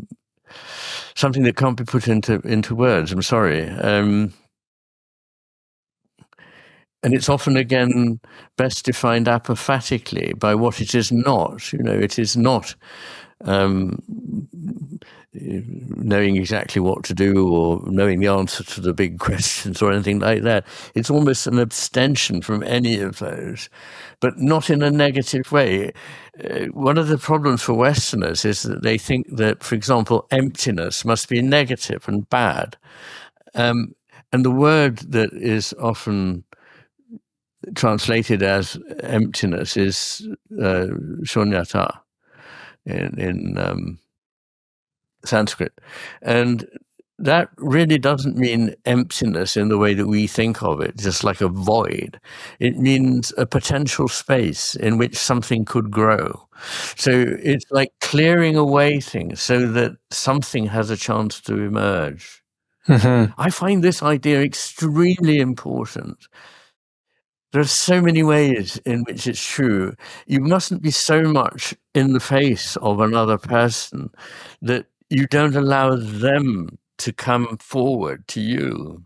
Speaker 2: something that can't be put into words. I'm sorry. And it's often, again, best defined apophatically by what it is not. It is not knowing exactly what to do or knowing the answer to the big questions or anything like that. It's almost an abstention from any of those, but not in a negative way. One of the problems for Westerners is that they think that, for example, emptiness must be negative and bad. And the word that is often translated as emptiness is shunyata in Sanskrit. And that really doesn't mean emptiness in the way that we think of it, just like a void. It means a potential space in which something could grow. So it's like clearing away things so that something has a chance to emerge. Mm-hmm. I find this idea extremely important. There are so many ways in which it's true. You mustn't be so much in the face of another person that you don't allow them to come forward to you.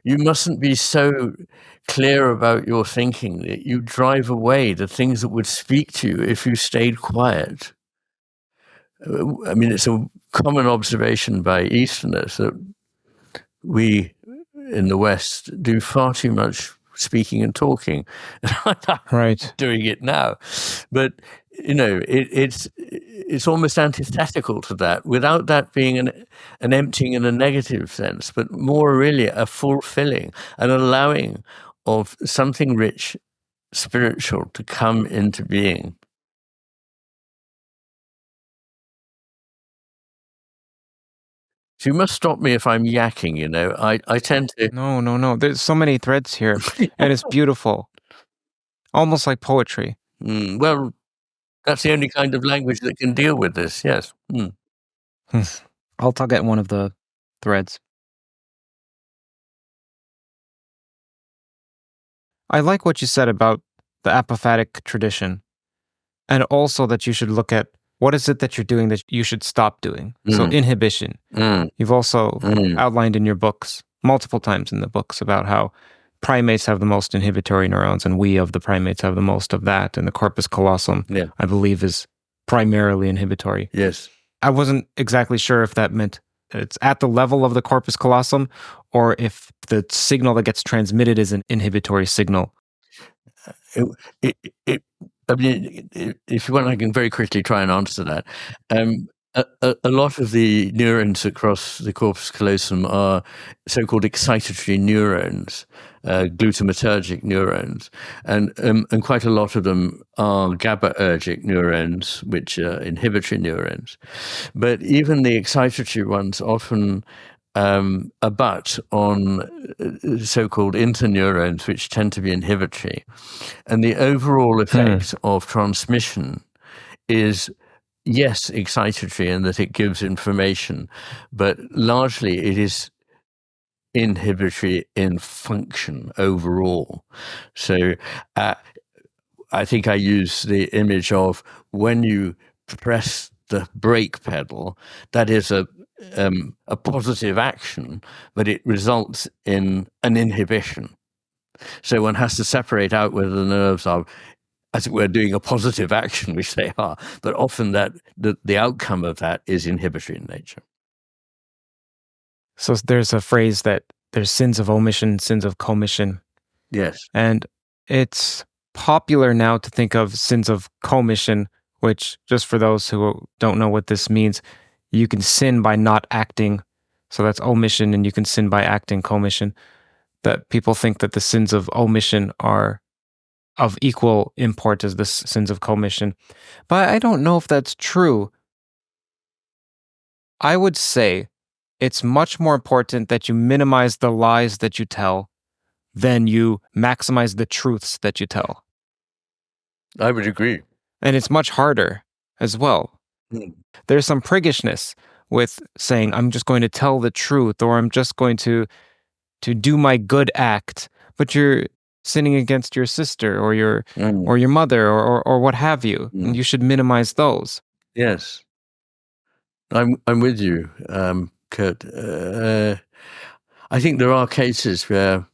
Speaker 2: You mustn't be so clear about your thinking that you drive away the things that would speak to you if you stayed quiet. I mean, it's a common observation by Easterners that we in the West do far too much speaking and talking.
Speaker 1: Right.
Speaker 2: Doing it now. But, it's almost antithetical to that, without that being an emptying in a negative sense, but more really a fulfilling, an allowing of something rich, spiritual to come into being. So you must stop me if I'm yakking, I tend to...
Speaker 1: No. There's so many threads here, and it's beautiful. Almost like poetry.
Speaker 2: Well, that's the only kind of language that can deal with this, yes.
Speaker 1: I'll tug at one of the threads. I like what you said about the apophatic tradition, and also that you should look at what is it that you're doing that you should stop doing. So inhibition. You've also outlined in your books, multiple times in the books, about how primates have the most inhibitory neurons, and we of the primates have the most of that, and the corpus callosum, I believe, is primarily inhibitory.
Speaker 2: Yes.
Speaker 1: I wasn't exactly sure if that meant it's at the level of the corpus callosum, or if the signal that gets transmitted is an inhibitory signal.
Speaker 2: I mean, if you want, I can very quickly try and answer that. A lot of the neurons across the corpus callosum are so-called excitatory neurons, glutamatergic neurons, and quite a lot of them are GABAergic neurons, which are inhibitory neurons. But even the excitatory ones often abut on so-called interneurons, which tend to be inhibitory. And the overall effect of transmission is yes, excitatory in that it gives information, but largely it is inhibitory in function overall. So I think I use the image of when you press the brake pedal, that is a positive action, but it results in an inhibition. So one has to separate out whether the nerves are, as it were, doing a positive action, which they are, but often that the outcome of that is inhibitory in nature.
Speaker 1: So there's a phrase that there's sins of omission, sins of commission.
Speaker 2: Yes.
Speaker 1: And it's popular now to think of sins of commission, which, just for those who don't know what this means, you can sin by not acting. So that's omission, and you can sin by acting, commission. That people think that the sins of omission are of equal import as the sins of commission. But I don't know if that's true. I would say it's much more important that you minimize the lies that you tell than you maximize the truths that you tell.
Speaker 2: I would agree.
Speaker 1: And it's much harder as well. There's some priggishness with saying, I'm just going to tell the truth, or I'm just going to do my good act, but you're sinning against your sister or your mother or what have you, and you should minimize those.
Speaker 2: Yes, I'm with you, Kurt. I think there are cases where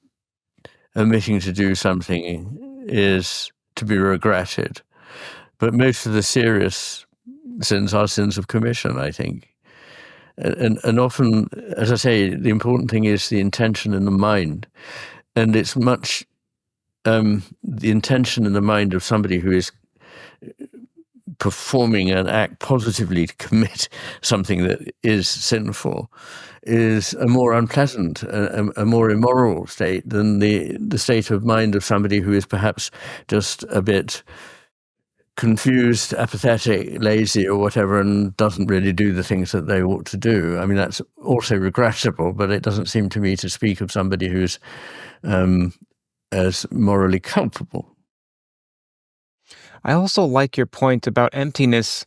Speaker 2: omitting to do something is to be regretted, but most of the serious sins are sins of commission, I think. And often, as I say, the important thing is the intention in the mind. And it's much the intention in the mind of somebody who is performing an act positively to commit something that is sinful is a more unpleasant, a more immoral state than the state of mind of somebody who is perhaps just a bit confused, apathetic, lazy, or whatever, and doesn't really do the things that they ought to do. I mean, that's also regrettable, but it doesn't seem to me to speak of somebody who's as morally culpable.
Speaker 1: I also like your point about emptiness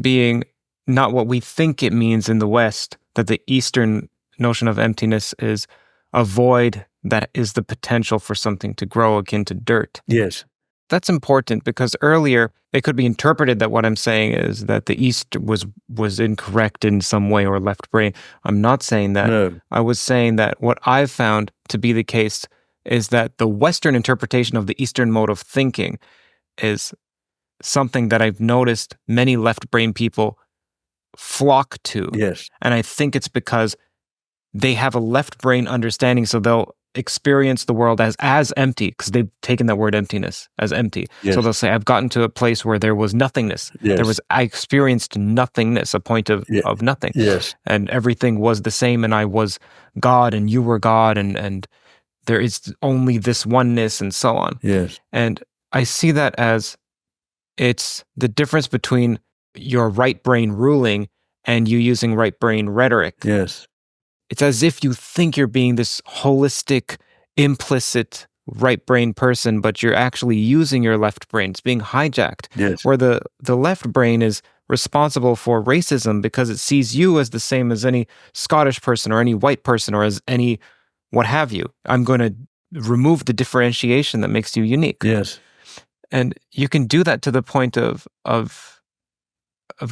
Speaker 1: being not what we think it means in the West, that the Eastern notion of emptiness is a void that is the potential for something to grow akin to dirt.
Speaker 2: Yes.
Speaker 1: That's important because earlier it could be interpreted that what I'm saying is that the East was incorrect in some way or left brain. I'm not saying that.
Speaker 2: No.
Speaker 1: I was saying that what I've found to be the case is that the Western interpretation of the Eastern mode of thinking is something that I've noticed many left brain people flock to.
Speaker 2: Yes.
Speaker 1: And I think it's because they have a left brain understanding, so they'll experience the world as empty because they've taken that word emptiness as empty.
Speaker 2: Yes.
Speaker 1: So they'll say, I've gotten to a place where there was nothingness.
Speaker 2: Yes.
Speaker 1: I experienced nothingness, a point of nothing.
Speaker 2: Yes.
Speaker 1: And everything was the same, and I was God and you were God, and there is only this oneness and so on.
Speaker 2: Yes.
Speaker 1: And I see that as it's the difference between your right brain ruling and you using right brain rhetoric.
Speaker 2: Yes.
Speaker 1: It's as if you think you're being this holistic, implicit right brain person, but you're actually using your left brain. It's being hijacked.
Speaker 2: Yes.
Speaker 1: Where the left brain is responsible for racism because it sees you as the same as any Scottish person or any white person or as any what have you. I'm going to remove the differentiation that makes you unique.
Speaker 2: Yes.
Speaker 1: And you can do that to the point of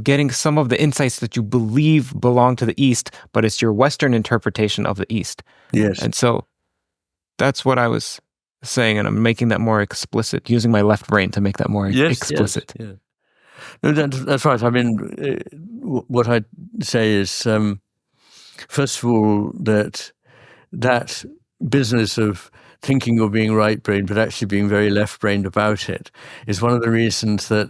Speaker 1: getting some of the insights that you believe belong to the East, but it's your Western interpretation of the East.
Speaker 2: Yes.
Speaker 1: And so that's what I was saying, and I'm making that more explicit, using my left brain to make that more explicit.
Speaker 2: Yes. No, that's right. I mean, what I'd say is, first of all, that business of thinking you're being right-brained but actually being very left-brained about it is one of the reasons that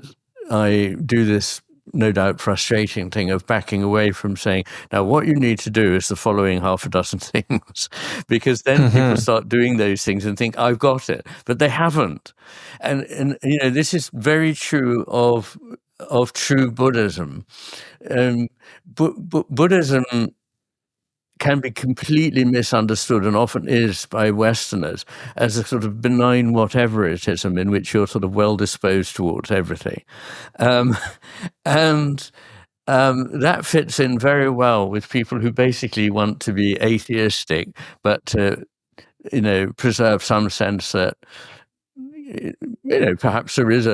Speaker 2: I do this, no doubt, frustrating thing of backing away from saying, now what you need to do is the following half a dozen things, because then people start doing those things and think, I've got it, but they haven't. And you know, this is very true of true Buddhism. Buddhism can be completely misunderstood, and often is by Westerners, as a sort of benign whateveritism in which you're sort of well disposed towards everything. And that fits in very well with people who basically want to be atheistic, but to, preserve some sense that, perhaps there is I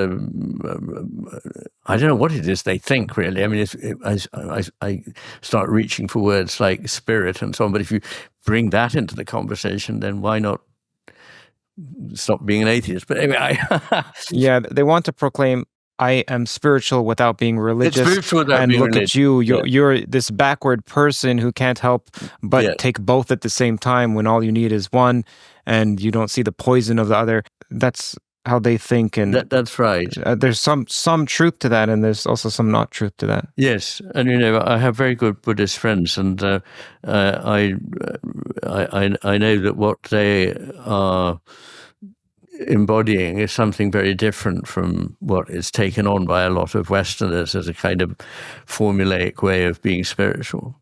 Speaker 2: don't know what it is they think, really. I mean, I start reaching for words like spirit and so on, but if you bring that into the conversation, then why not stop being an atheist? But anyway,
Speaker 1: yeah, they want to proclaim, I am spiritual without being religious.
Speaker 2: It's spiritual without
Speaker 1: and
Speaker 2: being
Speaker 1: look
Speaker 2: religious.
Speaker 1: at you, you're this backward person who can't help but take both at the same time when all you need is one, and you don't see the poison of the other. That's how they think, and
Speaker 2: that's right.
Speaker 1: There's some truth to that, and there's also some not truth to that.
Speaker 2: Yes, and I have very good Buddhist friends, and I know that what they are embodying is something very different from what is taken on by a lot of Westerners as a kind of formulaic way of being spiritual.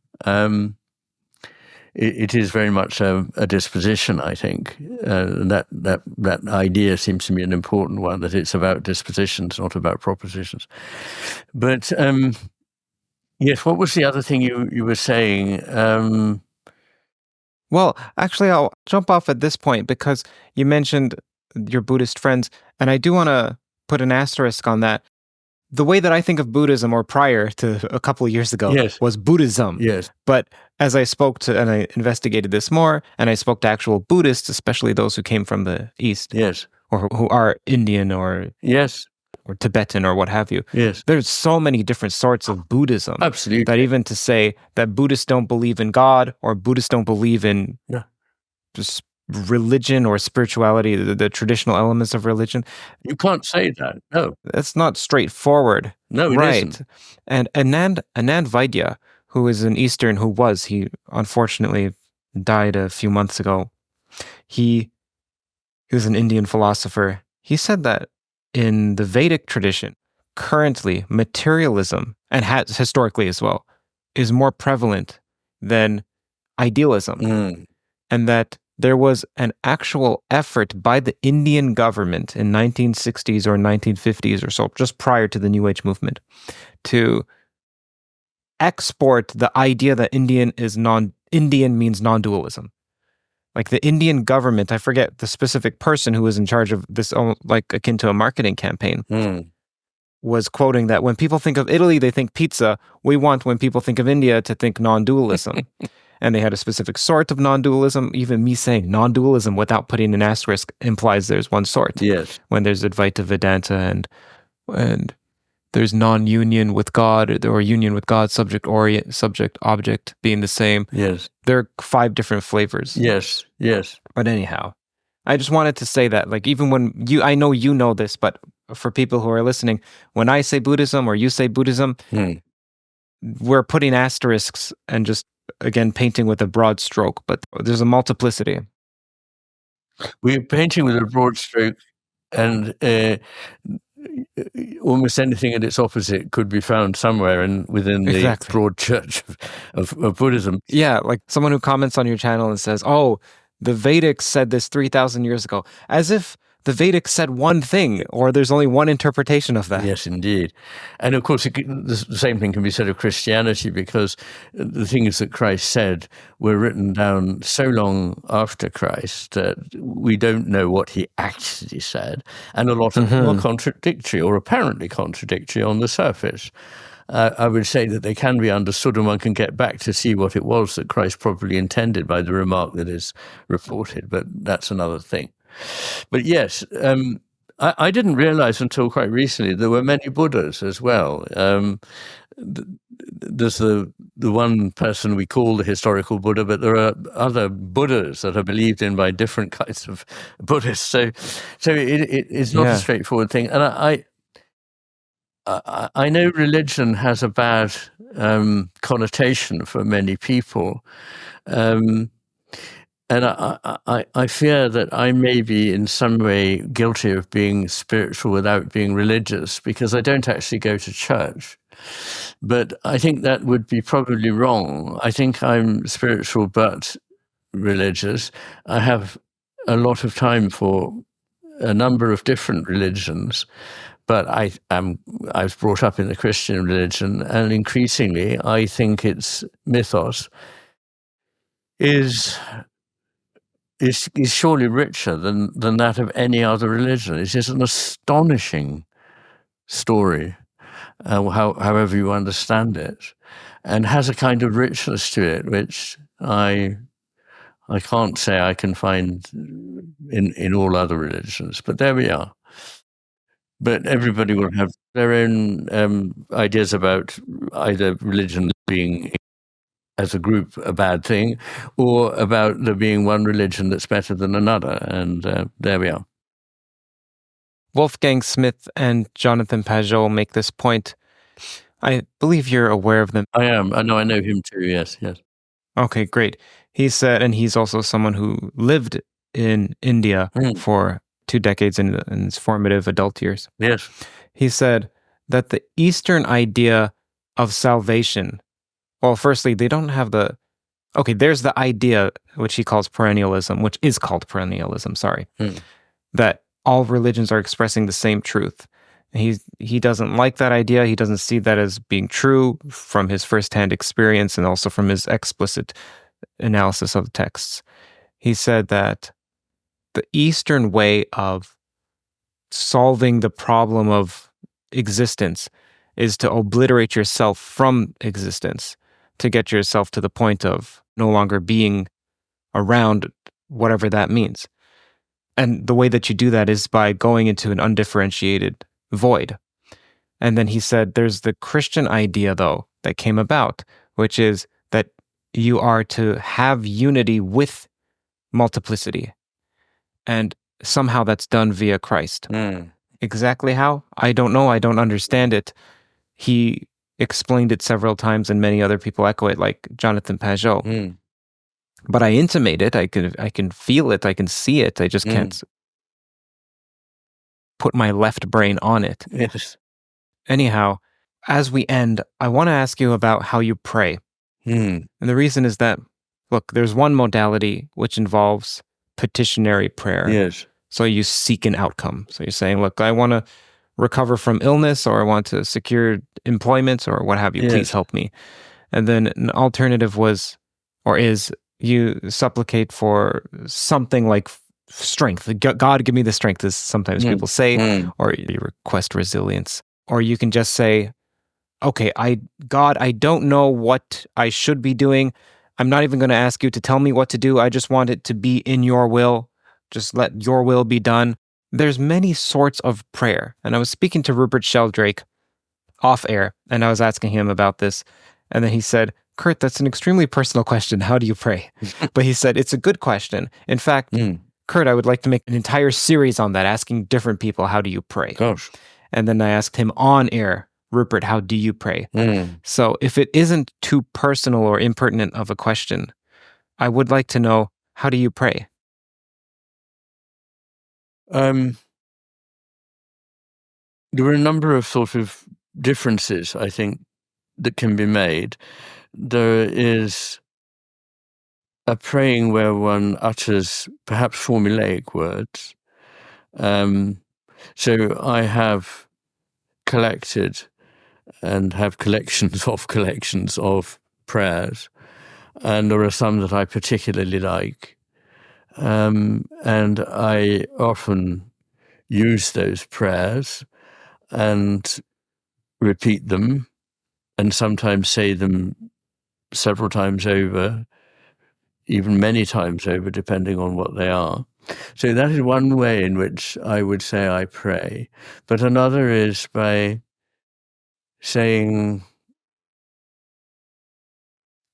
Speaker 2: It is very much a disposition, I think. That idea seems to me an important one, that it's about dispositions, not about propositions. But yes, what was the other thing you were saying?
Speaker 1: Well, actually, I'll jump off at this point because you mentioned your Buddhist friends, and I do want to put an asterisk on that. The way that I think of Buddhism, or prior to a couple of years ago, was Buddhism.
Speaker 2: Yes.
Speaker 1: But as I spoke to, and I investigated this more, and I spoke to actual Buddhists, especially those who came from the East.
Speaker 2: Yes.
Speaker 1: Or who are Indian or or Tibetan or what have you.
Speaker 2: Yes.
Speaker 1: There's so many different sorts of Buddhism.
Speaker 2: Absolutely.
Speaker 1: That even to say that Buddhists don't believe in God, or Buddhists don't believe in just religion or spirituality, the traditional elements of religion.
Speaker 2: You can't say that. No.
Speaker 1: That's not straightforward.
Speaker 2: No, it isn't.
Speaker 1: And Anand Vaidya, who is an Eastern, he unfortunately died a few months ago. He was an Indian philosopher. He said that in the Vedic tradition, currently materialism, and has historically as well, is more prevalent than idealism. And that there was an actual effort by the Indian government in 1960s or 1950s or so, just prior to the New Age movement, to export the idea that Indian means non-dualism. Like the Indian government, I forget the specific person who was in charge of this, like akin to a marketing campaign, was quoting that when people think of Italy, they think pizza. We want, when people think of India, to think non-dualism. And they had a specific sort of non-dualism. Even me saying non-dualism without putting an asterisk implies there's one sort.
Speaker 2: Yes.
Speaker 1: When there's Advaita Vedanta and there's non-union with God, or union with God, subject object being the same.
Speaker 2: Yes.
Speaker 1: There are 5 different flavors.
Speaker 2: Yes. Yes.
Speaker 1: But anyhow, I just wanted to say that, like, even when I know you know this, but for people who are listening, when I say Buddhism or you say Buddhism, we're putting asterisks and just, again, painting with a broad stroke, but there's a multiplicity.
Speaker 2: We're painting with a broad stroke, and almost anything and its opposite could be found somewhere within the broad church of Buddhism.
Speaker 1: Yeah, like someone who comments on your channel and says, oh, the Vedics said this 3,000 years ago, as if the Vedics said one thing, or there's only one interpretation of that.
Speaker 2: Yes, indeed. And of course, the same thing can be said of Christianity, because the things that Christ said were written down so long after Christ that we don't know what he actually said. And a lot of them are contradictory, or apparently contradictory on the surface. I would say that they can be understood, and one can get back to see what it was that Christ probably intended by the remark that is reported, but that's another thing. But yes, I didn't realize until quite recently there were many Buddhas as well. There's the one person we call the historical Buddha, but there are other Buddhas that are believed in by different kinds of Buddhists. So it's not a straightforward thing. And I know religion has a bad connotation for many people. And I fear that I may be in some way guilty of being spiritual without being religious, because I don't actually go to church. But I think that would be probably wrong. I think I'm spiritual but religious. I have a lot of time for a number of different religions, but I was brought up in the Christian religion, and increasingly I think its mythos is surely richer than that of any other religion. It is an astonishing story, however you understand it, and has a kind of richness to it which I can't say I can find in all other religions. But there we are. But everybody will have their own ideas about either religion being, as a group, a bad thing, or about there being one religion that's better than another. And there we are.
Speaker 1: Wolfgang Smith and Jonathan Pageau make this point. I believe you're aware of them.
Speaker 2: I am. I know him too, yes.
Speaker 1: Okay, great. He said, and he's also someone who lived in India for 2 decades in his formative adult years.
Speaker 2: Yes.
Speaker 1: He said that the Eastern idea of salvation, well, firstly, they don't have there's the idea, which he calls perennialism, which is called perennialism, that all religions are expressing the same truth. He doesn't like that idea. He doesn't see that as being true from his firsthand experience and also from his explicit analysis of the texts. He said that the Eastern way of solving the problem of existence is to obliterate yourself from existence, to get yourself to the point of no longer being around, whatever that means. And the way that you do that is by going into an undifferentiated void. And then he said there's the Christian idea, though, that came about, which is that you are to have unity with multiplicity. And somehow that's done via Christ. Exactly how? I don't know. I don't understand it. He explained it several times, and many other people echo it, like Jonathan Pageau. But I intimate it. I can feel it. I can see it. I just can't put my left brain on it.
Speaker 2: Yes.
Speaker 1: Anyhow, as we end, I want to ask you about how you pray. And the reason is that, look, there's one modality which involves petitionary prayer.
Speaker 2: Yes.
Speaker 1: So you seek an outcome. So you're saying, look, I want to recover from illness, or I want to secure employment, or what have you. Yes. Please help me. And then an alternative is you supplicate for something like strength. God, give me the strength, as sometimes people say, or you request resilience. Or you can just say, okay, God, I don't know what I should be doing. I'm not even going to ask you to tell me what to do. I just want it to be in your will. Just let your will be done. There's many sorts of prayer. And I was speaking to Rupert Sheldrake off air, and I was asking him about this. And then he said, Kurt, that's an extremely personal question. How do you pray? But he said, it's a good question. In fact, Kurt, I would like to make an entire series on that, asking different people, how do you pray?
Speaker 2: Gosh.
Speaker 1: And then I asked him on air, Rupert, how do you pray? So if it isn't too personal or impertinent of a question, I would like to know, how do you pray?
Speaker 2: There are a number of sort of differences, I think, that can be made. There is a praying where one utters perhaps formulaic words. So I have collected and have collections of prayers, and there are some that I particularly like. And I often use those prayers and repeat them, and sometimes say them several times over, even many times over, depending on what they are. So that is one way in which I would say I pray. But another is by saying,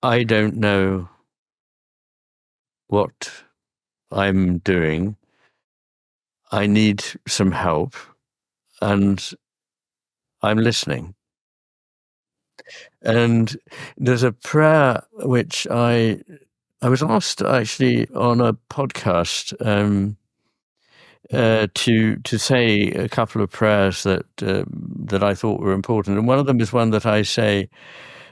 Speaker 2: I don't know what I'm doing. I need some help, and I'm listening. And there's a prayer which I I was asked actually on a podcast to say a couple of prayers that I thought were important, and one of them is one that I say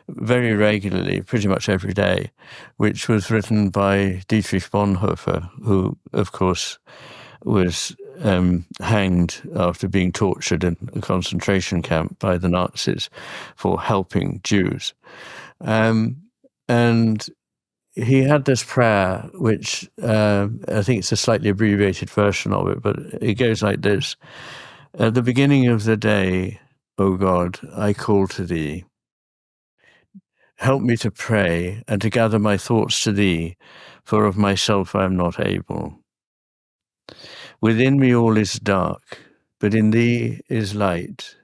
Speaker 2: very regularly, pretty much every day, which was written by Dietrich Bonhoeffer, who, of course, was hanged after being tortured in a concentration camp by the Nazis for helping Jews. And he had this prayer, which I think it's a slightly abbreviated version of it, but it goes like this. At the beginning of the day, O God, I call to thee. Help me to pray and to gather my thoughts to thee, for of myself I am not able. Within me all is dark, but in thee is light.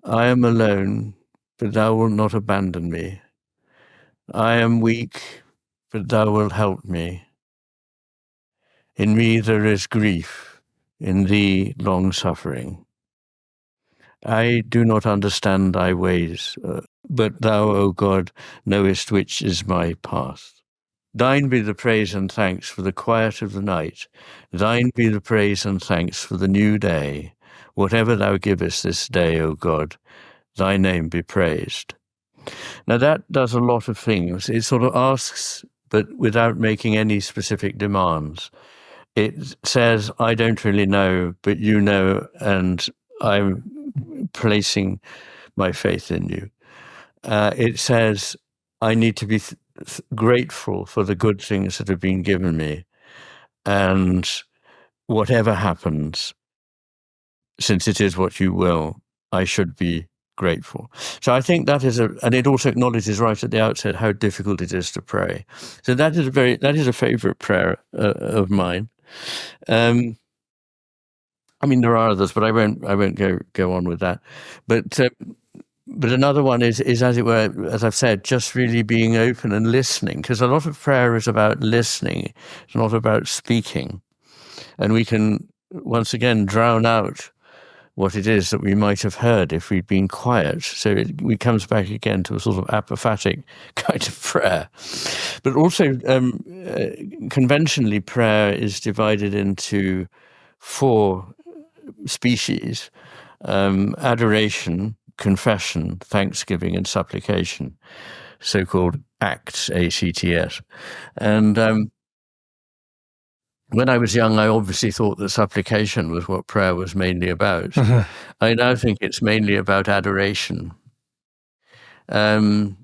Speaker 2: I am alone, but thou wilt not abandon me. I am weak, but thou wilt help me. In me there is grief, in thee long suffering. I do not understand thy ways, but thou, O God, knowest which is my path. Thine be the praise and thanks for the quiet of the night. Thine be the praise and thanks for the new day. Whatever thou givest this day, O God, thy name be praised. Now that does a lot of things. It sort of asks, but without making any specific demands. It says, I don't really know, but you know, and I'm placing my faith in you. It says, I need to be grateful for the good things that have been given me. And whatever happens, since it is what you will, I should be grateful. So I think that is and it also acknowledges right at the outset how difficult it is to pray. So that is a favorite prayer of mine. I mean, there are others, but I won't go on with that. But another one is, as it were, as I've said, just really being open and listening, because a lot of prayer is about listening. It's not about speaking. And we can, once again, drown out what it is that we might have heard if we'd been quiet. So it comes back again to a sort of apophatic kind of prayer. But also, conventionally, prayer is divided into 4 species: adoration, confession, thanksgiving, and supplication, so-called ACTS, A-C-T-S. And when I was young, I obviously thought that supplication was what prayer was mainly about. I now think it's mainly about adoration. But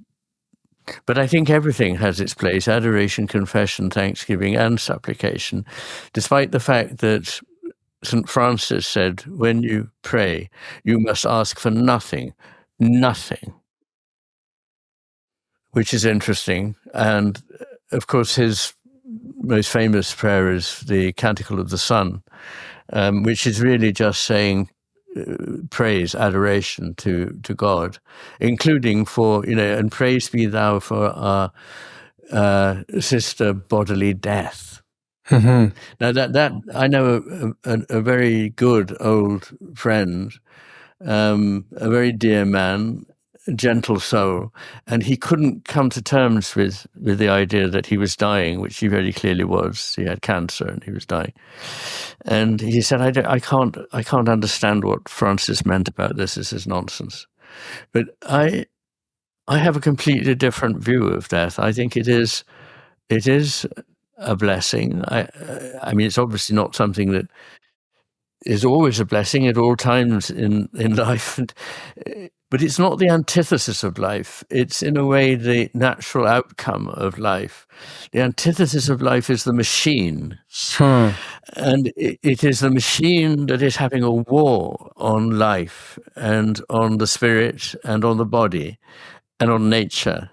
Speaker 2: I think everything has its place: adoration, confession, thanksgiving, and supplication, despite the fact that St. Francis said, when you pray, you must ask for nothing, which is interesting. And of course, his most famous prayer is the Canticle of the Sun, which is really just saying praise, adoration to God, including for, and praise be thou for our sister bodily death. Mm-hmm. Now that I know a very good old friend, a very dear man, a gentle soul, and he couldn't come to terms with the idea that he was dying, which he very clearly was. He had cancer and he was dying, and he said, "I can't understand what Francis meant about this. This is nonsense." But I have a completely different view of death. I think it is a blessing. I mean, it's obviously not something that is always a blessing at all times in life, but it's not the antithesis of life. It's in a way the natural outcome of life. The antithesis of life is the machine. And it is the machine that is having a war on life and on the spirit and on the body and on nature.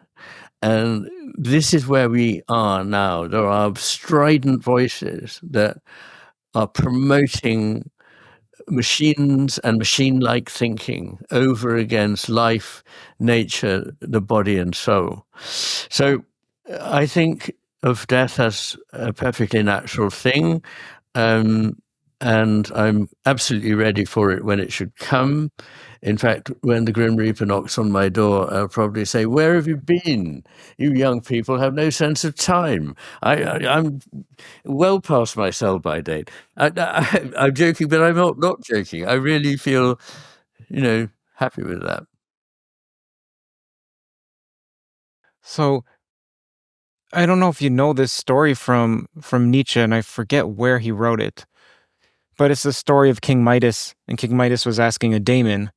Speaker 2: And this is where we are now. There are strident voices that are promoting machines and machine-like thinking over against life, nature, the body and soul. So I think of death as a perfectly natural thing. and I'm absolutely ready for it when it should come. In fact, when the Grim Reaper knocks on my door, I'll probably say, "Where have you been? You young people have no sense of time." I'm well past my sell-by date. I'm joking, but I'm not joking. I really feel, happy with that.
Speaker 1: So I don't know if you know this story from Nietzsche, and I forget where he wrote it, but it's the story of King Midas, and King Midas was asking a daemon,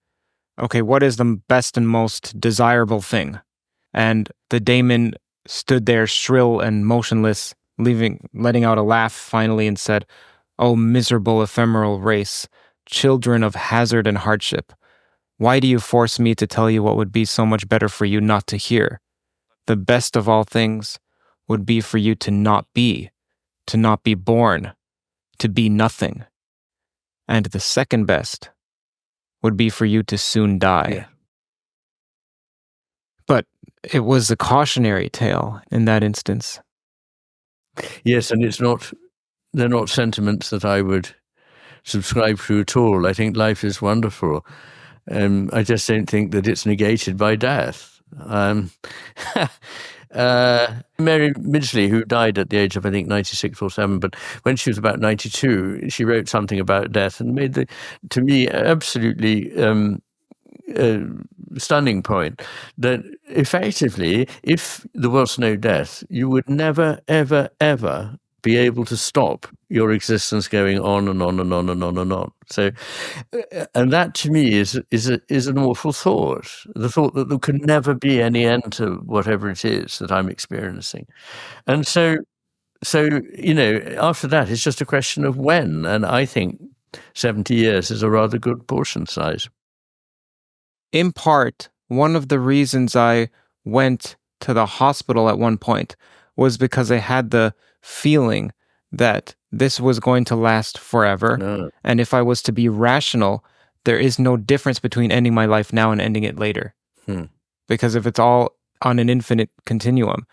Speaker 1: okay, what is the best and most desirable thing? And the daemon stood there shrill and motionless, letting out a laugh finally, and said, "Oh, miserable ephemeral race, children of hazard and hardship, why do you force me to tell you what would be so much better for you not to hear? The best of all things would be for you to not be born, to be nothing. And the second best would be for you to soon die."
Speaker 2: Yeah.
Speaker 1: But it was a cautionary tale in that instance.
Speaker 2: Yes, and they're not sentiments that I would subscribe to at all. I think life is wonderful. I just don't think that it's negated by death. Mary Midgley, who died at the age of, I think, 96 or 7, but when she was about 92, she wrote something about death and made to me, absolutely stunning point that effectively, if there was no death, you would never, ever, ever be able to stop your existence going on and on and on and on and on. So, and that to me is an awful thought. The thought that there could never be any end to whatever it is that I'm experiencing, and so after that, it's just a question of when. And I think 70 years is a rather good portion size.
Speaker 1: In part, one of the reasons I went to the hospital at one point was because I had the feeling that this was going to last forever.
Speaker 2: No.
Speaker 1: And if I was to be rational, there is no difference between ending my life now and ending it later. Because if it's all on an infinite continuum,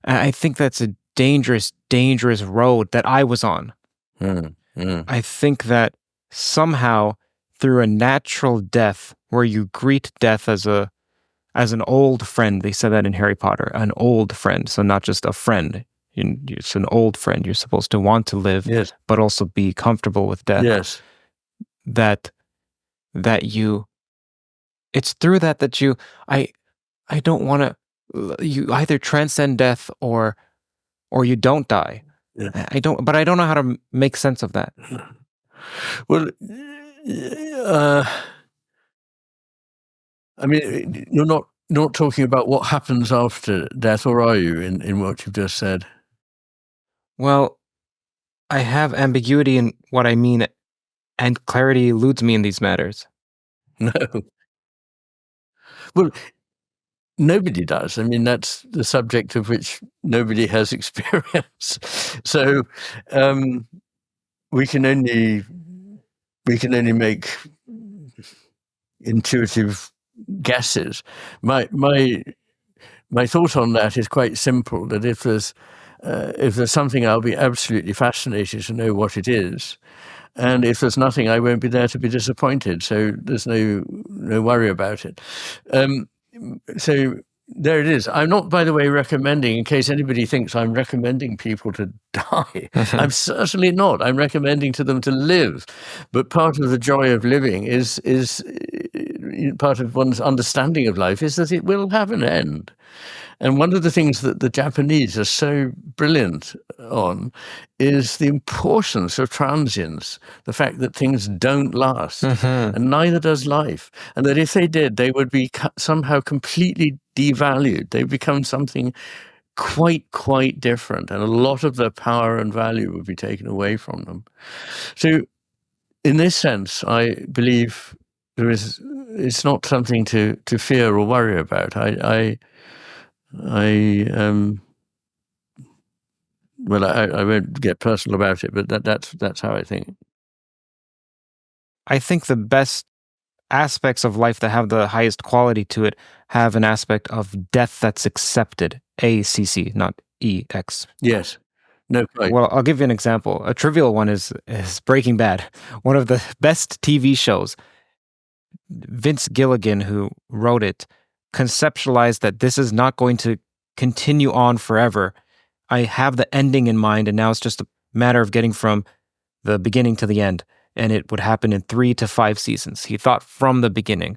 Speaker 1: I think that's a dangerous, dangerous road that I was on. I think that somehow through a natural death where you greet death as an old friend, they said that in Harry Potter, an old friend, so not just a friend. It's an old friend. You're supposed to want to live,
Speaker 2: yes,
Speaker 1: but also be comfortable with death.
Speaker 2: Yes,
Speaker 1: that you, it's through that you, I don't want to. You either transcend death or you don't die.
Speaker 2: Yeah.
Speaker 1: I don't know how to make sense of that.
Speaker 2: Well, I mean, you're not talking about what happens after death, or are you, in what you've just said?
Speaker 1: Well, I have ambiguity in what I mean, and clarity eludes me in these matters.
Speaker 2: No. Well, nobody does. I mean, that's the subject of which nobody has experience. So we can only make intuitive guesses. My thought on that is quite simple. That if there's something, I'll be absolutely fascinated to know what it is. And if there's nothing, I won't be there to be disappointed. So there's no worry about it. So there it is. I'm not, by the way, recommending, in case anybody thinks I'm recommending people to die. I'm certainly not. I'm recommending to them to live. But part of the joy of living is part of one's understanding of life is that it will have an end. And one of the things that the Japanese are so brilliant on is the importance of transience, the fact that things don't last, and neither does life. And that if they did, they would be somehow completely devalued. They become something quite, quite different, and a lot of their power and value would be taken away from them. So in this sense, I believe it's not something to fear or worry about. I won't get personal about it, but that's how I think.
Speaker 1: I think the best aspects of life that have the highest quality to it have an aspect of death that's accepted. ACC, not EX.
Speaker 2: Yes. No, quite.
Speaker 1: Well, I'll give you an example. A trivial one is Breaking Bad, one of the best TV shows. Vince Gilligan, who wrote it, conceptualized that this is not going to continue on forever. I have the ending in mind, and now it's just a matter of getting from the beginning to the end. And it would happen in 3 to 5 seasons. He thought from the beginning.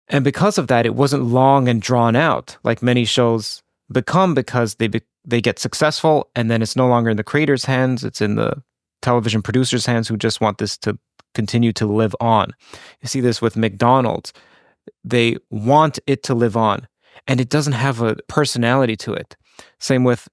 Speaker 1: And because of that, it wasn't long and drawn out like many shows become, because they get successful and then it's no longer in the creator's hands. It's in the television producer's hands who just want this to continue to live on. You see this with McDonald's. They want it to live on and it doesn't have a personality to it. Same with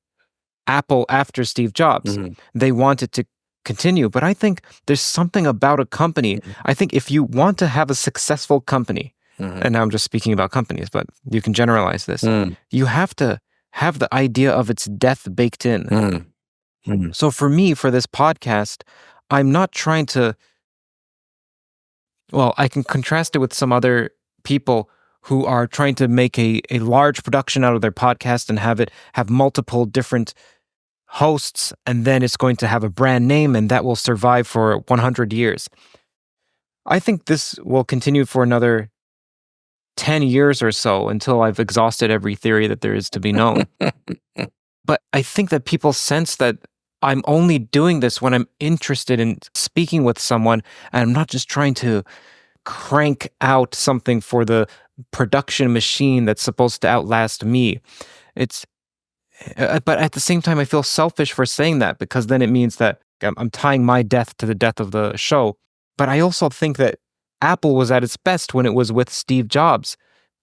Speaker 1: Apple after Steve Jobs.
Speaker 2: Mm-hmm.
Speaker 1: They want it to continue. But I think there's something about a company.
Speaker 2: Mm-hmm.
Speaker 1: I think if you want to have a successful company,
Speaker 2: Mm-hmm.
Speaker 1: and now I'm just speaking about companies, but you can generalize this. You have to have the idea of its death baked in.
Speaker 2: Mm-hmm.
Speaker 1: So for me, for this podcast, I'm not trying to, well, I can contrast it with some other people who are trying to make a large production out of their podcast and have multiple different hosts, and then it's going to have a brand name and that will survive for 100 years. I think this will continue for another 10 years or so until I've exhausted every theory that there is to be known. But I think that people sense that I'm only doing this when I'm interested in speaking with someone, and I'm not just trying to crank out something for the production machine that's supposed to outlast me. But at the same time, I feel selfish for saying that, because then it means that I'm tying my death to the death of the show. But I also think that Apple was at its best when it was with Steve Jobs.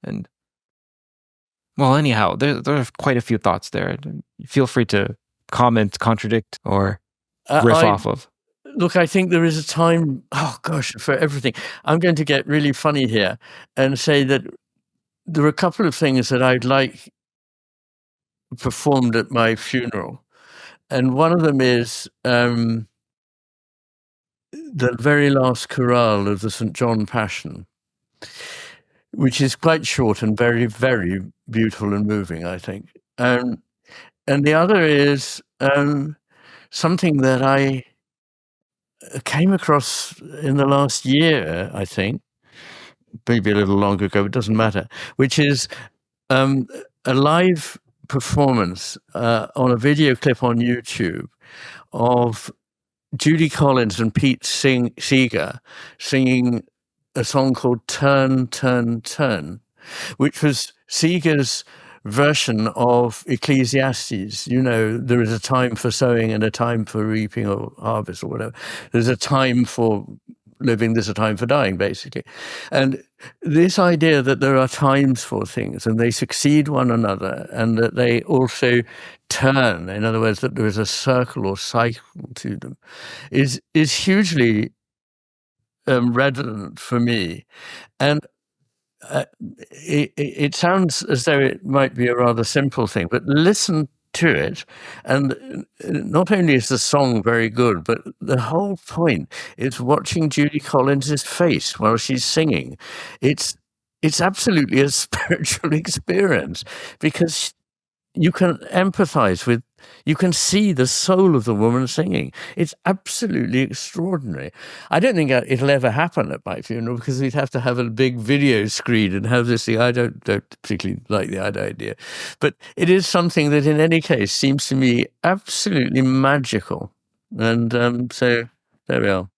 Speaker 1: And, well, anyhow, there are quite a few thoughts there. Feel free to comment, contradict, or riff off of.
Speaker 2: Look, I think there is a time, for everything. I'm going to get really funny here and say that there are a couple of things that I'd like performed at my funeral. And one of them is the very last chorale of the St. John Passion, which is quite short and very, very beautiful and moving, I think. And the other is something that I came across in the last year, I think, maybe a little longer ago, it doesn't matter, which is a live performance on a video clip on YouTube of Judy Collins and Pete Seeger singing a song called Turn, Turn, Turn, which was Seeger's version of Ecclesiastes. You know, there is a time for sowing and a time for reaping or harvest or whatever. There's a time for living, there's a time for dying, basically. And this idea that there are times for things and they succeed one another and that they also turn, in other words, that there is a circle or cycle to them, is hugely resonant for me. And it sounds as though it might be a rather simple thing, but listen to it, and not only is the song very good, but the whole point is watching Judy Collins' face while she's singing. It's absolutely a spiritual experience, because you can empathize with, you can see the soul of the woman singing. It's absolutely extraordinary. I don't think it'll ever happen at my funeral, because we'd have to have a big video screen and have this thing. I don't particularly like the idea. But it is something that in any case seems to me absolutely magical. And so there we are.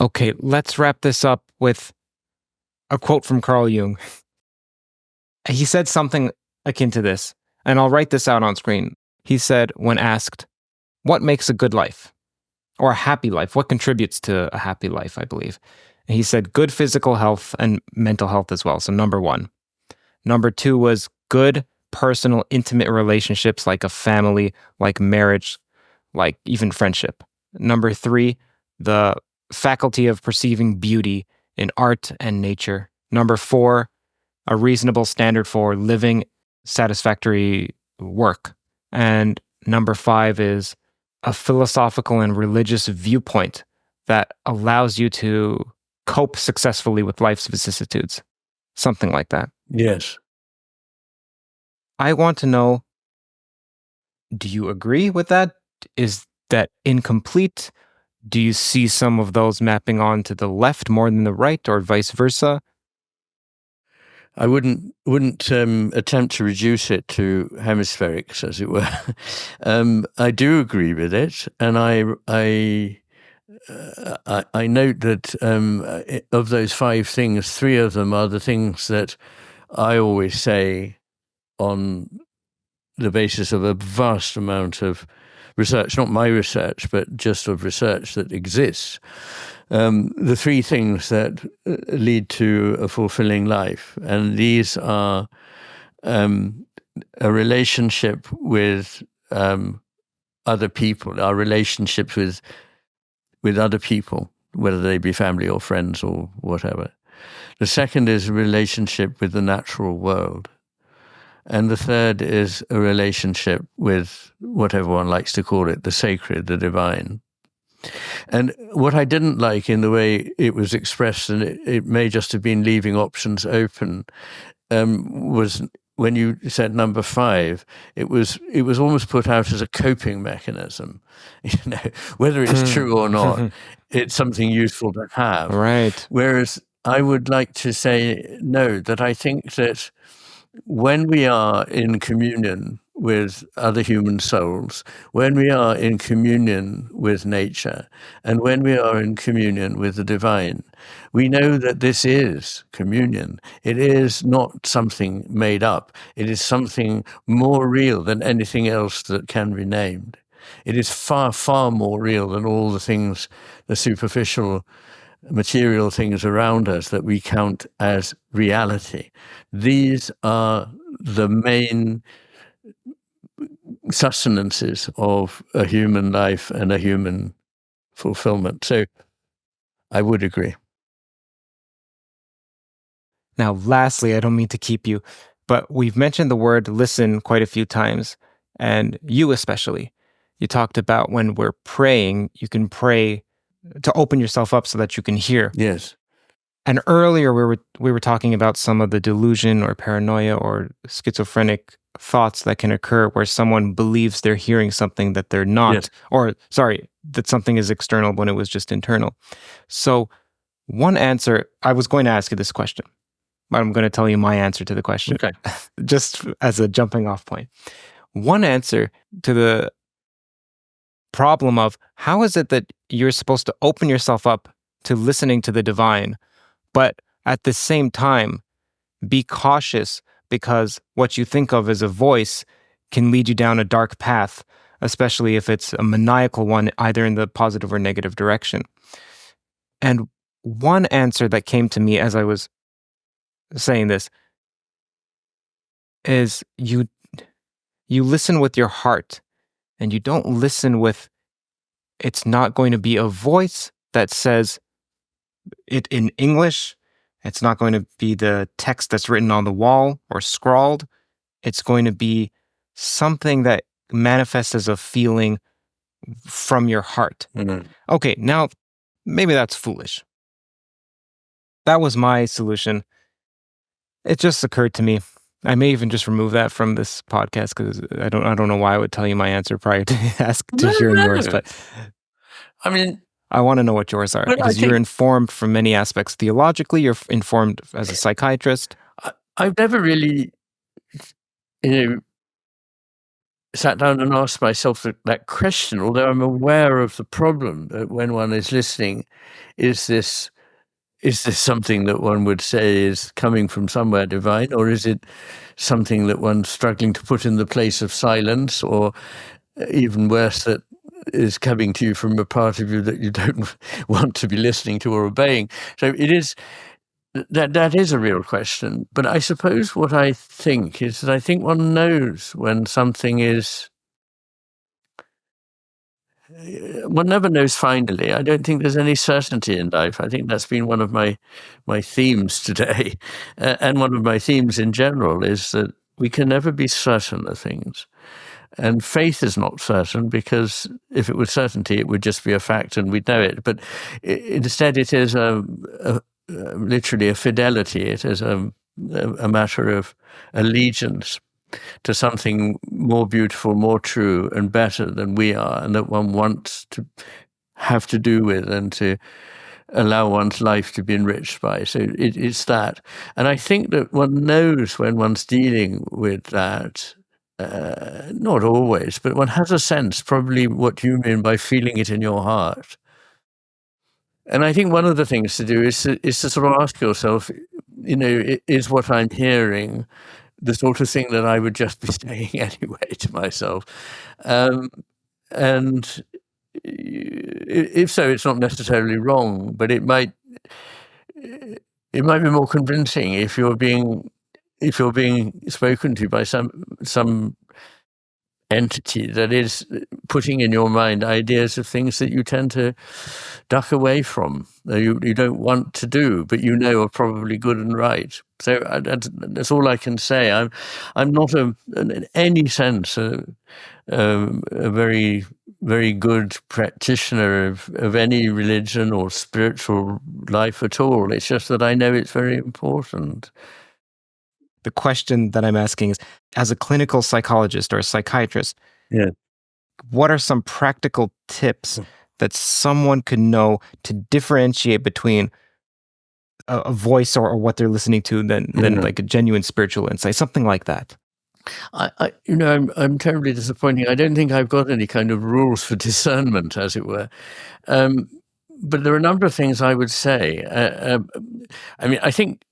Speaker 1: Okay, let's wrap this up with a quote from Carl Jung. He said something akin to this, and I'll write this out on screen. He said, when asked, what makes a good life? Or a happy life? What contributes to a happy life, I believe? And he said, good physical health and mental health as well. So number 1. Number 2 was good personal, intimate relationships, like a family, like marriage, like even friendship. Number 3, the faculty of perceiving beauty in art and nature. Number 4, a reasonable standard for living satisfactory work. And number 5 is a philosophical and religious viewpoint that allows you to cope successfully with life's vicissitudes. Something like that.
Speaker 2: Yes.
Speaker 1: I want to know Do you agree with that? Is that incomplete? Do you see some of those mapping on to the left more than the right, or vice versa?
Speaker 2: I wouldn't attempt to reduce it to hemispherics, as it were. I do agree with it, and I note that of those 5 things, 3 of them are the things that I always say on the basis of a vast amount of research, not my research, but just of research that exists. The 3 things that lead to a fulfilling life, and these are a relationship with other people, our relationships with other people, whether they be family or friends or whatever. The second is a relationship with the natural world. And the third is a relationship with what everyone likes to call it, the sacred, the divine. And what I didn't like in the way it was expressed, and it may just have been leaving options open, was when you said number 5, it was almost put out as a coping mechanism. Whether it's true or not, it's something useful to have.
Speaker 1: Right.
Speaker 2: Whereas I would like to say no, that I think that when we are in communion with other human souls, when we are in communion with nature, and when we are in communion with the divine, we know that this is communion. It is not something made up. It is something more real than anything else that can be named. It is far, far more real than all the things, the superficial material things around us that we count as reality. These are the main sustenances of a human life and a human fulfillment. So I would agree.
Speaker 1: Now, lastly, I don't mean to keep you, but we've mentioned the word listen quite a few times, and you especially. You talked about when we're praying, you can pray to open yourself up so that you can hear.
Speaker 2: Yes.
Speaker 1: And earlier we were talking about some of the delusion or paranoia or schizophrenic thoughts that can occur where someone believes they're hearing something that they're not,
Speaker 2: Yes.
Speaker 1: or sorry, that something is external when it was just internal. So one answer, I was going to ask you this question, but I'm going to tell you my answer to the question.
Speaker 2: Okay.
Speaker 1: Just as a jumping off point. One answer to the problem of how is it that you're supposed to open yourself up to listening to the divine, but at the same time, be cautious because what you think of as a voice can lead you down a dark path, especially if it's a maniacal one, either in the positive or negative direction. And one answer that came to me as I was saying this is you listen with your heart, and you don't listen with, it's not going to be a voice that says it in English. It's not going to be the text that's written on the wall or scrawled. It's going to be something that manifests as a feeling from your heart.
Speaker 2: Mm-hmm.
Speaker 1: Okay, now maybe that's foolish. That was my solution. It just occurred to me. I may even just remove that from this podcast because I don't know why I would tell you my answer prior to hearing yours. But
Speaker 2: I mean,
Speaker 1: I want to know what yours are because you're informed from many aspects. Theologically, you're informed as a psychiatrist.
Speaker 2: I've never really, sat down and asked myself that question, although I'm aware of the problem that when one is listening, is this something that one would say is coming from somewhere divine, or is it something that one's struggling to put in the place of silence, or even worse, that is coming to you from a part of you that you don't want to be listening to or obeying? So it is that is a real question. But I suppose what I think is that I think one knows when something is. One never knows finally. I don't think there's any certainty in life. I think that's been one of my themes today. And one of my themes in general is that we can never be certain of things. And faith is not certain, because if it was certainty, it would just be a fact and we'd know it. But instead, it is literally a fidelity. It is a matter of allegiance. to something more beautiful, more true, and better than we are, and that one wants to have to do with and to allow one's life to be enriched by. So it's that. And I think that one knows when one's dealing with that, not always, but one has a sense, probably what you mean by feeling it in your heart. And I think one of the things to do is to sort of ask yourself, is what I'm hearing the sort of thing that I would just be saying anyway to myself? And if so, it's not necessarily wrong, but it might be more convincing if you're being spoken to by some entity that is putting in your mind ideas of things that you tend to duck away from, that you don't want to do, but are probably good and right. So that's all I can say. I'm not in any sense a very, very good practitioner of any religion or spiritual life at all. It's just that I know it's very important.
Speaker 1: The question that I'm asking is, as a clinical psychologist or a psychiatrist, what are some practical tips that someone could know to differentiate between a voice or what they're listening to than like a genuine spiritual insight, something like that?
Speaker 2: I'm terribly disappointing. I don't think I've got any kind of rules for discernment, as it were. But there are a number of things I would say. I think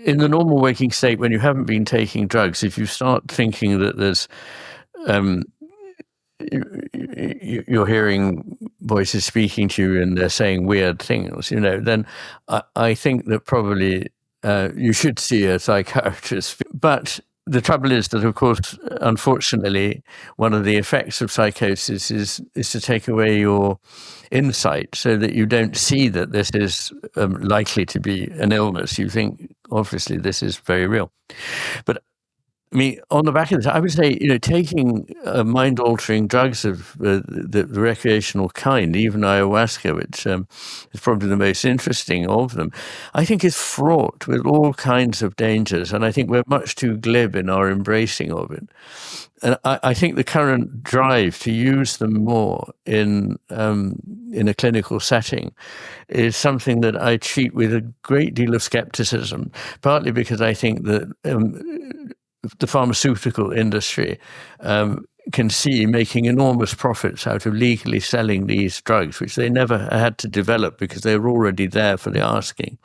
Speaker 2: in the normal waking state, when you haven't been taking drugs, if you start thinking that there's you're hearing voices speaking to you and they're saying weird things, then I think that probably you should see a psychiatrist. But the trouble is that, of course, unfortunately, one of the effects of psychosis is to take away your insight, so that you don't see that this is likely to be an illness. You think, obviously, this is very real. But on the back of this, I would say, taking mind-altering drugs of the recreational kind, even ayahuasca, which is probably the most interesting of them, I think is fraught with all kinds of dangers, and I think we're much too glib in our embracing of it. And I think the current drive to use them more in a clinical setting is something that I treat with a great deal of skepticism, partly because I think that the pharmaceutical industry can see making enormous profits out of legally selling these drugs, which they never had to develop because they were already there for the asking.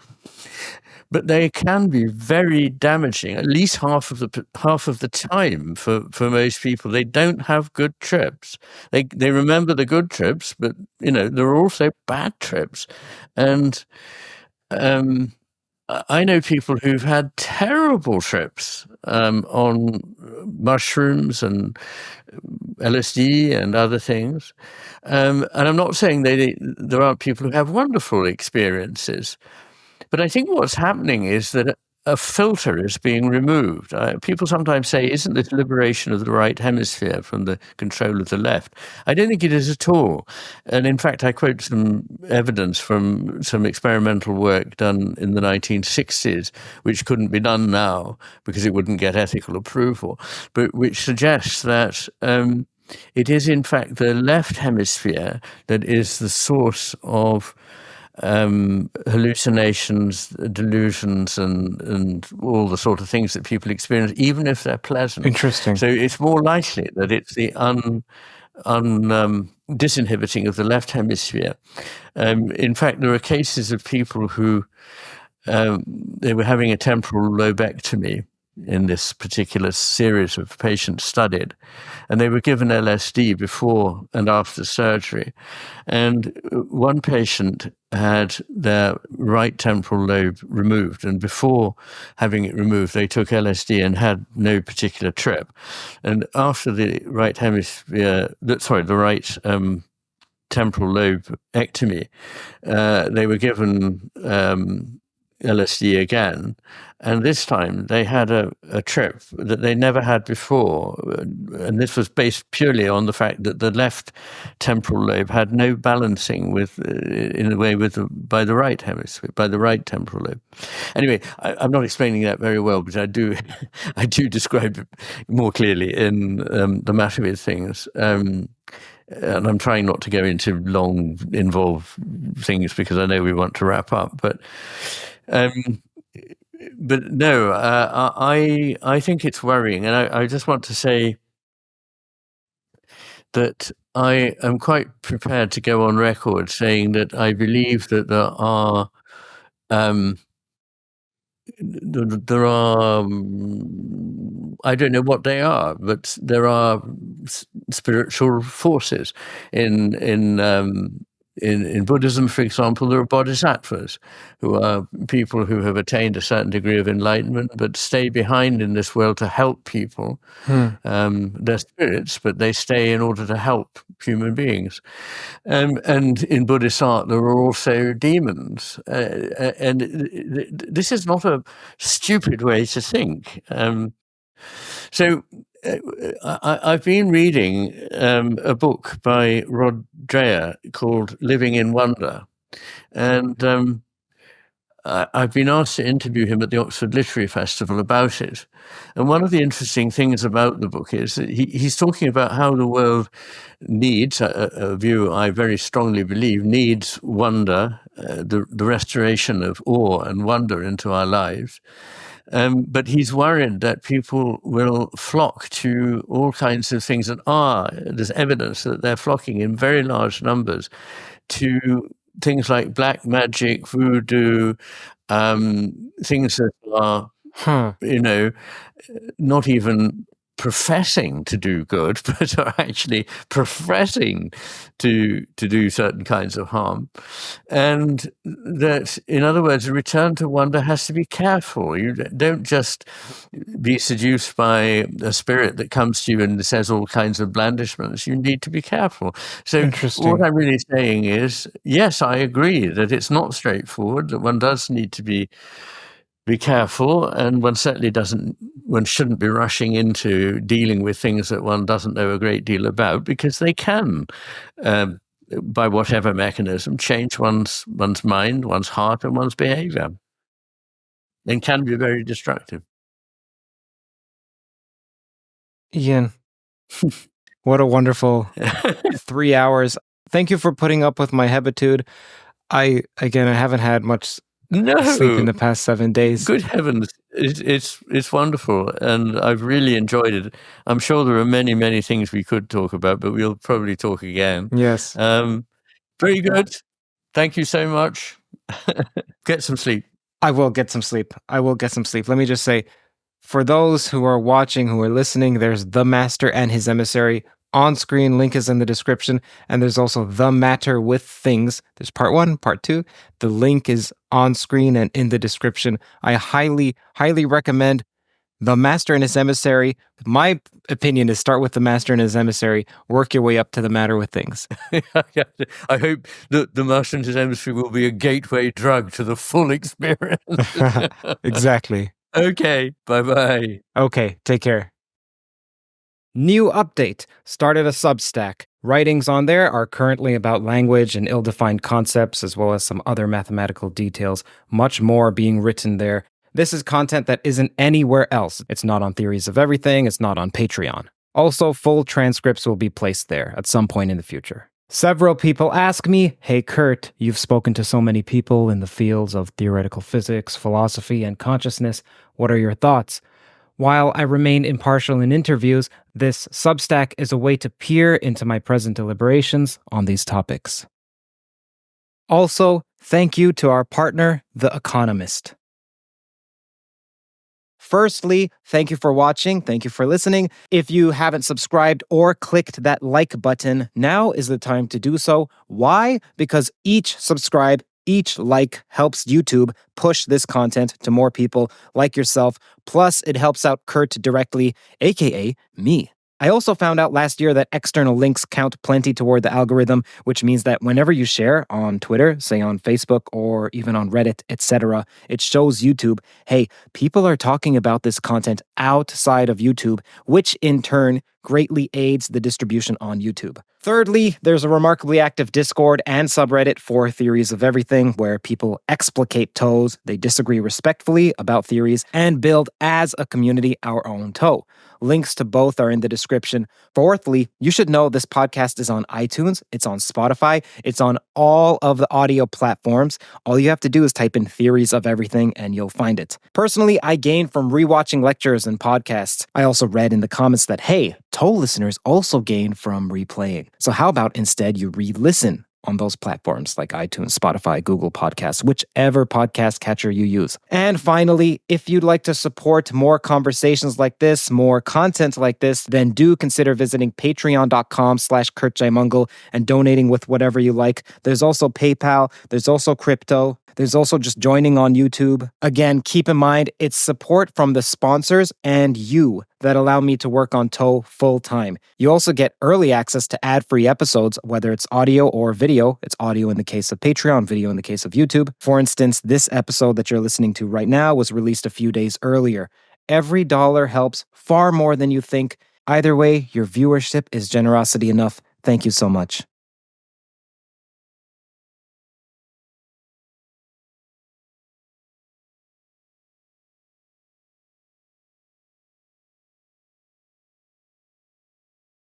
Speaker 2: But they can be very damaging, at least half of the time for most people. They don't have good trips. They remember the good trips, but there are also bad trips. And I know people who've had terrible trips on mushrooms and LSD and other things. And I'm not saying there aren't people who have wonderful experiences. But I think what's happening is that a filter is being removed. People sometimes say, isn't this liberation of the right hemisphere from the control of the left? I don't think it is at all. And in fact, I quote some evidence from some experimental work done in the 1960s, which couldn't be done now because it wouldn't get ethical approval, but which suggests that it is in fact the left hemisphere that is the source of hallucinations, delusions, and all the sort of things that people experience, even if they're pleasant.
Speaker 1: Interesting.
Speaker 2: So it's more likely that it's the disinhibiting of the left hemisphere. In fact, there are cases of people who they were having a temporal lobectomy in this particular series of patients studied, and they were given LSD before and after surgery. And one patient had their right temporal lobe removed, and before having it removed, they took LSD and had no particular trip. And after the right hemisphere, the right temporal lobe ectomy, they were given LSD again. And this time they had a trip that they never had before. And this was based purely on the fact that the left temporal lobe had no balancing by the right hemisphere, by the right temporal lobe. Anyway, I'm not explaining that very well, but I do describe it more clearly in The Matter with Things. And I'm trying not to go into long, involved things because I know we want to wrap up. But no, I think it's worrying, and I just want to say that I am quite prepared to go on record saying that I believe that there are I don't know what they are, but there are spiritual forces in Buddhism, for example. There are bodhisattvas, who are people who have attained a certain degree of enlightenment but stay behind in this world to help people. They're spirits, but they stay in order to help human beings. And in Buddhist art, there are also demons. And this is not a stupid way to think. So I've been reading a book by Rod Dreher called Living in Wonder. And I've been asked to interview him at the Oxford Literary Festival about it. And one of the interesting things about the book is that he's talking about how the world needs, a view I very strongly believe, needs wonder, the restoration of awe and wonder into our lives. But he's worried that people will flock to all kinds of things there's evidence that they're flocking in very large numbers to things like black magic, voodoo, things that are, not even professing to do good, but are actually professing to do certain kinds of harm. And that, in other words, a return to wonder has to be careful. You don't just be seduced by a spirit that comes to you and says all kinds of blandishments. You need to be careful. So what I'm really saying is, yes, I agree that it's not straightforward, that one does need to be careful, and one shouldn't be rushing into dealing with things that one doesn't know a great deal about, because they can, by whatever mechanism, change one's mind, one's heart, and one's behavior, and can be very destructive.
Speaker 1: Ian, what a wonderful 3 hours. Thank you for putting up with my habitude. I haven't had much sleep in the past 7 days.
Speaker 2: Good heavens, it's wonderful, and I've really enjoyed it. I'm sure there are many, many things we could talk about, but we'll probably talk again.
Speaker 1: Yes.
Speaker 2: Very good. Thank you so much. Get some sleep.
Speaker 1: I will get some sleep. Let me just say, for those who are watching, who are listening, there's The Master and His Emissary on screen. Link is in the description. And there's also The Matter with Things. There's part 1, part 2. The link is on screen and in the description. I highly, highly recommend The Master and His Emissary. My opinion is start with The Master and His Emissary, work your way up to The Matter with Things.
Speaker 2: I hope that The Master and His Emissary will be a gateway drug to the full experience.
Speaker 1: Exactly.
Speaker 2: Okay, bye-bye.
Speaker 1: Okay, take care. New update. Started a Substack. Writings on there are currently about language and ill-defined concepts, as well as some other mathematical details. Much more being written there. This is content that isn't anywhere else. It's not on Theories of Everything. It's not on Patreon. Also, full transcripts will be placed there at some point in the future. Several people ask me, "Hey Kurt, you've spoken to so many people in the fields of theoretical physics, philosophy, and consciousness. What are your thoughts?" While I remain impartial in interviews, this Substack is a way to peer into my present deliberations on these topics. Also, thank you to our partner, The Economist. Firstly, thank you for watching. Thank you for listening. If you haven't subscribed or clicked that like button, now is the time to do so. Why? Because each subscribe, each like helps YouTube push this content to more people like yourself. Plus, it helps out Kurt directly, aka me.
Speaker 3: I also found out last year that external links count plenty toward the algorithm, which means that whenever you share on Twitter, say on Facebook or even on Reddit, etc., it shows YouTube, hey, people are talking about this content outside of YouTube, which in turn greatly aids the distribution on YouTube. Thirdly, there's a remarkably active Discord and subreddit for Theories of Everything, where people explicate TOEs, they disagree respectfully about theories, and build as a community our own TOE. Links to both are in the description. Fourthly, you should know this podcast is on iTunes, it's on Spotify, it's on all of the audio platforms. All you have to do is type in Theories of Everything and you'll find it. Personally, I gained from rewatching lectures and podcasts. I also read in the comments that, hey, TOE listeners also gain from replaying. So how about instead you re-listen on those platforms like iTunes, Spotify, Google Podcasts, whichever podcast catcher you use. And finally, if you'd like to support more conversations like this, more content like this, then do consider visiting patreon.com/KurtJmungle and donating with whatever you like. There's also PayPal, there's also crypto, there's also just joining on YouTube. Again, keep in mind, it's support from the sponsors and you that allow me to work on TOE full time. You also get early access to ad-free episodes, whether it's audio or video. It's audio in the case of Patreon, video in the case of YouTube. For instance, this episode that you're listening to right now was released a few days earlier. Every dollar helps far more than you think. Either way, your viewership is generosity enough. Thank you so much.